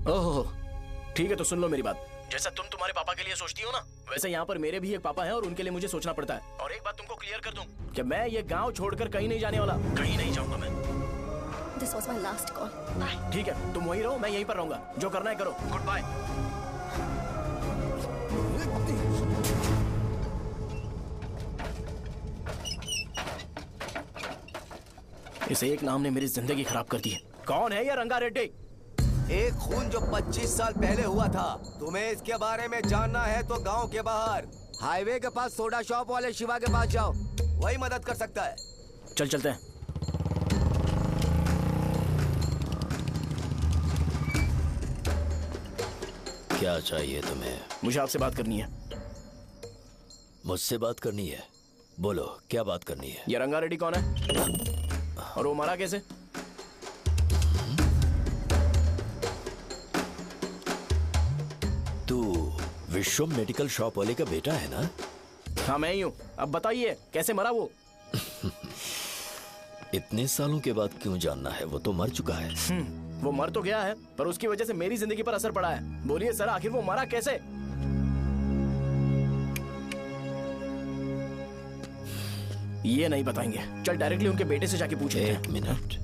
[SPEAKER 4] ओह ठीक है, तो सुन लो मेरी बात। जैसा तुम तुम्हारे पापा के लिए सोचती हो ना, वैसे यहाँ पर मेरे भी एक पापा हैं और उनके लिए मुझे सोचना पड़ता है। और एक बात तुमको क्लियर कर दूं कि मैं ये गांव छोड़कर कहीं नहीं जाने वाला। कहीं नहीं जाऊंगा मैं।
[SPEAKER 12] This was my last call. Bye.
[SPEAKER 4] ठीक है, तुम वहीं रहो, मैं यहीं पर रहूंगा। जो करना है करो। Good bye. इस एक नाम ने मेरी जिंदगी खराब कर दी है। कौन है ये रंगा रेड्डी?
[SPEAKER 9] एक खून जो 25 साल पहले हुआ था। तुम्हें इसके बारे में जानना है तो गांव के बाहर हाईवे के पास सोडा शॉप वाले शिवा के पास जाओ, वही मदद कर सकता है।
[SPEAKER 4] चल चलते हैं।
[SPEAKER 14] क्या चाहिए तुम्हें?
[SPEAKER 4] मुझे आपसे बात करनी है।
[SPEAKER 14] मुझसे बात करनी है? बोलो क्या बात करनी है?
[SPEAKER 4] ये रंगा रेड्डी कौन है और वो मरा कैसे?
[SPEAKER 14] तू विश्वम मेडिकल शॉप वाले का बेटा है ना?
[SPEAKER 4] हाँ मैं ही हूँ। अब बताइए कैसे मरा वो?
[SPEAKER 14] इतने सालों के बाद क्यों जानना है? वो तो मर चुका है।
[SPEAKER 4] वो मर तो गया है पर उसकी वजह से मेरी जिंदगी पर असर पड़ा है। बोलिए सर, आखिर वो मरा कैसे? ये नहीं बताएंगे। चल डायरेक्टली उनके बेटे से जाके पूछे।
[SPEAKER 14] एक मिनट,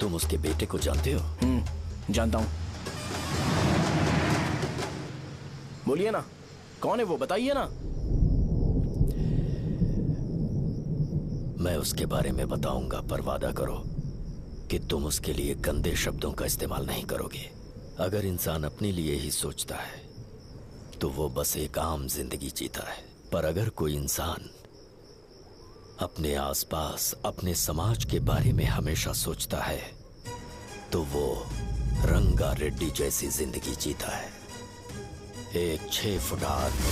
[SPEAKER 14] तुम उसके बेटे को जानते हो?
[SPEAKER 4] जानता हूं। बोलिए ना, कौन है वो? बताइए ना।
[SPEAKER 14] मैं उसके बारे में बताऊंगा, पर वादा करो कि तुम उसके लिए गंदे शब्दों का इस्तेमाल नहीं करोगे। अगर इंसान अपने लिए ही सोचता है तो वो बस एक आम जिंदगी जीता है, पर अगर कोई इंसान अपने आसपास, अपने समाज के बारे में हमेशा सोचता है तो वो रंगा रेड्डी जैसी जिंदगी जीता है। एक 6 फुट आदमी,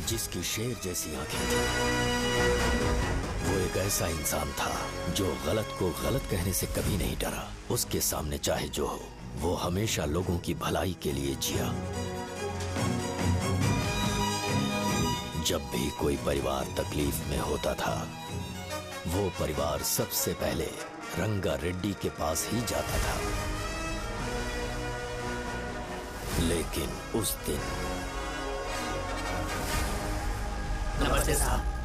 [SPEAKER 14] जिसकी शेर जैसी आंखें थी। वो एक ऐसा इंसान था जो गलत को गलत कहने से कभी नहीं डरा। उसके सामने चाहे जो हो, वो हमेशा लोगों की भलाई के लिए जिया। जब भी कोई परिवार तकलीफ में होता था, वो परिवार सबसे पहले रंगा रेड्डी के पास ही जाता था। लेकिन उस दिन
[SPEAKER 5] नमस्ते साहब।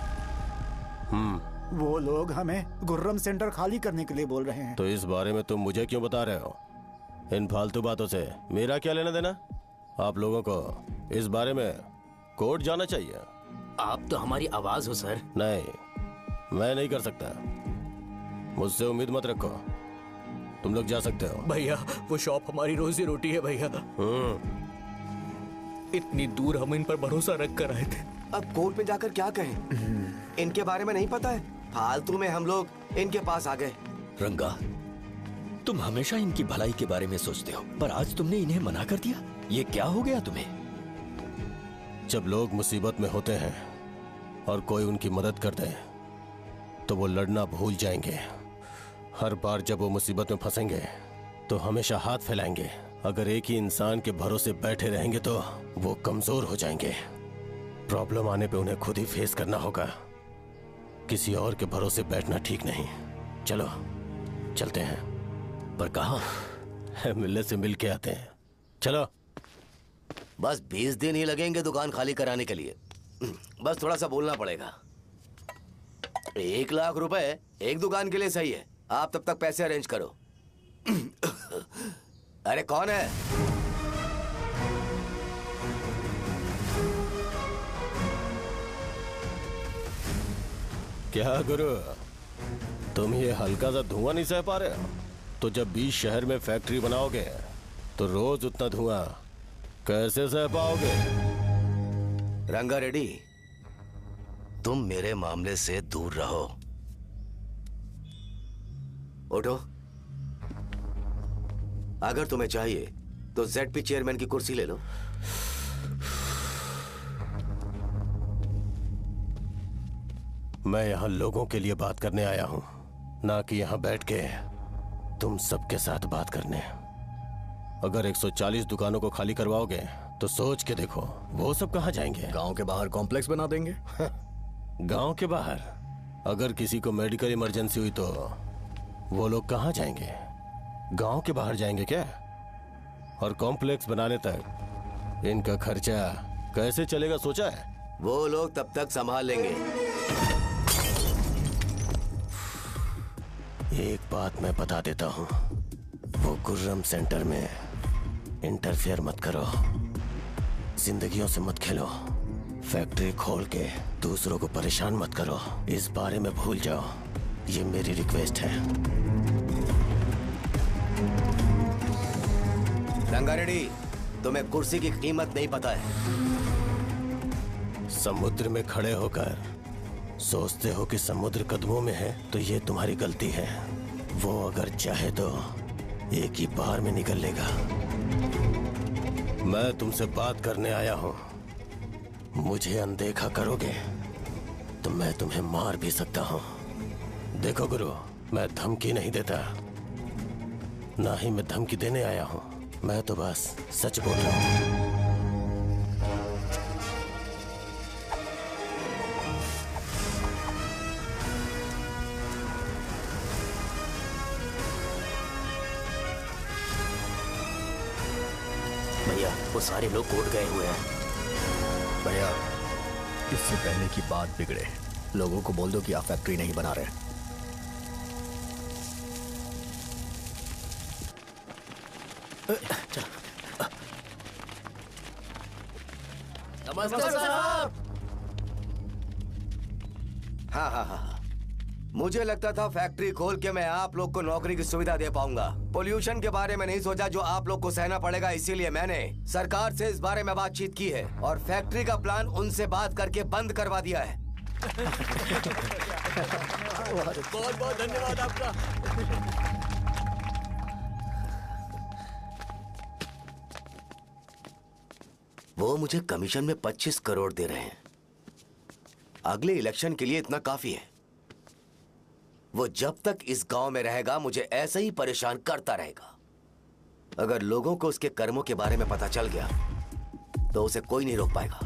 [SPEAKER 7] वो लोग हमें गुर्रम सेंटर खाली करने के लिए बोल रहे हैं।
[SPEAKER 18] तो इस बारे में तुम मुझे क्यों बता रहे हो? इन फालतू बातों से मेरा क्या लेना देना? आप लोगों को इस बारे में कोर्ट जाना चाहिए।
[SPEAKER 11] आप तो हमारी आवाज हो सर।
[SPEAKER 18] नहीं, मैं नहीं कर सकता। मुझसे उम्मीद मत रखो। तुम लोग जा सकते हो।
[SPEAKER 5] भैया वो शॉप हमारी रोजी रोटी है भैया। इतनी दूर हम इन पर भरोसा रख कर आए थे।
[SPEAKER 9] अब कोर्ट में जाकर क्या कहें? इनके बारे में नहीं पता है। फालतू में हम लोग इनके पास आ गए।
[SPEAKER 14] रंगा, तुम हमेशा इनकी भलाई के बारे में सोचते हो, पर आज तुमने इन्हें मना कर दिया। ये क्या हो गया तुम्हें?
[SPEAKER 18] जब लोग मुसीबत में होते हैं और कोई उनकी मदद कर दे तो वो लड़ना भूल जाएंगे। हर बार जब वो मुसीबत में फंसेंगे तो हमेशा हाथ फैलाएंगे। अगर एक ही इंसान के भरोसे बैठे रहेंगे तो वो कमजोर हो जाएंगे। प्रॉब्लम आने पे उन्हें खुद ही फेस करना होगा। किसी और के भरोसे बैठना ठीक नहीं। चलो चलते हैं।
[SPEAKER 14] पर कहाँ?
[SPEAKER 18] मिलने से मिल के आते हैं। चलो।
[SPEAKER 9] बस 20 दिन ही लगेंगे दुकान खाली कराने के लिए। बस थोड़ा सा बोलना पड़ेगा। 1 लाख रुपए एक दुकान के लिए सही है। आप तब तक पैसे अरेंज करो। अरे कौन है?
[SPEAKER 18] क्या गुरु, तुम ये हल्का सा धुआं नहीं सह पा रहे हो? तो जब 20 शहर में फैक्ट्री बनाओगे तो रोज उतना धुआं कैसे सह पाओगे?
[SPEAKER 9] रंगा रेड्डी, तुम मेरे मामले से दूर रहो। उठो। अगर तुम्हें चाहिए तो ZP चेयरमैन की कुर्सी ले लो।
[SPEAKER 18] मैं यहाँ लोगों के लिए बात करने आया हूँ, ना कि यहाँ बैठ के तुम सबके साथ बात करने। अगर 140 दुकानों को खाली करवाओगे तो सोच के देखो वो सब कहाँ जाएंगे?
[SPEAKER 5] गांव के बाहर कॉम्प्लेक्स बना देंगे।
[SPEAKER 18] गांव के बाहर? अगर किसी को मेडिकल इमरजेंसी हुई तो वो लोग कहाँ जाएंगे? गांव के बाहर जाएंगे क्या? और कॉम्प्लेक्स बनाने तक इनका खर्चा कैसे चलेगा सोचा है?
[SPEAKER 9] वो लोग तब तक संभाल लेंगे।
[SPEAKER 18] एक बात मैं बता देता हूँ, वो गुर्रम सेंटर में इंटरफेयर मत करो, जिंदगियों से मत खेलो, फैक्ट्री खोल के दूसरों को परेशान मत करो, इस बारे में भूल जाओ। ये मेरी रिक्वेस्ट है।
[SPEAKER 9] रंगा रेड्डी, तुम्हें कुर्सी की कीमत नहीं पता है।
[SPEAKER 18] समुद्र में खड़े होकर सोचते हो कि समुद्र कदमों में है तो ये तुम्हारी गलती है। वो अगर चाहे तो एक ही बार में निकल लेगा। मैं तुमसे बात करने आया हूं, मुझे अनदेखा करोगे तो मैं तुम्हें मार भी सकता हूं। देखो गुरु, मैं धमकी नहीं देता, ना ही मैं धमकी देने आया हूं, मैं तो बस सच बोल रहा हूं।
[SPEAKER 11] भैया वो सारे लोग कोर्ट गए हुए हैं।
[SPEAKER 5] भैया इससे पहले की बात बिगड़े, लोगों को बोल दो कि आप फैक्ट्री नहीं बना रहे।
[SPEAKER 11] नमस्ते साहब।
[SPEAKER 9] हाँ हाँ हाँ, मुझे लगता था फैक्ट्री खोल के मैं आप लोग को नौकरी की सुविधा दे पाऊंगा। पोल्यूशन के बारे में नहीं सोचा जो आप लोग को सहना पड़ेगा, इसीलिए मैंने सरकार से इस बारे में बातचीत की है और फैक्ट्री का प्लान उनसे बात करके बंद करवा दिया है।
[SPEAKER 11] बहुत बहुत धन्यवाद आपका।
[SPEAKER 9] वो मुझे कमीशन में 25 करोड़ दे रहे हैं। अगले इलेक्शन के लिए इतना काफी है। वो जब तक इस गांव में रहेगा मुझे ऐसे ही परेशान करता रहेगा। अगर लोगों को उसके कर्मों के बारे में पता चल गया तो उसे कोई नहीं रोक पाएगा।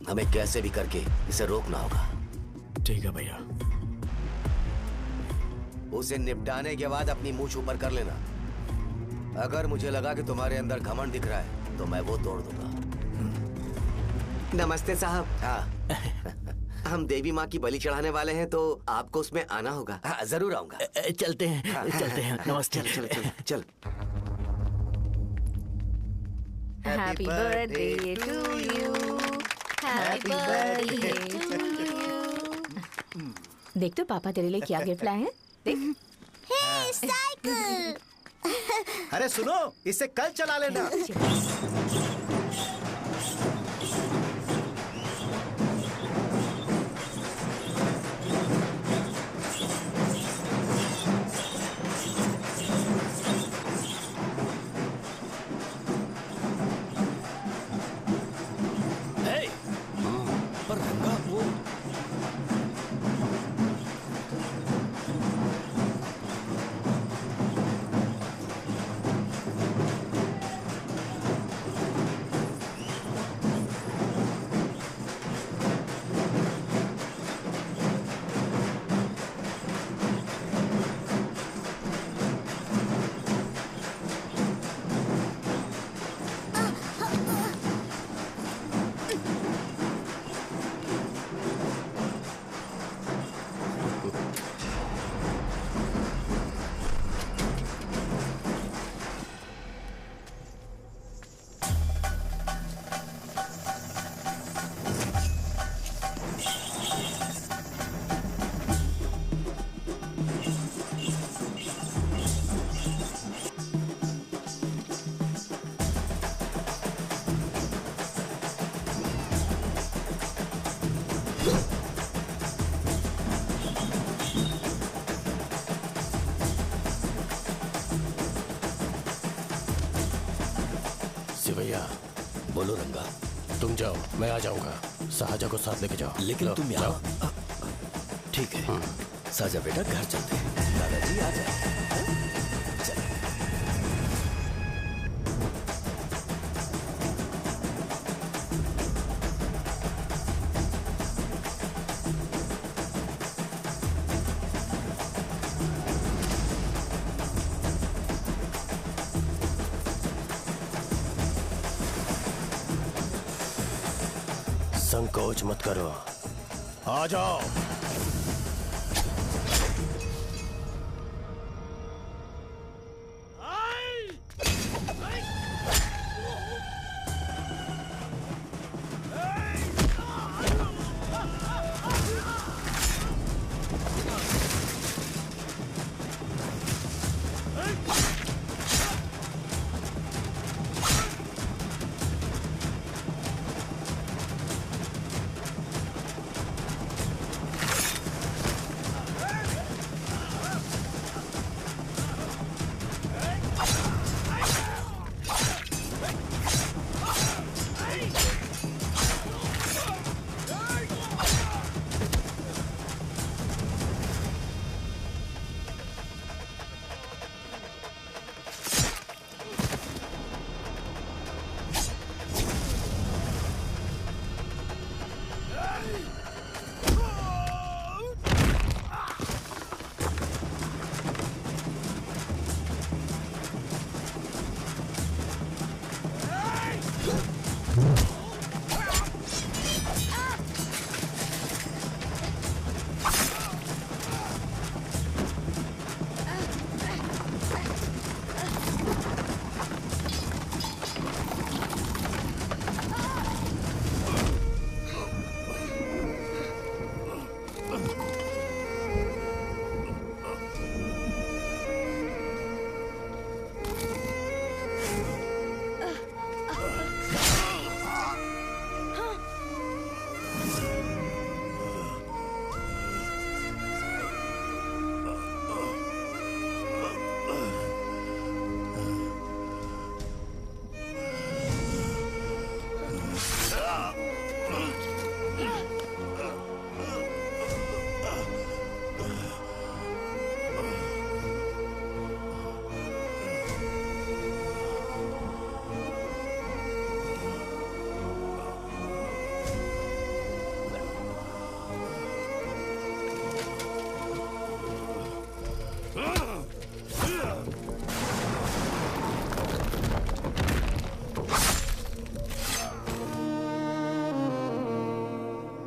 [SPEAKER 9] हमें कैसे भी करके इसे रोकना होगा।
[SPEAKER 5] ठीक है भैया।
[SPEAKER 9] उसे निपटाने के बाद अपनी मूंछ ऊपर कर लेना। अगर मुझे लगा कि तुम्हारे अंदर घमंड दिख रहा है तो मैं वो तोड़ दूंगा।
[SPEAKER 19] नमस्ते साहब।
[SPEAKER 9] हाँ
[SPEAKER 19] हम देवी माँ की बलि चढ़ाने वाले हैं तो आपको उसमें आना होगा।
[SPEAKER 9] हाँ, जरूर आऊंगा।
[SPEAKER 5] चलते हैं चलते हैं। नमस्ते।
[SPEAKER 19] चल चल चल।
[SPEAKER 2] Happy birthday to you, happy birthday to you. देख तो पापा तेरे लिए क्या गिफ्ट लाए हैं, देख।
[SPEAKER 10] हे साइकिल।
[SPEAKER 1] अरे सुनो, इसे कल चला लेना।
[SPEAKER 14] पर रंगा वो
[SPEAKER 18] शिवैया
[SPEAKER 14] बोलो रंगा।
[SPEAKER 18] तुम जाओ, मैं आ जाऊंगा। साजा को साथ लेके जाओ।
[SPEAKER 14] लेकिन
[SPEAKER 18] लो,
[SPEAKER 14] तुम
[SPEAKER 18] जाओ।
[SPEAKER 14] यहाँ ठीक है। साजा बेटा घर चलते हैं। दादाजी आ जाओ।
[SPEAKER 18] संकोच मत करो, आ जाओ।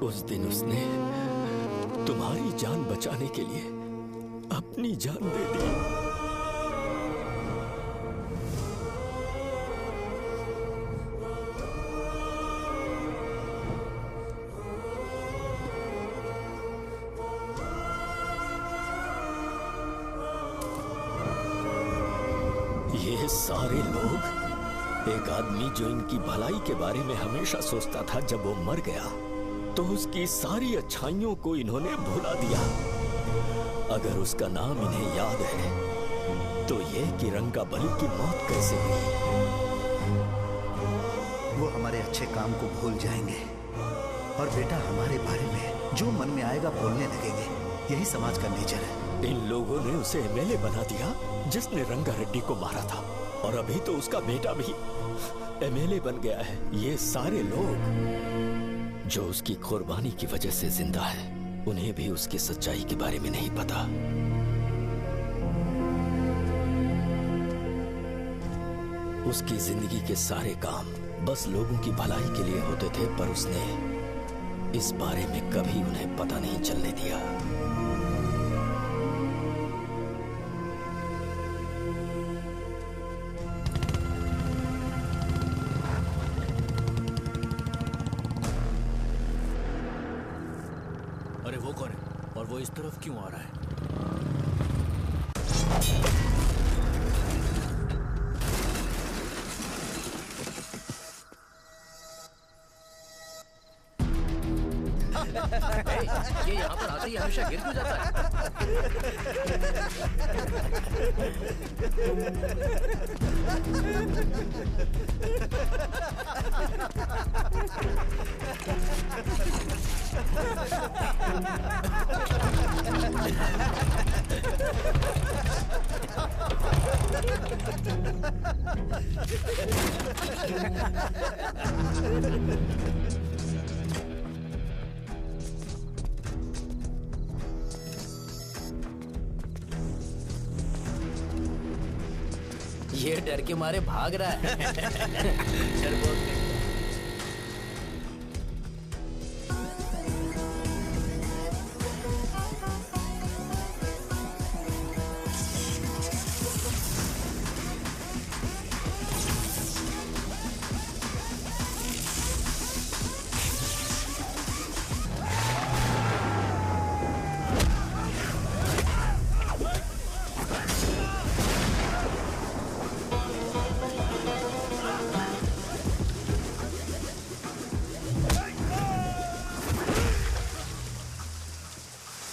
[SPEAKER 14] उस दिन उसने तुम्हारी जान बचाने के लिए अपनी जान दे दी। ये सारे लोग, एक आदमी जो इनकी भलाई के बारे में हमेशा सोचता था, जब वो मर गया तो उसकी सारी अच्छाइयों को इन्होंने भुला दिया। अगर उसका नाम इन्हें याद है तो ये कि रंगाबली की मौत कैसे हुई।
[SPEAKER 1] वो हमारे अच्छे काम को भूल जाएंगे और बेटा हमारे बारे में जो मन में आएगा बोलने लगेंगे। यही समाज का नेचर है।
[SPEAKER 14] इन लोगों ने उसे एमएलए बना दिया जिसने रंगा रेड्डी को मारा था, और अभी तो उसका बेटा भी एमएलए बन गया है। ये सारे लोग जो उसकी कुर्बानी की वजह से जिंदा है, उन्हें भी उसकी सच्चाई के बारे में नहीं पता। उसकी जिंदगी के सारे काम बस लोगों की भलाई के लिए होते थे, पर उसने इस बारे में कभी उन्हें पता नहीं चलने दिया।
[SPEAKER 16] अरे वो कौन है और वो इस तरफ क्यों आ रहा है?
[SPEAKER 11] ये यहाँ पर आते ही हमेशा गिर क्यों जाता है? ये डर के मारे भाग रहा है। डरपोक नहीं।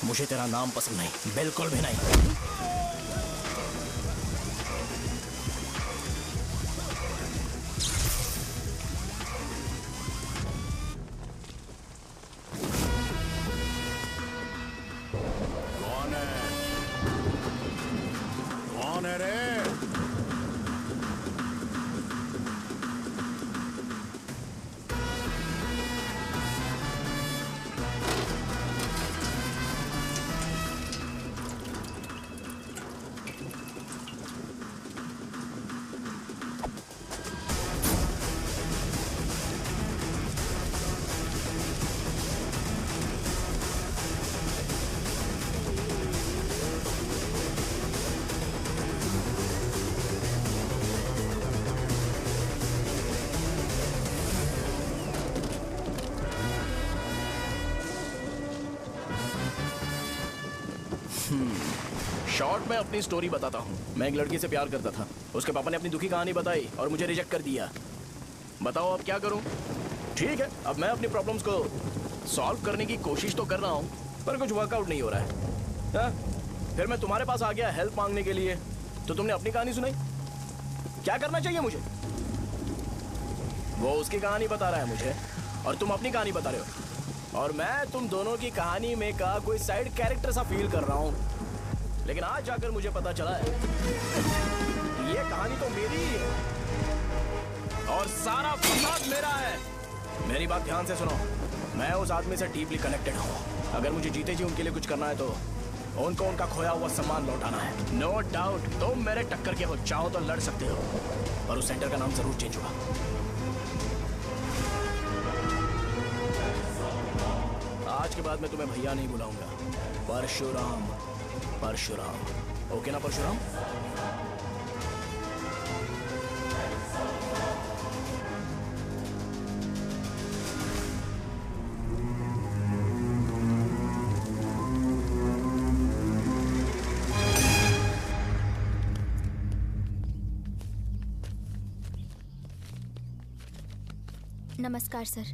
[SPEAKER 11] मुझे तेरा नाम पसंद नहीं, बिल्कुल भी नहीं।
[SPEAKER 17] कौन है रे?
[SPEAKER 4] शॉर्ट में अपनी स्टोरी बताता हूँ। मैं एक लड़की से प्यार करता था। उसके पापा ने अपनी दुखी कहानी बताई और मुझे रिजेक्ट कर दिया। बताओ अब क्या करूँ? ठीक है, अब मैं अपनी प्रॉब्लम्स को सॉल्व करने की कोशिश तो कर रहा हूँ, पर कुछ वर्कआउट नहीं हो रहा है। हा? फिर मैं तुम्हारे पास आ गया हेल्प मांगने के लिए, तो तुमने अपनी कहानी सुनाई। क्या करना चाहिए मुझे? वो उसकी कहानी बता रहा है मुझे और तुम अपनी कहानी बता रहे हो, और मैं तुम दोनों की कहानी में का कोई साइड कैरेक्टर सा फील कर रहा हूँ। लेकिन आज जाकर मुझे पता चला है ये कहानी तो मेरी ही है और सारा फसाद मेरा है। मेरी बात ध्यान से सुनो, मैं उस आदमी से डीपली कनेक्टेड हूँ। अगर मुझे जीते जी उनके लिए कुछ करना है तो उनको उनका खोया हुआ सम्मान लौटाना है। नो डाउट तुम मेरे टक्कर के हो, चाहो तो लड़ सकते हो, पर उस सेंटर का नाम जरूर चेंज होगा। आज के बाद मैं तुम्हें भैया नहीं बुलाऊंगा, परशुराम। परशुराम, ओके ना परशुराम?
[SPEAKER 12] नमस्कार सर।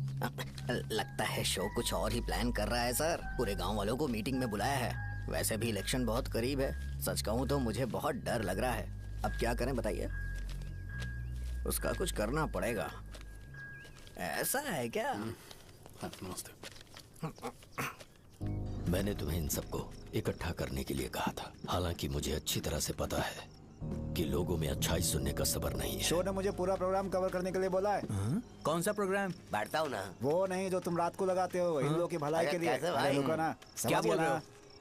[SPEAKER 11] लगता है शो कुछ और ही प्लान कर रहा है सर। पूरे गांव वालों को मीटिंग में बुलाया है। वैसे भी इलेक्शन बहुत करीब है। सच कहूँ तो मुझे बहुत डर लग रहा है। अब क्या करें बताइए? उसका कुछ करना पड़ेगा। ऐसा है क्या?
[SPEAKER 14] मैंने तुम्हें इन सबको इकट्ठा करने के लिए कहा था। हालांकि मुझे अच्छी तरह से पता है कि लोगों में अच्छाई सुनने का सब्र नहीं है।
[SPEAKER 7] शो ने मुझे पूरा प्रोग्राम कवर करने के लिए बोला है।
[SPEAKER 5] कौन सा प्रोग्राम?
[SPEAKER 19] बैठता हूँ ना।
[SPEAKER 7] वो नहीं जो तुम रात को लगाते हो इन लोगों की भलाई के लिए। रुको ना,
[SPEAKER 5] क्या बोल रहे हो?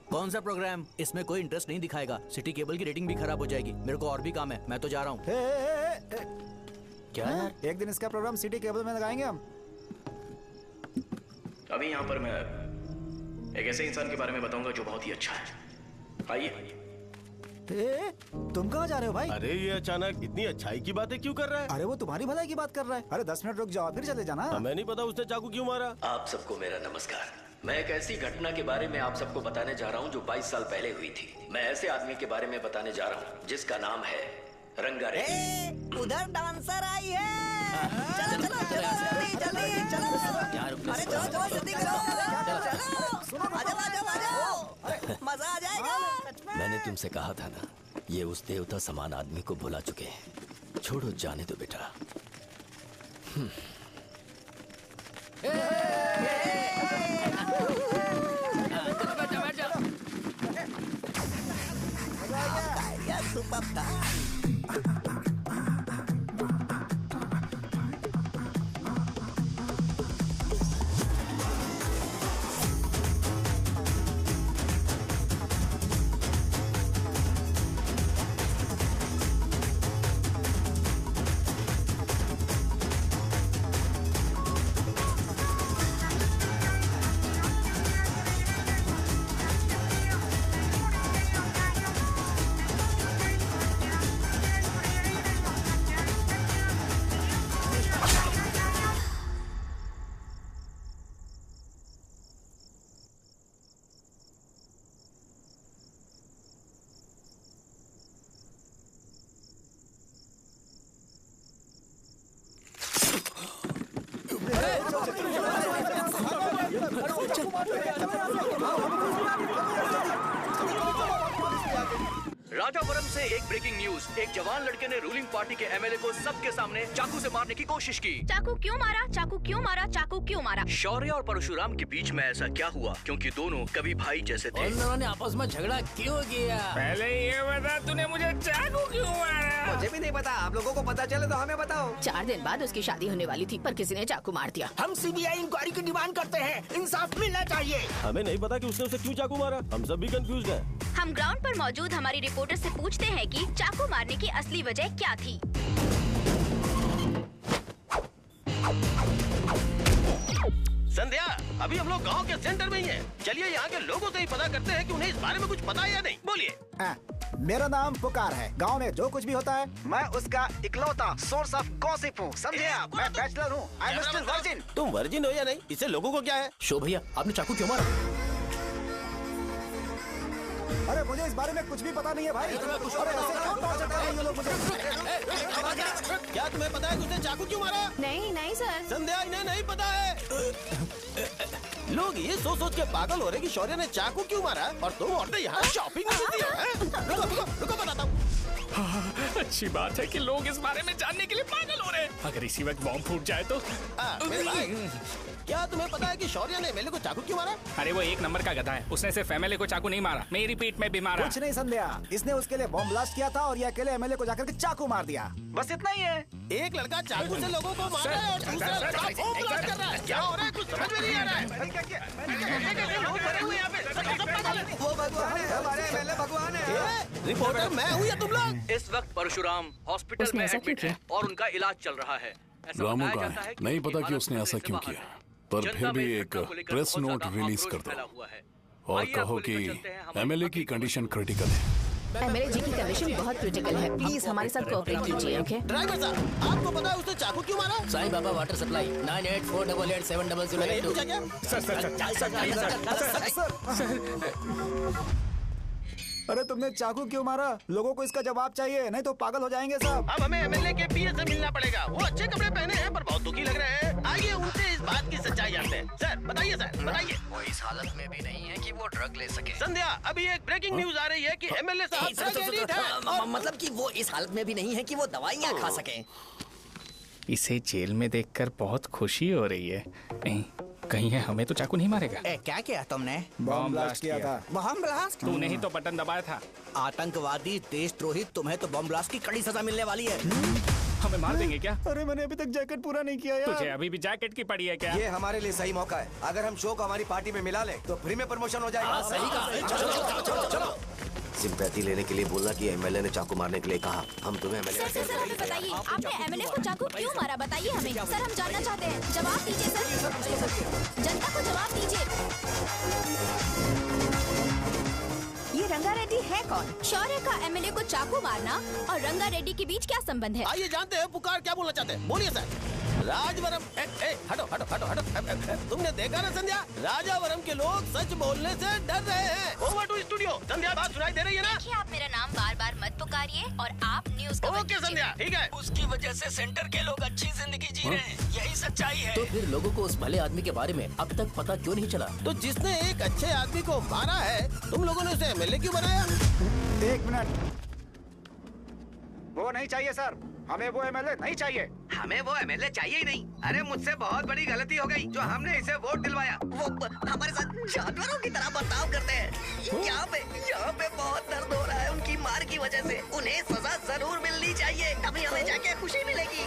[SPEAKER 5] कौन सा प्रोग्राम? इसमें कोई इंटरेस्ट नहीं दिखाएगा। सिटी केबल की रेटिंग भी खराब हो जाएगी। मेरे को और भी काम है, मैं तो जा रहा हूँ।
[SPEAKER 7] क्या यार? एक दिन इसका प्रोग्राम सिटी केबल में लगाएंगे हम।
[SPEAKER 4] अभी यहाँ पर मैं एक ऐसे इंसान के बारे में बताऊंगा जो बहुत ही अच्छा है। आइए।
[SPEAKER 7] तुम कहाँ जा रहे हो भाई?
[SPEAKER 8] अरे ये अचानक इतनी अच्छाई की बातें क्यों कर रहा है?
[SPEAKER 7] अरे वो तुम्हारी भलाई की बात कर रहा है। अरे 10 मिनट रुक जाओ फिर चले जाना।
[SPEAKER 8] हमें नहीं पता उसने चाकू क्यों मारा।
[SPEAKER 14] आप सबको मेरा नमस्कार। मैं एक ऐसी घटना के बारे में आप सबको बताने जा रहा हूँ जो 22 साल पहले हुई थी। मैं ऐसे आदमी के बारे में बताने जा रहा हूँ जिसका नाम है रंगारेड्डी।
[SPEAKER 11] उधर डांसर आई है। चलो चलो चलो जल्दी जल्दी चलो। अरे चलो चलो जल्दी करो।
[SPEAKER 14] तुमसे कहा था ना, ये उस देवता समान आदमी को भुला चुके हैं। छोड़ो, जाने दो बेटा।
[SPEAKER 16] राजापुरम से एक ब्रेकिंग न्यूज। एक जवान लड़के ने रूलिंग पार्टी के एमएलए को सबके सामने चाकू से मारने की कोशिश की।
[SPEAKER 10] चाकू क्यों मारा? चाकू क्यों मारा? चाकू क्यों मारा?
[SPEAKER 16] शौर्य और परशुराम के बीच में ऐसा क्या हुआ? क्योंकि दोनों कभी भाई जैसे थे।
[SPEAKER 11] उन दोनों ने आपस में झगड़ा क्यों किया?
[SPEAKER 6] पहले ये बता, तूने मुझे चाकू क्यों मारा?
[SPEAKER 9] मुझे भी नहीं पता, आप लोगों को पता चले तो हमें बताओ।
[SPEAKER 2] 4 दिन बाद उसकी शादी होने वाली थी, पर किसी ने चाकू मार दिया।
[SPEAKER 4] हम सीबीआई इंक्वायरी की डिमांड करते हैं। इंसाफ मिलना चाहिए।
[SPEAKER 8] हमें नहीं पता कि उसने उसे क्यों चाकू मारा। हम सब भी कंफ्यूज हैं।
[SPEAKER 10] हम ग्राउंड पर मौजूद हमारी रिपोर्टर से पूछते हैं कि चाकू मारने की असली वजह क्या थी।
[SPEAKER 3] संध्या, अभी हम लोग गांव के सेंटर में ही हैं। चलिए यहाँ के लोगों से ही पता करते हैं कि उन्हें इस बारे में कुछ पता है या नहीं। बोलिए।
[SPEAKER 7] मेरा नाम पुकार है। गांव में जो कुछ भी होता है मैं उसका इकलौता सोर्स ऑफ गॉसिप हूँ, समझे आप? मैं बैचलर हूँ। I am still virgin.
[SPEAKER 3] तुम वर्जिन हो या नहीं, इससे लोगों को क्या है?
[SPEAKER 11] शो भैया, आपने चाकू क्यों मारा?
[SPEAKER 7] अरे मुझे इस बारे में कुछ भी पता नहीं है भाई। अरे ऐसे क्यों टॉर्चर कर रहे हैं ये लोग मुझे?
[SPEAKER 3] क्या तुम्हें पता है कि उसने चाकू क्यों मारा?
[SPEAKER 2] नहीं नहीं सर।
[SPEAKER 3] संध्या, इन्हें नहीं पता है। लोग ये सोच सोच के पागल हो रहे कि शौर्य ने चाकू क्यों मारा और तुम औरतें यहाँ शॉपिंग में बिजी हो। रुको बताता हूँ।
[SPEAKER 6] अच्छी बात है कि लोग इस बारे में जानने के लिए पागल हो रहे हैं। अगर इसी वक्त बॉम्ब फूट जाए तो।
[SPEAKER 3] मेरे भाई, क्या तुम्हें पता है कि शौर्य ने एमएलए को चाकू क्यों मारा?
[SPEAKER 6] अरे वो 1 नंबर का गधा है। उसने सिर्फ एमएलए को चाकू नहीं मारा, मेरी पीठ में भी मारा।
[SPEAKER 7] कुछ नहीं संध्या, इसने उसके लिए बॉम्ब ब्लास्ट किया था और ये अकेले एमएलए को जाकर के चाकू मार दिया। बस इतना ही है।
[SPEAKER 3] एक लड़का चाकू से लोगों को मार रहा है और दूसरा लड़का बॉम्ब ब्लास्ट कर रहा है। क्या हो रहा है? कुछ समझ में नहीं आ रहा है। लोग भरे हुए यहाँ पे।
[SPEAKER 9] वो भगवान है, हमारे एमएलए भगवान है।
[SPEAKER 3] रिपोर्टर मैं हूँ या तुम लोग?
[SPEAKER 16] इस वक्त परशुराम हॉस्पिटल में एडमिट है और उनका इलाज चल रहा है। ऐसा
[SPEAKER 17] रामू
[SPEAKER 16] बताया
[SPEAKER 17] का
[SPEAKER 16] जाता है
[SPEAKER 17] है,
[SPEAKER 16] कि
[SPEAKER 17] नहीं
[SPEAKER 16] उनकी
[SPEAKER 17] पता कि
[SPEAKER 16] हालत
[SPEAKER 17] उसने ऐसा
[SPEAKER 16] खतरे से
[SPEAKER 17] क्यों
[SPEAKER 16] बाहर
[SPEAKER 17] किया,
[SPEAKER 16] है।
[SPEAKER 17] पर
[SPEAKER 16] जनता
[SPEAKER 17] फिर भी
[SPEAKER 16] में इस
[SPEAKER 17] एक
[SPEAKER 16] घटना को लेकर
[SPEAKER 17] प्रेस
[SPEAKER 16] बहुत
[SPEAKER 17] नोट
[SPEAKER 16] ज्यादा
[SPEAKER 17] रिलीज
[SPEAKER 16] आक्रोश
[SPEAKER 17] कर
[SPEAKER 16] फैला
[SPEAKER 17] दो
[SPEAKER 16] हुआ है।
[SPEAKER 17] और
[SPEAKER 16] आइए
[SPEAKER 17] कहो
[SPEAKER 16] आपको
[SPEAKER 17] कि
[SPEAKER 16] लेकर चलते हैं हमारे
[SPEAKER 17] एमएलए की कंडीशन क्रिटिकल है।
[SPEAKER 2] एमएलए जी की कंडीशन बहुत क्रिटिकल है। प्लीज हमारे साथ कोऑपरेट कीजिए, ओके?
[SPEAKER 3] ड्राइवर साहब, आपको पता है उसने चाकू क्यों मारा?
[SPEAKER 11] Sai Baba water supply 9848870082।
[SPEAKER 3] पूछा क्या?
[SPEAKER 7] अरे तुमने चाकू क्यों मारा? लोगों को इसका जवाब चाहिए, नहीं तो पागल हो जाएंगे सब।
[SPEAKER 3] अब हमें एमएलए के पीए से मिलना पड़ेगा। वो अच्छे कपड़े पहने हैं पर बहुत दुखी लग रहे हैं। आइए उनसे इस बात की सच्चाई जानते हैं। सर बताइए, सर बताइए।
[SPEAKER 11] वो इस हालत में भी नहीं है कि वो ड्रग ले सके।
[SPEAKER 3] संध्या, अभी एक ब्रेकिंग न्यूज आ रही है कि एमएलए साहब ड्रग एडिक्ट हैं और
[SPEAKER 5] मतलब कि वो इस हालत में भी नहीं है कि वो दवाइयाँ खा सके।
[SPEAKER 6] इसे जेल में देखकर बहुत खुशी हो रही है। कहीं है हमें तो चाकू नहीं मारेगा।
[SPEAKER 5] क्या किया तुमने?
[SPEAKER 6] बॉम्ब ब्लास्ट किया था।
[SPEAKER 5] Bomb blast?
[SPEAKER 6] तूने ही तो बटन दबाया था।
[SPEAKER 5] आतंकवादी, देशद्रोही, तुम्हें तो बॉम्ब ब्लास्ट की कड़ी सजा मिलने वाली है।
[SPEAKER 6] हमें मार देंगे क्या?
[SPEAKER 7] अरे मैंने अभी तक जैकेट पूरा नहीं किया यार।
[SPEAKER 6] तुझे अभी भी जैकेट की पड़ी है क्या?
[SPEAKER 9] ये हमारे लिए सही मौका है। अगर हम शो को हमारी पार्टी में मिला ले तो फ्री में प्रमोशन हो जाएगा।
[SPEAKER 11] सही कहा।
[SPEAKER 9] चलो। सिंपैथी लेने के लिए बोलना कि एमएलए ने चाकू मारने के लिए कहा। हम तुम्हें एमएलए
[SPEAKER 10] सर हमें बताइए, आपने एमएलए को चाकू क्यों मारा? बताइए हमें। सर हम जानना चाहते हैं, जवाब दीजिए सर। जनता को जवाब दीजिए।
[SPEAKER 2] ये रंगा रेड्डी है कौन?
[SPEAKER 10] शौर्य का एमएलए को चाकू मारना और रंगा रेड्डी के बीच क्या संबंध है?
[SPEAKER 3] आइए जानते हैं पुकार क्या बोलना चाहते हैं। बोलिए सर। राजवरम हटो हटो हटो हटो तुमने देखा ना संध्या, राजावरम के लोग सच बोलने से डर रहे हैं। Over to studio. संध्या बात सुनाई दे रही है ना?
[SPEAKER 10] देखिए, आप मेरा नाम बार बार मत पुकारिए और आप न्यूज
[SPEAKER 3] ओके संध्या, ठीक है।
[SPEAKER 11] उसकी वजह से सेंटर के लोग अच्छी जिंदगी जी रहे हैं, यही सच्चाई है।
[SPEAKER 16] तो फिर लोगों को उस भले आदमी के बारे में अब तक पता क्यों नहीं चला?
[SPEAKER 3] तो जिसने एक अच्छे आदमी को मारा है, तुम लोगों ने उसे एमएलए क्यों बनाया?
[SPEAKER 7] 1 मिनट, वो नहीं चाहिए सर, हमें वो एमएलए नहीं चाहिए।
[SPEAKER 9] हमें वो एमएलए चाहिए ही नहीं। अरे मुझसे बहुत बड़ी गलती हो गई जो हमने इसे वोट दिलवाया।
[SPEAKER 5] वो हमारे साथ जानवरों की तरह बर्ताव करते हैं। यहाँ पे बहुत दर्द हो रहा है उनकी मार की वजह से। उन्हें सजा जरूर मिलनी चाहिए, तभी हमें जाके खुशी मिलेगी।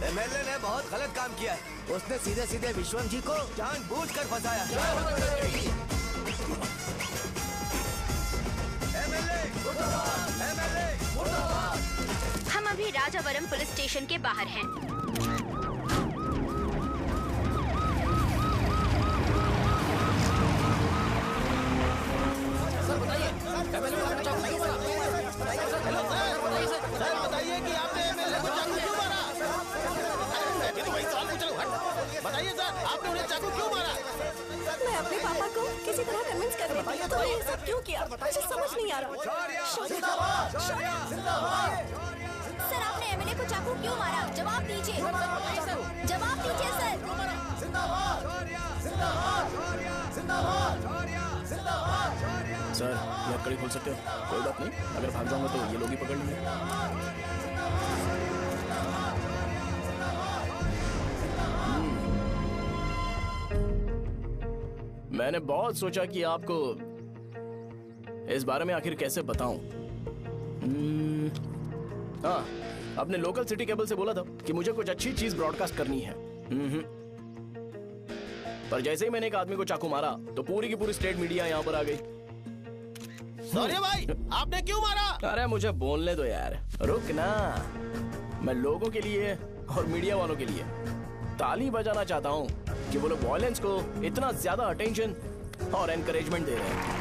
[SPEAKER 9] एमएलए ने बहुत गलत काम किया है। उसने सीधे सीधे विश्वम जी को जानबूझकर फंसाया।
[SPEAKER 10] हम अभी राजावरम पुलिस स्टेशन के बाहर हैं।
[SPEAKER 3] सर बताइए कि आपने एमएलए को चाकू क्यों मारा? मैं तो वही सवाल पूछ रहा हूँ। बताइए सर, आपने उन्हें चाकू क्यों मारा?
[SPEAKER 12] मैं अपने पापा को किसी तरह कन्विंस कर रही थी। तो ये सब क्यों किया मुझे समझ नहीं आ रहा।
[SPEAKER 10] सर, आपने एमएलए को चाकू क्यों मारा? जवाब दीजिए, जवाब दीजिए सर।
[SPEAKER 4] सर, ये कड़ी खोल सकते हो? कोई बात नहीं, अगर भाग जाऊंगा तो ये लोग ही पकड़ लेंगे। मैंने बहुत सोचा कि आपको इस बारे में आखिर कैसे बताऊं। हाँ, अपने लोकल सिटी केबल से बोला था कि मुझे कुछ अच्छी चीज ब्रॉडकास्ट करनी है। पर जैसे ही मैंने एक आदमी को चाकू मारा तो पूरी की पूरी स्टेट मीडिया यहाँ पर आ गई।
[SPEAKER 3] सॉरी भाई, आपने क्यों मारा?
[SPEAKER 4] अरे मुझे बोलने दो यार, रुक ना। मैं लोगों के लिए और मीडिया वालों के लिए ताली बजाना चाहता हूँ कि वो लोग वायलेंस को इतना ज्यादा अटेंशन और एनकरेजमेंट दे रहे हैं।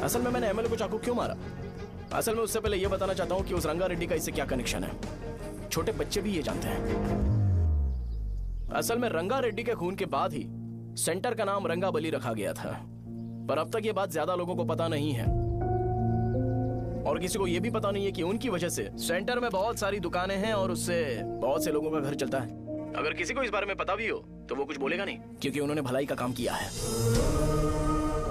[SPEAKER 4] असल में मैंने एमएलए को चाकू क्यों मारा? असल में उससे पहले ये बताना चाहता हूँ कि उस रंगा रेड्डी का इससे क्या कनेक्शन है। छोटे बच्चे भी ये जानते हैं। असल में रंगा रेड्डी के खून के बाद ही सेंटर का नाम रंगाबली रखा गया था, पर अब तक ये बात ज्यादा लोगों को पता नहीं है और किसी को ये भी पता नहीं है कि उनकी वजह से सेंटर में बहुत सारी दुकानें हैं और उससे बहुत से लोगों का घर चलता है। अगर किसी को इस बारे में पता भी हो तो वो कुछ बोलेगा नहीं, क्योंकि उन्होंने भलाई का काम किया है।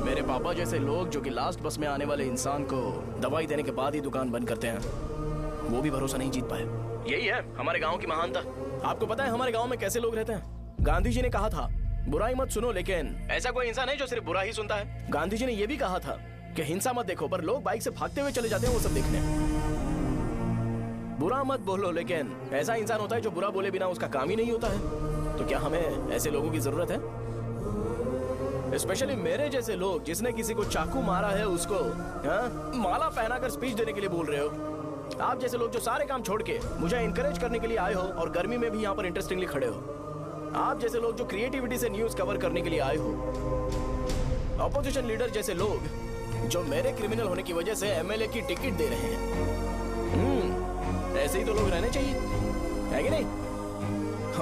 [SPEAKER 4] मेरे पापा जैसे लोग जो कि लास्ट बस में आने वाले इंसान को दवाई देने के बाद ही दुकान बंद करते हैं, वो भी भरोसा नहीं जीत पाए। यही है हमारे गांव की महानता। आपको पता है हमारे गांव में कैसे लोग रहते हैं? गांधी जी ने कहा था बुराई मत सुनो, लेकिन ऐसा कोई इंसान है जो सिर्फ बुरा ही सुनता है। गांधी जी ने यह भी कहा था कि हिंसा मत देखो, पर लोग बाइक से भागते हुए चले जाते हैं वो सब देखने। बुरा मत बोलो, लेकिन ऐसा इंसान होता है जो बुरा बोले बिना उसका काम ही नहीं होता है। तो क्या हमें ऐसे लोगों की जरूरत है? स्पेशली मेरे जैसे लोग जिसने किसी को चाकू मारा है उसको माला पहनाकर स्पीच देने के लिए बोल रहे हो। आप जैसे लोग जो सारे काम छोड़ के मुझे इंकरेज करने के लिए आए हो और गर्मी में भी यहाँ पर इंटरेस्टिंगली खड़े हो। आप जैसे लोग जो क्रिएटिविटी से न्यूज कवर करने के लिए आए हो। अपोजिशन लीडर जैसे लोग जो मेरे क्रिमिनल होने की वजह से एमएलए की टिकट दे रहे हैं। ऐसे ही तो लोग रहने चाहिए, है कि नहीं?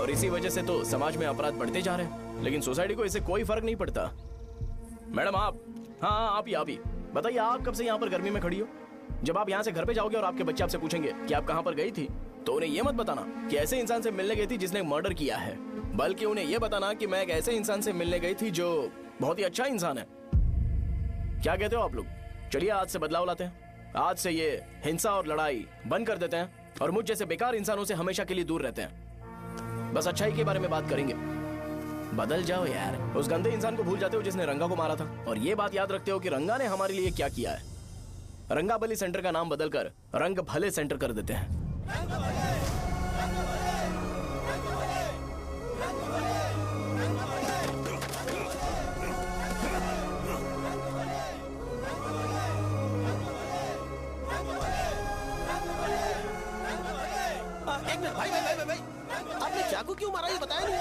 [SPEAKER 4] और इसी वजह से तो समाज में अपराध बढ़ते जा रहे हैं, लेकिन सोसाइटी को इससे कोई फर्क नहीं पड़ता। मैडम आप, हाँ आप ही बताइए, आप कब से यहाँ पर गर्मी में खड़ी हो? जब आप यहाँ से घर पे जाओगे और आपके बच्चे आपसे पूछेंगे कि आप कहाँ पर गई थी, तो उन्हें यह मत बताना कि ऐसे इंसान से मिलने गई थी जिसने मर्डर किया है, बल्कि उन्हें यह बताना कि मैं एक ऐसे इंसान से मिलने गई थी जो बहुत ही अच्छा इंसान है। क्या कहते हो आप लोग? चलिए आज से बदलाव लाते हैं। आज से ये हिंसा और लड़ाई बंद कर देते हैं और मुझ जैसे बेकार इंसानों से हमेशा के लिए दूर रहते हैं। बस अच्छाई के बारे में बात करेंगे। बदल जाओ यार, उस गंदे इंसान को भूल जाते हो जिसने रंगा को मारा था, और ये बात याद रखते हो कि रंगा ने हमारे लिए क्या किया है। रंगाबली सेंटर का नाम बदलकर रंग भले सेंटर कर देते हैं।
[SPEAKER 3] एक मिनट भाई, आपने चाकू क्यों मारा ये बताया नहीं?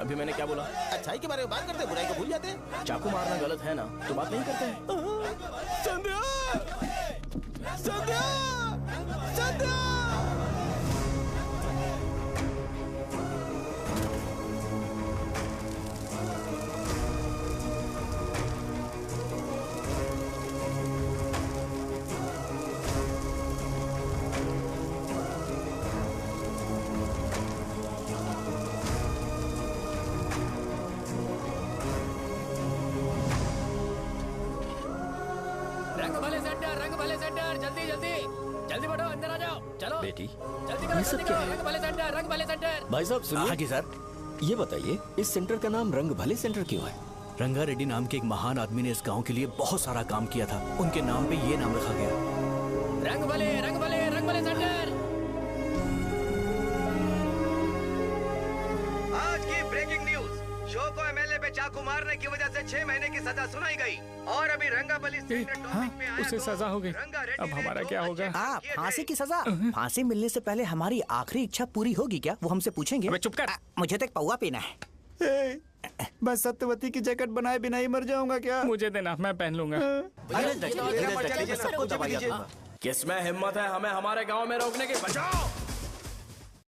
[SPEAKER 4] अभी मैंने क्या बोला?
[SPEAKER 3] अच्छाई के बारे में बात करते, बुराई को भूल जाते।
[SPEAKER 4] चाकू मारना गलत है ना, तो बात नहीं करते हैं।
[SPEAKER 3] संध्या! संध्या! संध्या!
[SPEAKER 11] रंग भले सेंटर, जल्दी जल्दी जल्दी बढ़ो, अंदर आ जाओ, चलो
[SPEAKER 14] बेटी,
[SPEAKER 11] जल्दी करो,
[SPEAKER 14] ये सब
[SPEAKER 11] जल्दी
[SPEAKER 14] क्या
[SPEAKER 11] करो,
[SPEAKER 14] है?
[SPEAKER 11] रंग भले सेंटर, रंग भले सेंटर।
[SPEAKER 14] भाई साहब सुनिए।
[SPEAKER 5] हाँ जी सर।
[SPEAKER 14] ये बताइए इस सेंटर का नाम रंग भले सेंटर क्यों है?
[SPEAKER 5] रंगा रेड्डी नाम के एक महान आदमी ने इस गांव के लिए बहुत सारा काम किया था, उनके नाम पे ये नाम रखा गया।
[SPEAKER 11] रंग भले, रंग भले, रंग भले सेंटर।
[SPEAKER 9] आज की ब्रेकिंग न्यूज, शो को एमएलए पे चाकू मारने की वजह से 6 महीने की सजा सुनाई गई और अभी रंगाबली सेंटर टॉपिक में आया
[SPEAKER 6] उसे
[SPEAKER 9] तो
[SPEAKER 6] सजा हो गई। अब हमारा क्या होगा?
[SPEAKER 5] फांसी की सजा? फांसी मिलने से पहले हमारी आखिरी इच्छा पूरी होगी क्या, वो हमसे पूछेंगे?
[SPEAKER 6] अबे चुप कर।
[SPEAKER 5] मुझे तो एक पौवा पीना है।
[SPEAKER 7] मैं सत्यवती की जैकेट बनाए बिना ही मर जाऊंगा क्या?
[SPEAKER 6] मुझे देना, मैं पहन लूंगा।
[SPEAKER 4] किसमें हिम्मत है हमें हमारे गांव में रोकने की? बचाओ!